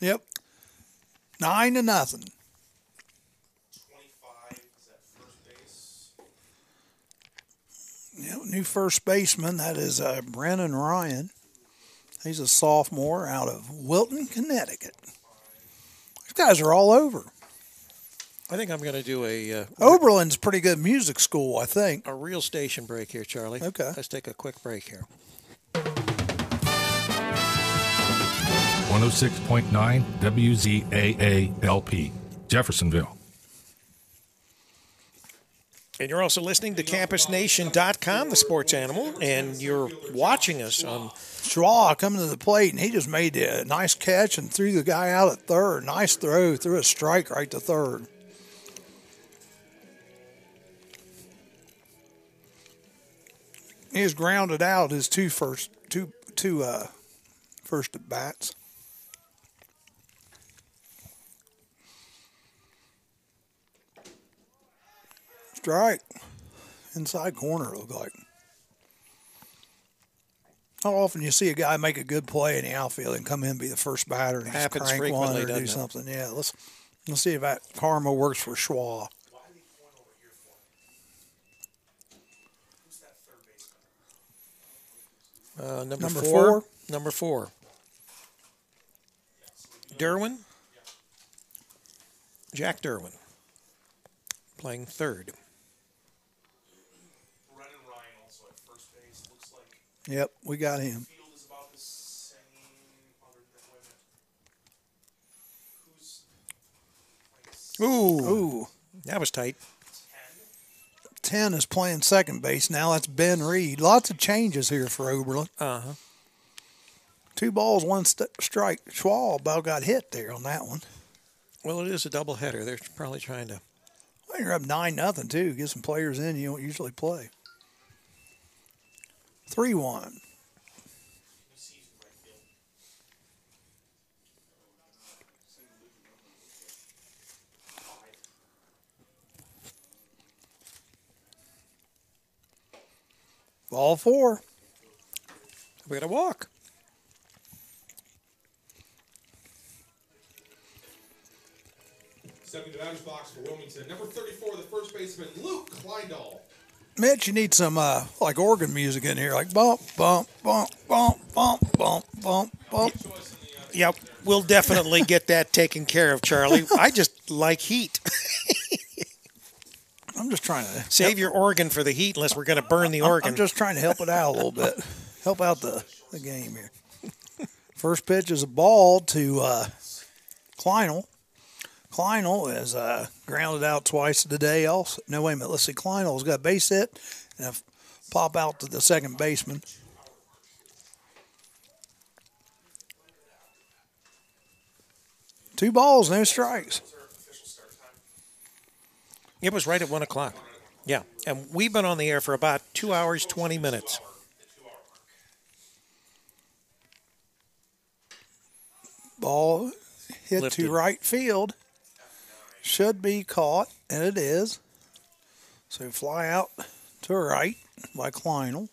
Yep. 9-0. 25 is at first base. Yep, new first baseman. That is Brennan Ryan. He's a sophomore out of Wilton, Connecticut. These guys are all over. I think I'm going to do a Oberlin's a pretty good music school, I think. a real station break here, Charlie. Okay. Let's take a quick break here. 106.9 WZAA LP, Jeffersonville. And you're also listening to CampusNation.com, the sports animal, and you're watching us on. Schwa coming to the plate, and he just made a nice catch and threw the guy out at third. Nice throw, threw a strike right to third. He has grounded out his two first at bats. Strike. Inside corner, it looked like. How often you see a guy make a good play in the outfield and come in and be the first batter and just Happens crank one frequently, or do doesn't it? something? Yeah, let's see if that karma works for Schwa. Why did he point over here for? Who's that third baseman? Number Number four. four? Number 4. Derwin. Jack Derwin. Playing third. Brennan Ryan also at first base. Looks like Yep, we got him. field is about the same other than women. Who's Ooh. Ooh, That was tight. 10 is playing second base now. That's Ben Reed. Lots of changes here for Oberlin. Uh-huh. 2 balls, 1 strike. Schwa about got hit there on that one. Well, it is a doubleheader. They're probably trying to. Well, you're up 9-0 too. Get some players in you don't usually play. 3-1. Ball 4. We got to walk. Stepping to the batter's box for Wilmington, number 34, the first baseman, Luke Kleindall. Mitch, you need some like organ music in here, like bump, bump, bump, bump, bump, bump, bump, bump. Yep, we'll definitely get that taken care of, Charlie. I just like heat. I'm just trying to Save your organ for the heat unless we're going to burn the organ. I'm just trying to help it out a little bit. Help out the game here. First pitch is a ball to Kleinel. Kleinel is grounded out twice today also. No, wait a minute. Let's see. Kleinel's got a base hit and a pop out to the second baseman. Two balls, no strikes. It was right at 1 o'clock. Yeah, and we've been on the air for about 2 hours, 20 minutes. Ball hit Lifted. to right field. Should be caught, and it is. So fly out to right by Kleinel.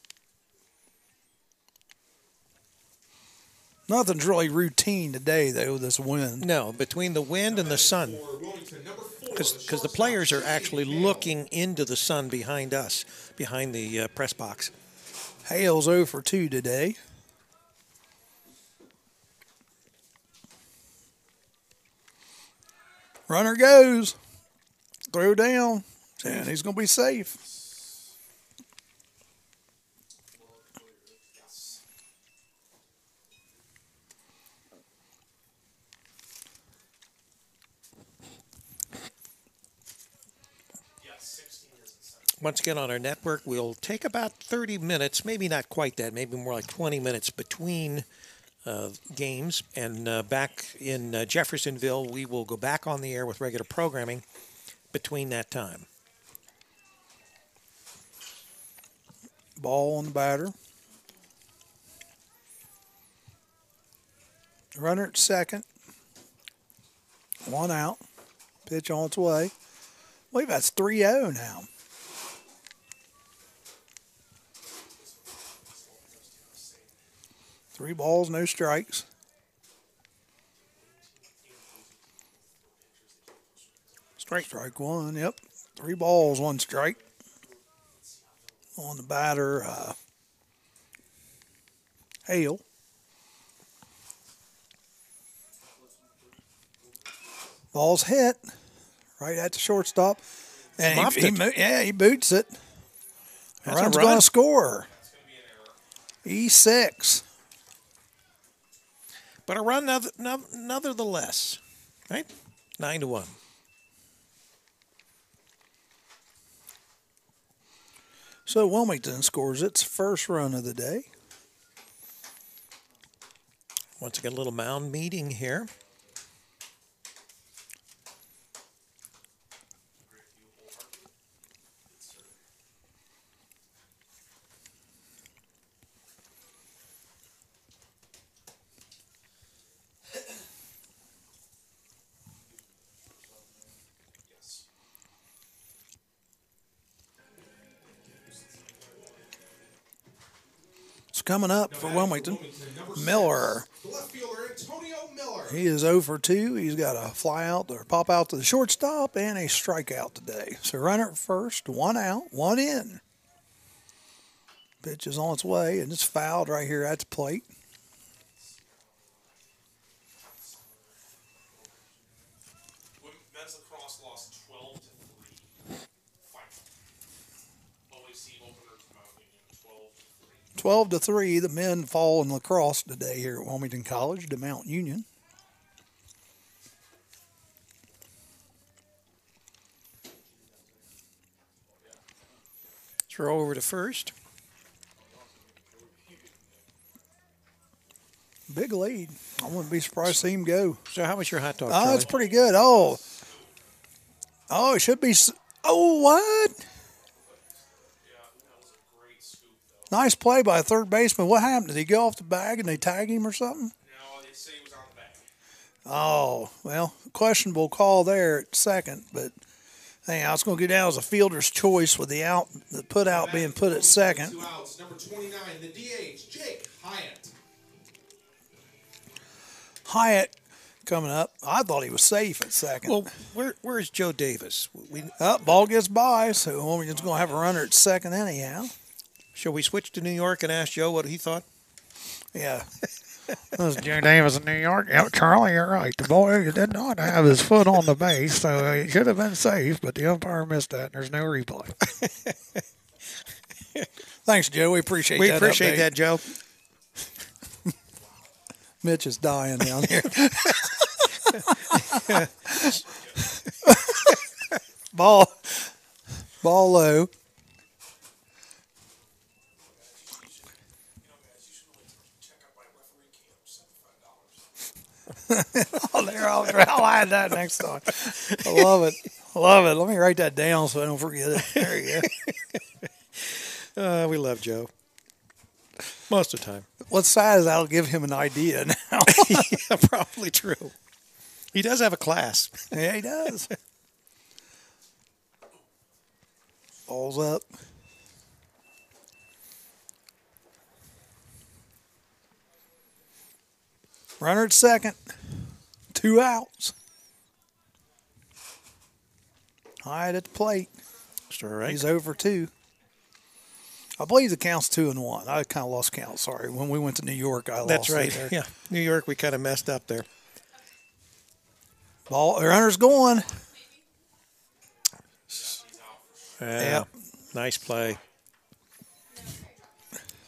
Nothing's really routine today, though, this wind. No, between the wind and the sun. For Wilmington, number 4, Because the players are actually looking into the sun behind us, behind the press box. Hale's 0 for 2 today. Runner goes. Throw down. And he's going to be safe. Once again on our network, we'll take about 30 minutes, maybe not quite that, maybe more like 20 minutes between games. And back in Jeffersonville, we will go back on the air with regular programming between that time. Ball on the batter. Runner at second. 1 out. Pitch on its way. I believe that's 3-0 now. Three balls, no strikes. Strike one, yep. 3 balls, 1 strike. On the batter, Hale. Ball's hit right at the shortstop. And he boots it. Run's going to score. E6. But a run nonetheless, right? 9-1. So Wilmington scores its first run of the day. Once again, a little mound meeting here. Coming up for Wilmington, Miller. The left fielder, Antonio Miller. He is 0 for 2. He's got a fly out or pop out to the shortstop and a strikeout today. So runner at first, 1 out, 1 in. Pitch is on its way and it's fouled right here at the plate. Men's lacrosse lost 12-3. Final. OAC opener to Mount Union 12-3. 12-3, the men fall in lacrosse today here at Wilmington College to Mount Union. Throw over to first. Big lead. I wouldn't be surprised to see him go. So how was your hot dog, Oh, Charlie? it's pretty good. Oh, it should be. Oh, what? Nice play by a third baseman. What happened? Did he go off the bag and they tag him or something? No, they say he was on the bag. Oh, well, questionable call there at second. But, anyhow, it's going to go down as a fielder's choice with the put out being put at second. 2 outs, number 29, the DH, Jake Hyatt. Hyatt coming up. I thought he was safe at second. Well, where's Joe Davis? Ball gets by, so Wilmington's going to have a runner at second anyhow. Shall we switch to New York and ask Joe what he thought? Yeah. This is Joe Davis in New York. Yep, Charlie, you're right. The boy did not have his foot on the base, so he should have been safe, but the umpire missed that, and there's no replay. Thanks, Joe. We appreciate We that. appreciate update. that, Joe. Mitch is dying down here. Ball low. I'll add that next time. I love it. Let me write that down so I don't forget it. There you go. We love Joe. Most of the time. What's sad is that'll give him an idea now. Yeah, probably true. He does have a class. Yeah, he does. Ball's up. Runner at second. 2 outs. Hyatt at the plate. Strike. He's over 2. I believe the count's 2-1. I kind of lost count. Sorry. When we went to New York, I That's lost right. it there. Yeah, New York, we kind of messed up there. Ball. Runner's going. Yeah. Yep. Nice play.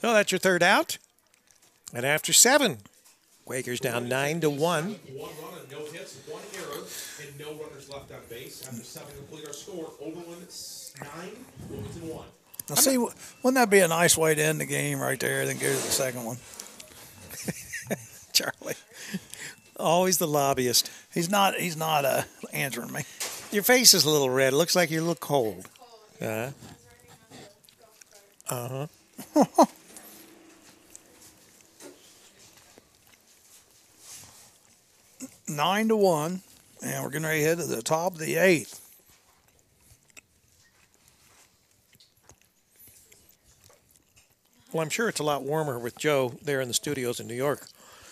So that's your third out. And after 7, Quakers down 9-1. One run and no hits, 1 error, and no runners left on base. After 7 complete our score, Oberlin 9, Wilmington 1. Now, see, wouldn't that be a nice way to end the game right there, then go to the second one? Charlie, always the lobbyist. He's not answering me. Your face is a little red. It looks like you look cold. Uh-huh. 9-1, and we're getting ready to head to the top of the 8th. Well, I'm sure it's a lot warmer with Joe there in the studios in New York.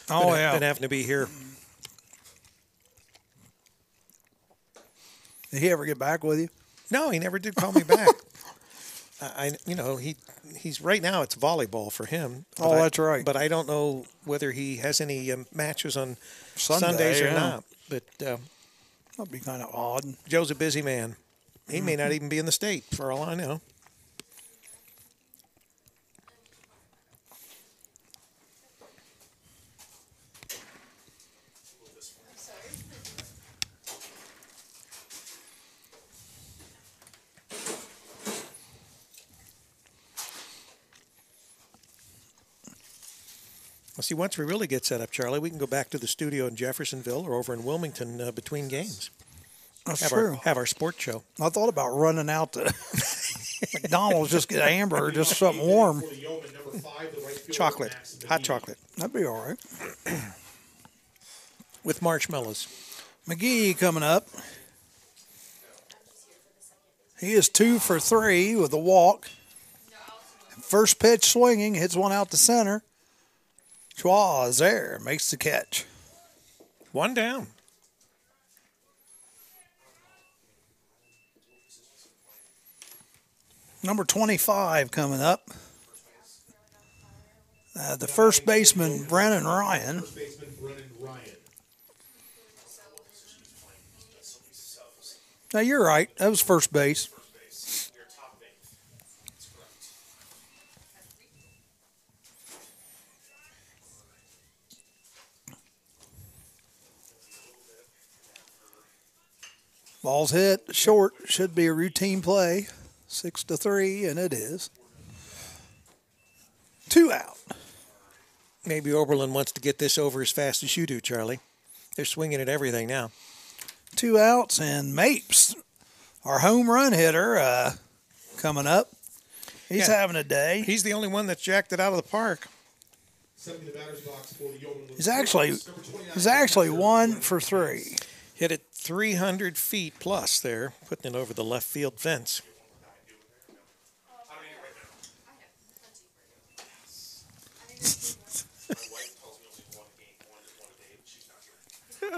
Oh, yeah. Than having to be here. Did he ever get back with you? No, he never did call me back. He's right now it's volleyball for him. Oh, that's right. But I don't know whether he has any matches on Sunday, Sundays or yeah. not. But That'd be kind of odd. Joe's a busy man. He may not even be in the state for all I know. Well, see, once we really get set up, Charlie, we can go back to the studio in Jeffersonville or over in Wilmington between games. That's true. Have our sports show. I thought about running out to McDonald's, just get Amber or just something warm. For the Yeoman, number 5, the right fielder, Chocolate. Max Hot McGee. chocolate. That'd be all right. With marshmallows. McGee coming up. He is 2 for 3 with a walk. First pitch swinging, hits one out to center. Schwa is there, makes the catch. 1 down. Number 25 coming up. The first baseman, Brennan Ryan. First baseman, Brennan Ryan. Now, you're right. That was first base. You're top of 8th. That's correct. Ball's hit short. Should be a routine play. 6-3, and it is. 2 out. Maybe Oberlin wants to get this over as fast as you do, Charlie. They're swinging at everything now. 2 outs, and Mapes, our home run hitter, coming up. He's having a day. He's the only one that's jacked it out of the park. Stepping in the batter's box for the Yeoman. He's actually 1 for 3. Hit it 300 feet plus there, putting it over the left field fence.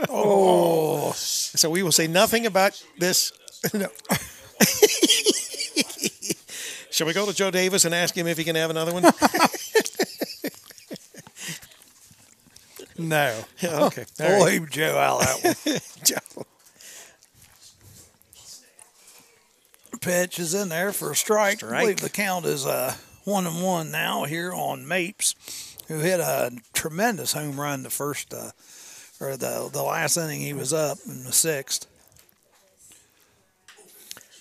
Oh, so we will say nothing about this. No. Shall we go to Joe Davis and ask him if he can have another one? No. Okay. All We'll right. leave Joe out of that one. Joe. Pitch is in there for a strike. I Strike. believe the count is 1-1 now here on Mapes, who hit a tremendous home run the first or the last inning he was up in the 6th.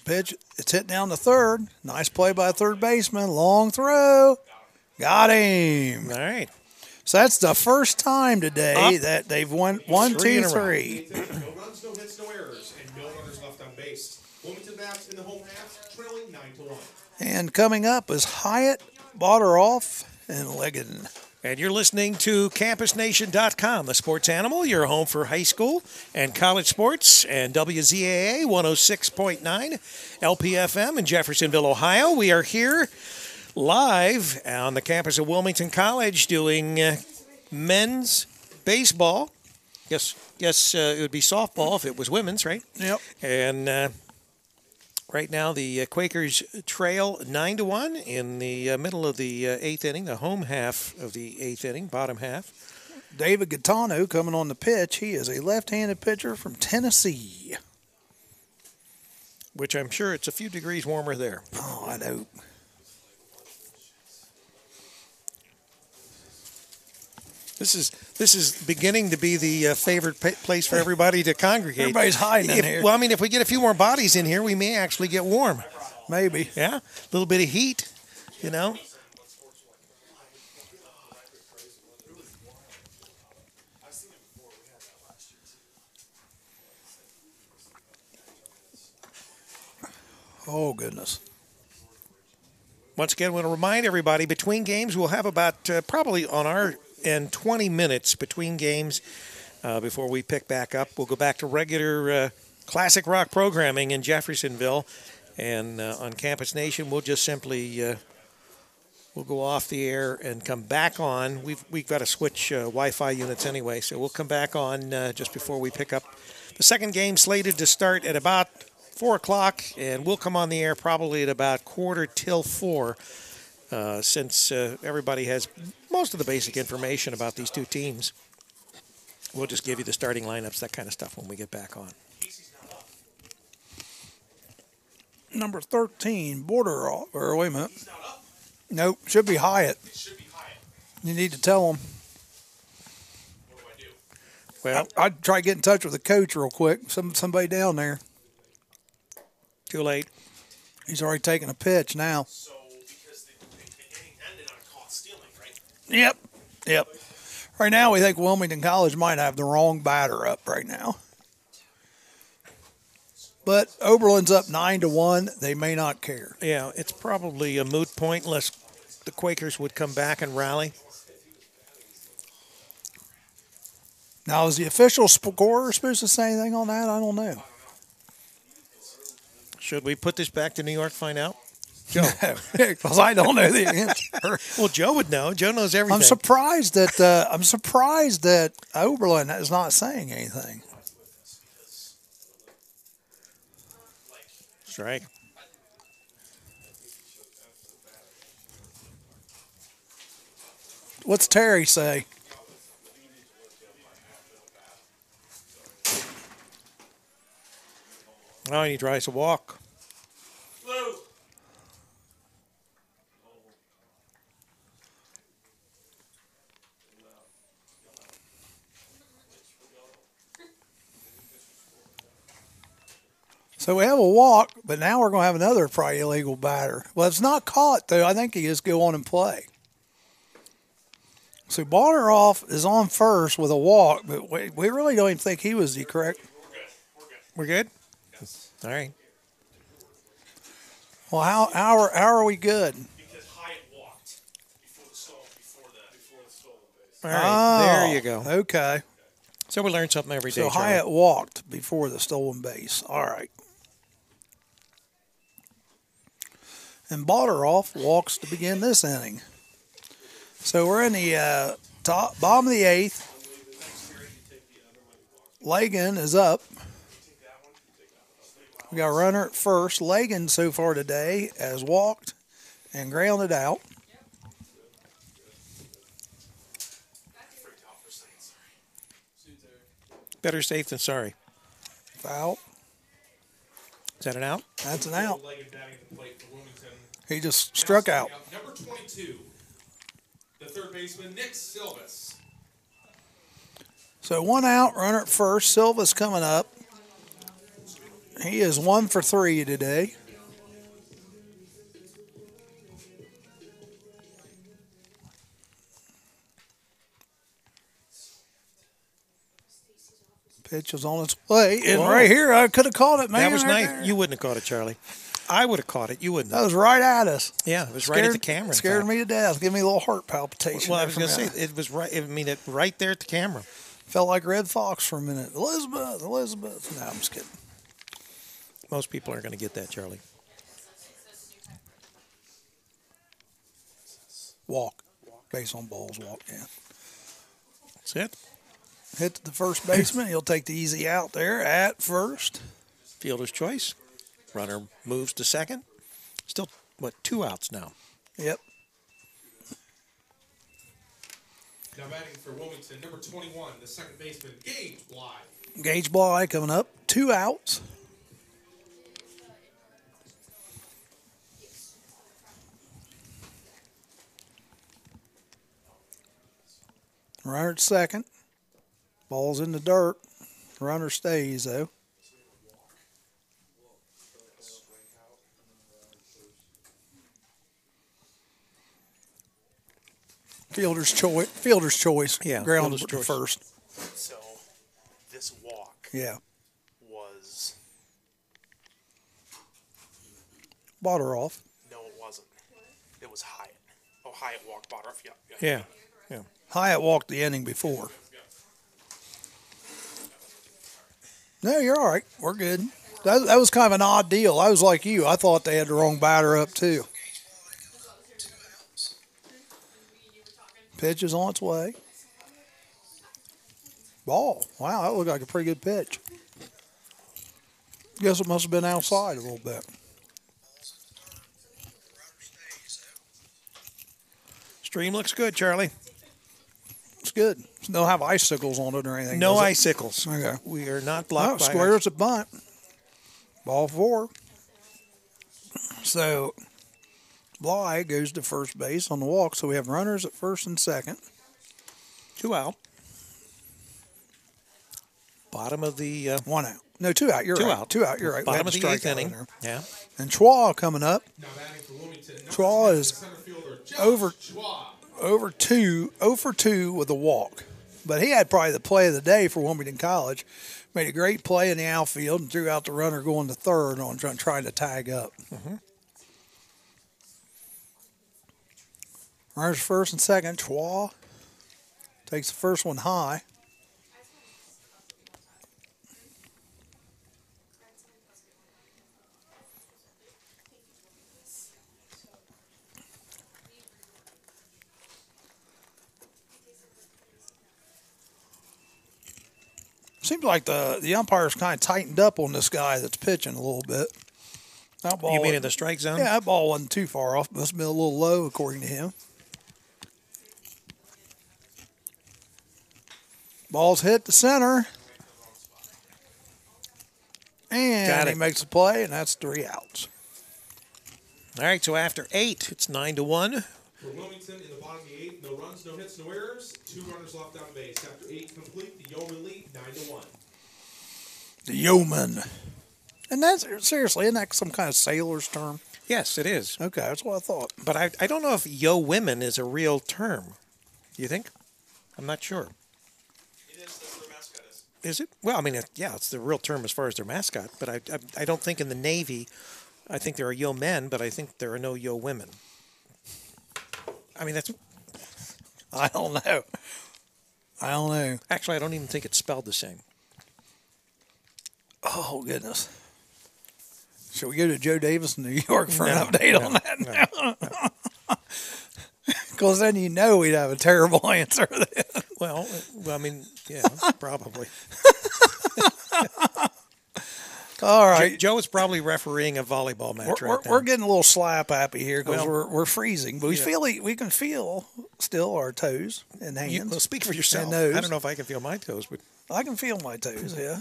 Pitch, it's hit down the third. Nice play by third baseman. Long throw. Got him. All right. So that's the first time today that they've won 1, 2, in a row. 3. No runs, no hits, no errors, and no runners left on base. Wilmington bats in the home half, trailing 9-1. And coming up is Hyatt, Botteroff, and Ligon. And you're listening to CampusNation.com, the sports animal, your home for high school and college sports, and WZAA 106.9 LPFM in Jeffersonville, Ohio. We are here live on the campus of Wilmington College doing men's baseball. Guess it would be softball if it was women's, right? Yep. And right now the Quakers trail 9-1 in the middle of the eighth inning, the home half of the eighth inning, bottom half. David Gaetano coming on the pitch. He is a left-handed pitcher from Tennessee. Which I'm sure it's a few degrees warmer there. Oh, I know. This is beginning to be the favorite place for everybody to congregate. Everybody's hiding in here. Well, I mean, if we get a few more bodies in here, we may actually get warm. Maybe. Yeah, a little bit of heat, you know. Oh, goodness. Once again, I want to remind everybody, between games, we'll have about probably on our end 20 minutes between games before we pick back up. We'll go back to regular classic rock programming in Jeffersonville. And on Campus Nation, we'll just simply we'll go off the air and come back on. We've got to switch Wi-Fi units anyway, so we'll come back on just before we pick up the second game, slated to start at about 4 o'clock, and we'll come on the air probably at about 4:45, since everybody has most of the basic information about these two teams. We'll just give you the starting lineups, that kind of stuff, when we get back on. Number 13, Border, or wait a minute. Nope, should be Hyatt. You need to tell him. Well, I'd try to get in touch with the coach real quick. Somebody down there. Too late. He's already taking a pitch now. So, because the inning ended on caught stealing, right? Yep. Right now, we think Wilmington College might have the wrong batter up right now. But Oberlin's up 9-1. They may not care. Yeah, it's probably a moot point unless the Quakers would come back and rally. Now, is the official scorer supposed to say anything on that? I don't know. Should we put this back to New York, find out? Joe. Because I don't know the answer. Well, Joe would know. Joe knows everything. I'm surprised that Oberlin is not saying anything. Strike. What's Terry say? Oh, and he tries to walk. So we have a walk, but now we're going to have another probably illegal batter. Well, it's not caught, though. I think he just go on and play. So Bonneroff is on first with a walk, but we really don't even think he was the correct. We're good? Yes. All right. Well, how are we good? Because Hyatt walked before the stolen base. All right. There you go. Okay. So we learn something every day. So Hyatt walked before the stolen base. All right. And Bonneroff walks to begin this inning. So we're in the bottom of the eighth. Lagan is up. We got a runner at first. Lagan so far today has walked and grounded out. Better safe than sorry. Foul. Is that an out? That's an out. Legged batting at the plate for Wilmington. He just struck out. Number 22, the third baseman, Nick Silvas. So one out, runner at first. Silva's coming up. He is 1 for 3 today. Pitch is on its way. And Whoa. right here, I could have caught it, man. That was right nice. there. You wouldn't have caught it, Charlie. I would have caught it. You wouldn't That have. was right at us. Yeah, it was right at the camera. in Scared fact. me to death. Give me a little heart palpitation. Well, I there was for a going to minute. say, it was right. I mean, right there at the camera. Felt like Red Fox for a minute. Elizabeth. No, I'm just kidding. Most people aren't going to get that, Charlie. Walk. Base on balls, walk, yeah. That's it. hit to the first baseman. He'll take the easy out there at first. Fielder's choice. Runner moves to second. Still, 2 outs now? Yep. Now batting for Wilmington, number 21, the second baseman, Gage Bly. Gage Bly coming up. 2 outs. Runner at second. Ball's in the dirt. Runner stays, though. Fielder's choice. Yeah, Ground fielder's to choice. first. So this walk Yeah. was Bought her off. no, it wasn't. It was Hyatt. Oh, Hyatt walked Botteroff. Yeah. Yeah. Yeah. Hyatt walked the inning before. No, you're all right. We're good. That was kind of an odd deal. I was like you. I thought they had the wrong batter up, too. Pitch is on its way. Ball. Wow, that looked like a pretty good pitch. Guess it must have been outside a little bit. Stream looks good, Charlie. It's good. Don't have icicles on it or anything. No does it? icicles. Okay. We are not blocked by Squares at bunt. Ball 4. So Bly goes to first base on the walk. So we have runners at first and second. 2 out. Bottom of the 1 out. No, 2 out. You're 2 right. out. 2 out. You're right. We Bottom had of the the 8th strikeout in inning. there. Yeah. And Chua coming up. Now batting for Wilmington, number Chua 10, is center fielder, Josh over- Chua. Over 0 for 2 with a walk. But he had probably the play of the day for Wilmington College. Made a great play in the outfield and threw out the runner going to third on trying to tag up. Runners first and second. Chua takes the first one high. Seems like the umpires kind of tightened up on this guy that's pitching a little bit. That ball, You mean in the strike zone? yeah, that ball wasn't too far off. Must have been a little low, according to him. Ball's hit the center. And Got he it. makes a play, and that's 3 outs. All right, so after 8, it's 9-1. For Wilmington in the bottom of the 8th, no runs, no hits, no errors. 2 runners left on base. After 8 complete, the Yeoman lead 9-1. The Yeoman. And that's, seriously, isn't that some kind of sailor's term? Yes, it is. Okay, that's what I thought. But I don't know if yo women is a real term. You think? I'm not sure. It is. That's what their mascot is. Is it? Well, I mean, yeah, it's the real term as far as their mascot. But I don't think in the Navy, I think there are yo men, but I think there are no yo women. I mean, that's I don't know. actually, I don't even think it's spelled the same. Oh, goodness. Shall we go to Joe Davis in New York for an update on that? Because then you know we'd have a terrible answer then. Well, I mean, yeah, probably. All right. Joe is probably refereeing a volleyball match right now. We're getting a little slap happy here because Well, we're freezing, but we can feel still our toes and hands. Well, speak for yourself. And nose. I don't know if I can feel my toes, but I can feel my toes, yeah.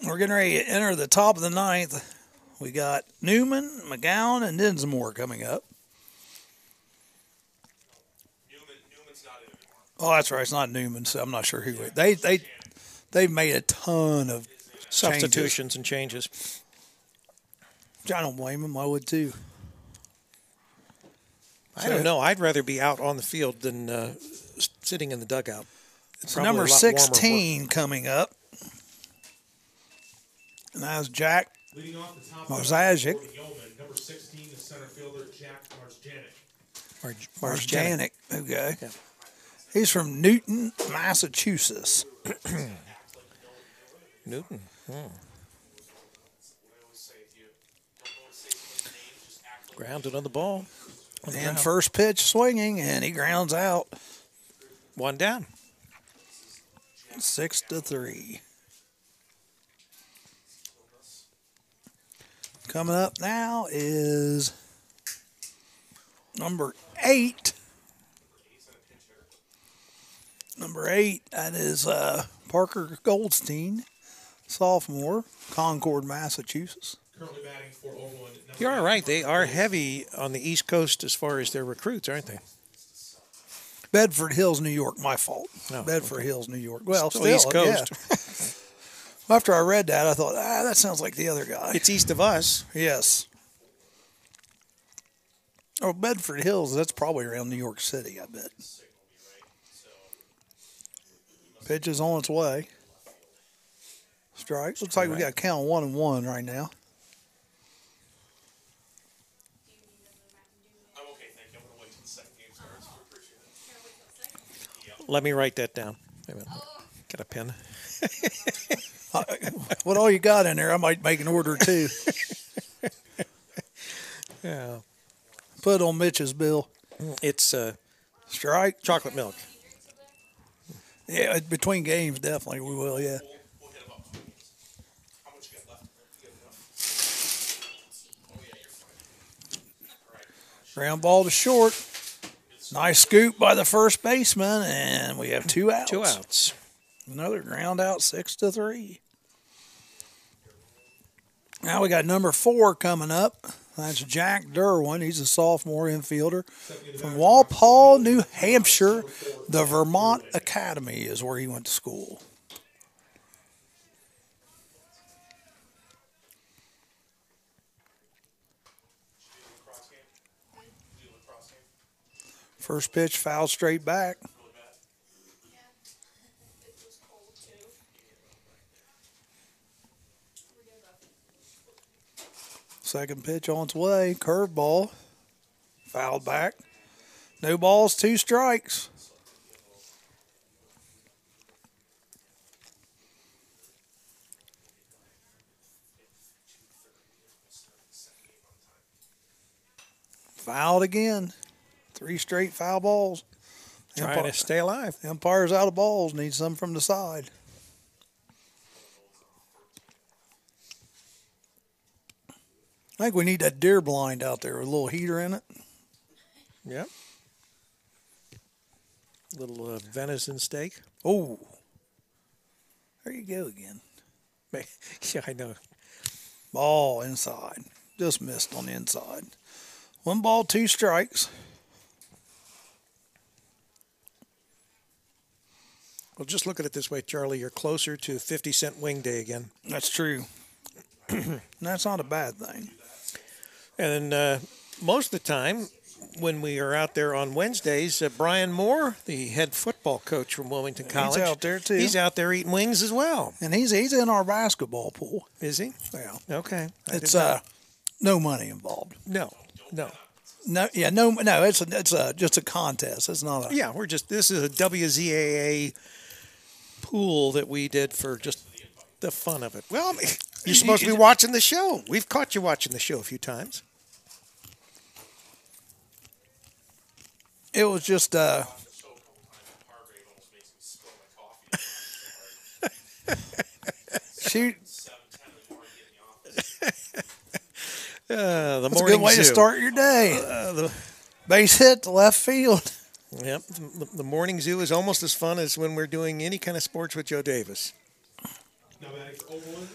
We're getting ready to enter the top of the 9th. We got Newman, McGowan, and Dinsmore coming up. Newman's not in anymore. Oh, that's right. It's not Newman, so I'm not sure who. They've made a ton of substitutions and changes. changes. I don't blame them. I would too. I don't know. I'd rather be out on the field than sitting in the dugout. It's So probably number a lot warmer 16 coming up. And that's Jack Leading off the top Marzajic. for the Yeoman, number 16, the center fielder, Jack Marzjanek. work. Marzajic. Okay. Yeah. He's from Newton, Massachusetts. Newton. Grounded on the ball. And first pitch swinging, and he grounds out. 1 down. 6-3. Coming up now is number 8. Number 8, that is Parker Goldstein, sophomore, Concord, Massachusetts. Currently batting for Oberlin. You're all right. They are heavy on the East Coast as far as their recruits, aren't they? Bedford Hills, New York. My fault. Oh, Bedford Hills, New York. Well, Still still, East Coast. Yeah. After I read that, I thought, that sounds like the other guy. It's east of us. Yes. Oh, Bedford Hills, that's probably around New York City, I bet. Pitch is on its way. Strike. Looks like we got a count of 1-1 right now. I'm okay, thank you. I'm going to wait till the second game starts. We appreciate it. Let me write that down. Wait a minute. Got a pen. What all you got in there? I might make an order too. Yeah. Put it on Mitch's bill. It's Strike. chocolate milk. Yeah, between games, definitely we will, yeah. We'll hit them up. How much you got left? You got enough? Oh, yeah, you're fine. All right. Ground ball to short. Nice scoop by the first baseman, and we have 2 outs. 2 outs. Another ground out, 6-3. Now we got number 4 coming up. That's Jack Derwin. He's a sophomore infielder from Walpole, New Hampshire. The Vermont Academy is where he went to school. First pitch, foul straight back. Second pitch on its way. Curveball. Fouled back. No balls, 2 strikes. Fouled again. 3 straight foul balls. Trying to stay alive. Umpire's out of balls. Needs some from the side. I think we need that deer blind out there with a little heater in it. Yep. Little venison steak. Oh. There you go again. Yeah, I know. Ball inside. Just missed on the inside. 1 ball, 2 strikes. Well, just look at it this way, Charlie. You're closer to 50-cent wing day again. That's true. That's not a bad thing. And most of the time, when we are out there on Wednesdays, Brian Moore, the head football coach from Wilmington College, He's out there too. He's out there eating wings as well. And he's in our basketball pool. Is he? Yeah. Okay. It's no money involved. No. No, yeah, no. It's just a contest. It's not a. Yeah, this is a WZAA pool that we did for just the fun of it. Well, you're supposed to be watching the show. We've caught you watching the show a few times. It was just shoot. The That's a morning good way to zoo. start your day. Base hit to left field. Yep, the morning zoo is almost as fun as when we're doing any kind of sports with Joe Davis. Now batting for Oberlin,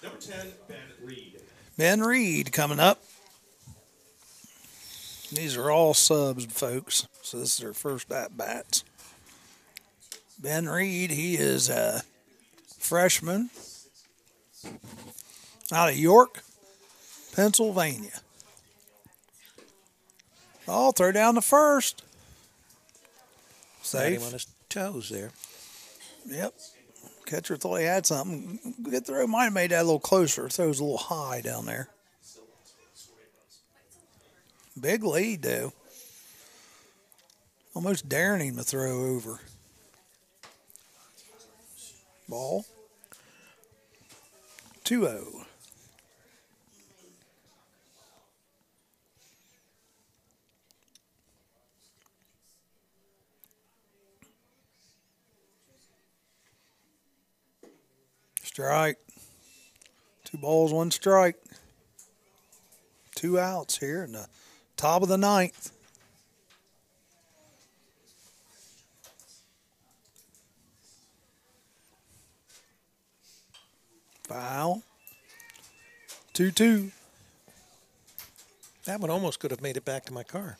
number 10, Ben Reed. Ben Reed coming up. These are all subs, folks. So this is their first at-bats. Ben Reed, he is a freshman out of York, Pennsylvania. Oh, throw down the first. Had him Safe. on his toes there. Yep. Catcher thought he had something. Good throw. Might have made that a little closer. Throws a little high down there. Big lead, though. Almost daring him to throw over. Ball. 2-0. Strike. 2 balls, 1 strike. 2 outs here in the top of the 9th. Foul. 2-2. That one almost could have made it back to my car.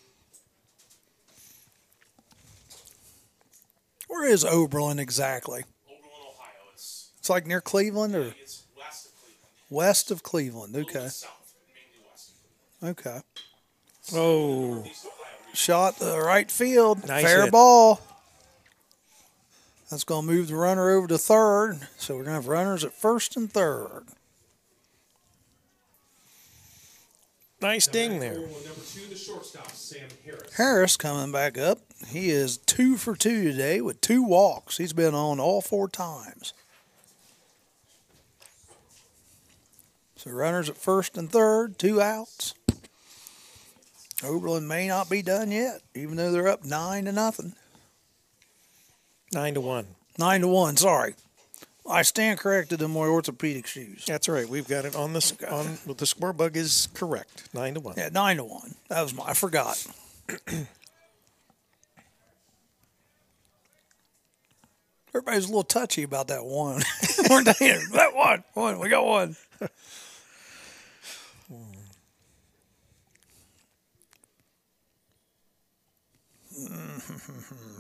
Where is Oberlin exactly? Oberlin, Ohio. It's like near Cleveland or It's west of Cleveland. west of Cleveland. A little Okay. bit south, but mainly west of Cleveland. Okay. Oh, Northeast Ohio. Shot to the right field. Nice Fair hit. ball. That's going to move the runner over to third. So we're going to have runners at first and third. nice ding there. Number 2, the shortstop, Sam Harris. Harris coming back up. He is 2 for 2 today with 2 walks. He's been on all 4 times. So runners at first and third, 2 outs. Oberlin may not be done yet, even though they're up 9-0. 9-1. 9-1, sorry. I stand corrected in my orthopedic shoes. That's right. We've got it on the well, the score bug is correct. 9-1. Yeah, 9-1. That was I forgot. Everybody's a little touchy about that one. We're saying, that one. We got one.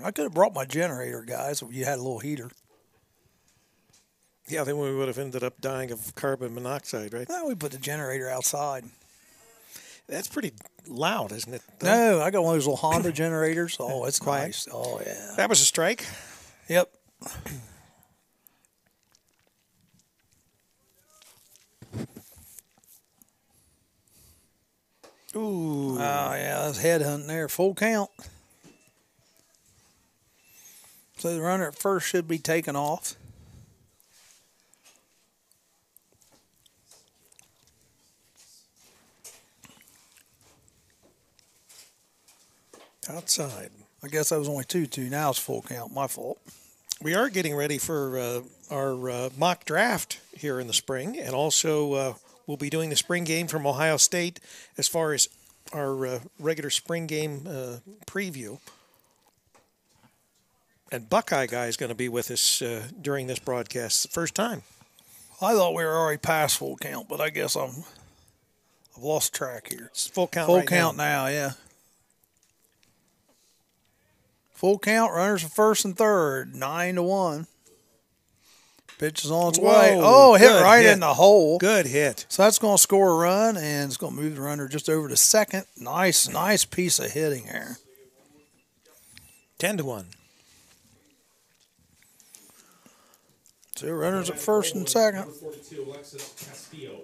I could have brought my generator, guys, if you had a little heater. Yeah, then we would have ended up dying of carbon monoxide, right? Well, we put the generator outside. That's pretty loud, isn't it? No, I got one of those little Honda generators. Oh, it's Quiet. nice. Oh, yeah. That was a strike. Yep. Ooh. Oh, yeah, that's headhunting there. Full count. So the runner at first should be taken off. Outside. I guess that was only 2-2. Now it's full count. My fault. We are getting ready for our mock draft here in the spring, and also we'll be doing the spring game from Ohio State as far as our regular spring game preview. And Buckeye Guy is going to be with us during this broadcast. The first time. I thought we were already past full count, but I guess I've lost track here. It's full count. Full right count now, yeah. Full count. Runners at first and third. 9-1. Pitch is on its way. Oh, hit good right hit. in the hole. Good hit. So that's going to score a run, and it's going to move the runner just over to second. Nice piece of hitting there. 10-1. So runners at first and second. Number 42, Alexis Castillo.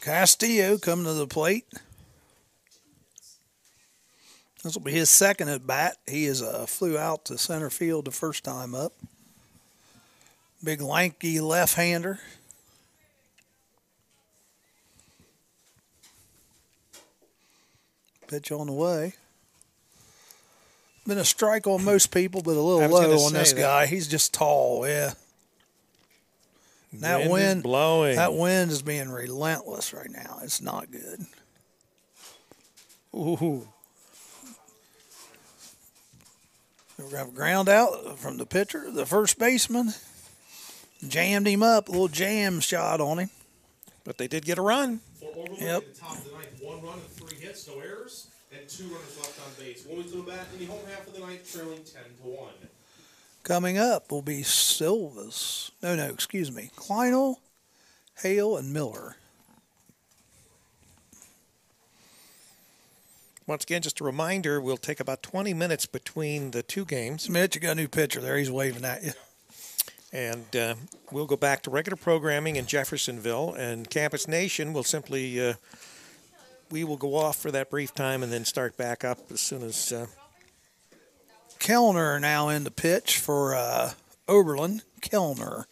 Castillo coming to the plate. This will be his second at bat. He flew out to center field the first time up. Big lanky left-hander. Pitch on the way. Been a strike on most people, but a little low on this guy. He's just tall, yeah. That wind is blowing. That wind is being relentless right now. It's not good. Ooh. We're going to have a ground out from the pitcher. The first baseman jammed him up. A little jam shot on him. But they did get a run. For Oberlin Yep. at the top of the ninth, 1 run and 3 hits, no errors, and 2 runners left on base. Wilmington bat in the home half of the ninth, trailing 10-1. Coming up will be Silvas. Excuse me. Kleinel, Hale, and Miller. Once again, just a reminder, we'll take about 20 minutes between the two games. Mitch, you got a new pitcher there. He's waving at you. And we'll go back to regular programming in Jeffersonville. And Campus Nation will simply, we will go off for that brief time and then start back up as soon as... Kellner now in the pitch for Oberlin. Kellner.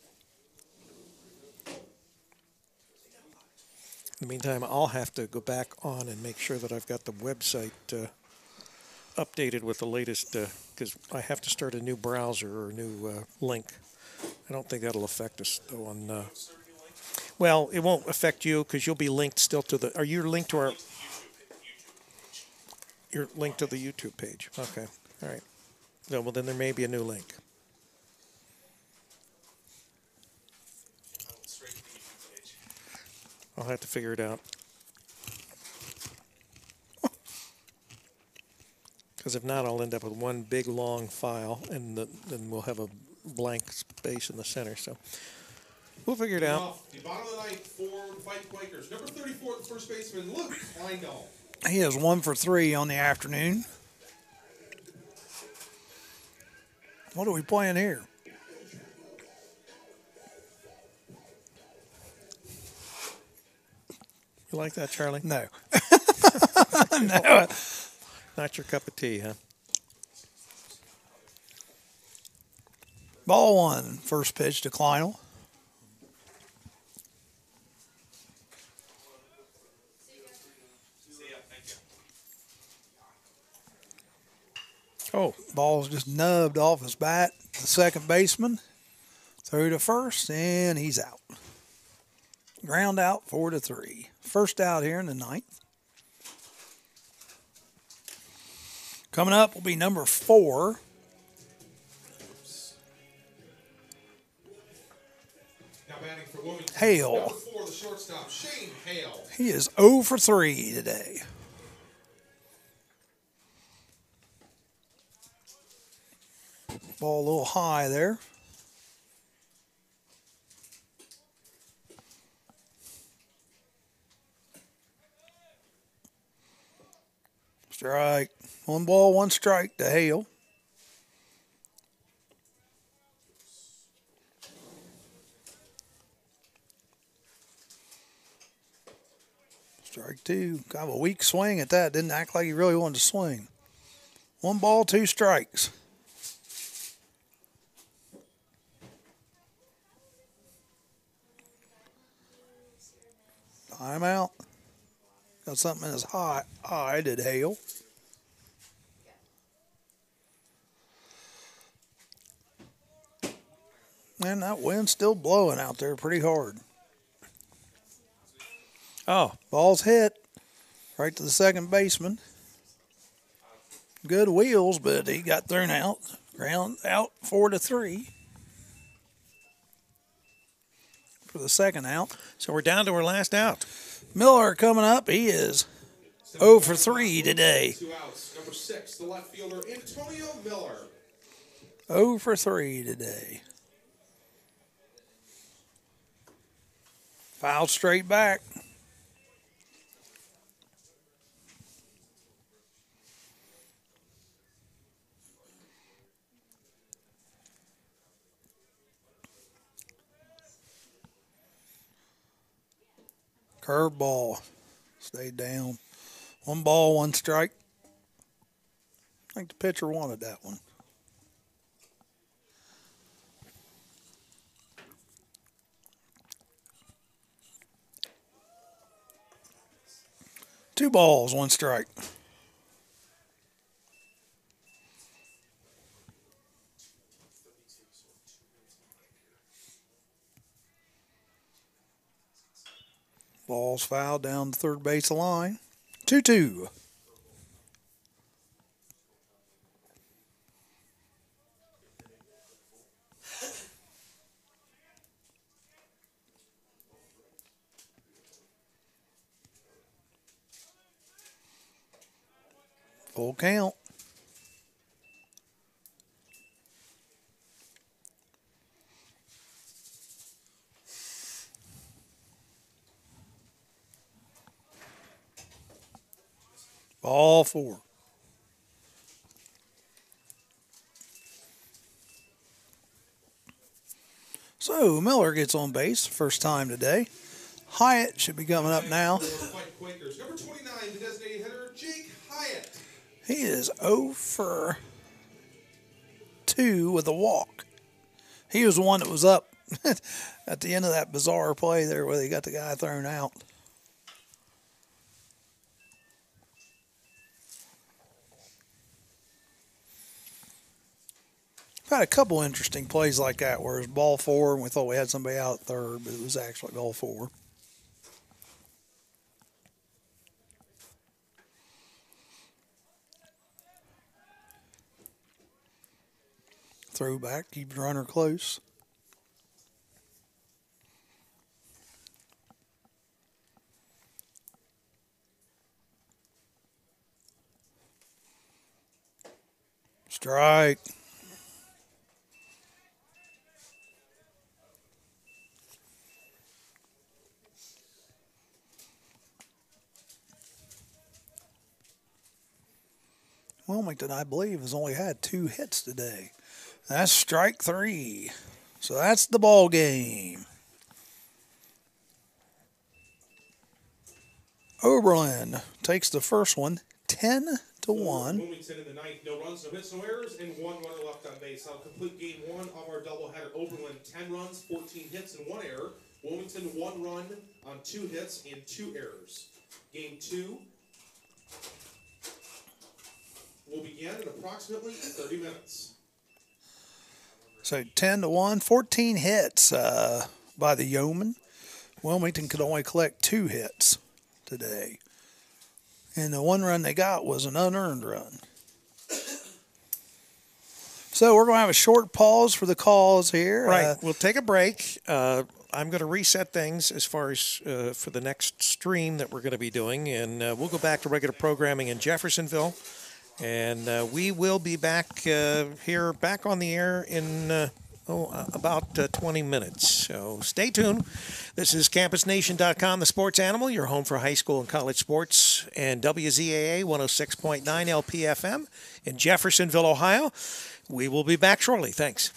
In the meantime, I'll have to go back on and make sure that I've got the website updated with the latest, because I have to start a new browser or a new link. I don't think that'll affect us though. Well, it won't affect you because you'll be linked still to the. Are you linked to our? You're linked to the YouTube page. Okay. All right. No, well then there may be a new link. I'll have to figure it out. Because if not, I'll end up with one big long file, and then we'll have a blank space in the center. So we'll figure it out. The bottom of the ninth for the Fight Quakers. Number 34, the first baseman, Luke Kleindall. He is 1 for 3 on the afternoon. What are we playing here? You like that, Charlie? No. No. Not your cup of tea, huh? Ball 1, first pitch to Kleinel. Oh, Ball's just nubbed off his bat. The second baseman through to first, and he's out. Ground out, 4-3. First out here in the ninth. Coming up will be number 4. Now batting for Wilmington. Hale. Number 4, the shortstop, Shane Hale. He is 0 for 3 today. Ball a little high there. Strike. 1 ball, 1 strike to Hale. Strike 2. Kind of a weak swing at that. Didn't act like he really wanted to swing. 1 ball, 2 strikes. Timeout. Got something in his eye, did Hale. Man, that wind's still blowing out there pretty hard. oh, Ball's hit right to the second baseman. Good wheels, but he got thrown out. Ground out, 4-3 for the second out. so we're down to our last out. Miller coming up. He is 0 for 3 today. 2 outs. Number 6, the left fielder, Antonio Miller. 0 for 3 today. Fouled straight back. Curveball. Stayed down. 1 ball, 1 strike. I think the pitcher wanted that one. Two balls, 1 strike. Ball's fouled down the third base line. 2-2. Full count. Ball 4. So Miller gets on base first time today. Hyatt should be coming up now. Fight Quakers. Number 29, the designated hitter, Jake Hyatt. He is 0 for 2 with a walk. He was the one that was up at the end of that bizarre play there where they got the guy thrown out. We've had a couple interesting plays like that where it was ball 4 and we thought we had somebody out at third, but it was actually ball 4. Throwback, keep the runner close. Strike. Wilmington, I believe, has only had 2 hits today. That's strike 3. So that's the ball game. Oberlin takes the first one 10-1. Wilmington in the ninth, no runs, no hits, no errors, and 1 runner left on base. I'll complete game 1 of our doubleheader. Oberlin 10 runs, 14 hits, and 1 error. Wilmington 1 run on 2 hits and 2 errors. Game 2 will begin in approximately 30 minutes. So 10-1, 14 hits by the Yeoman. Wilmington could only collect 2 hits today. And the 1 run they got was an unearned run. So we're going to have a short pause for the calls here. Right. We'll take a break. I'm going to reset things as far as for the next stream that we're going to be doing. And we'll go back to regular programming in Jeffersonville. And we will be back here, back on the air in about 20 minutes. So stay tuned. This is CampusNation.com, the sports animal, your home for high school and college sports, and WZAA 106.9 LPFM in Jeffersonville, Ohio. We will be back shortly. Thanks.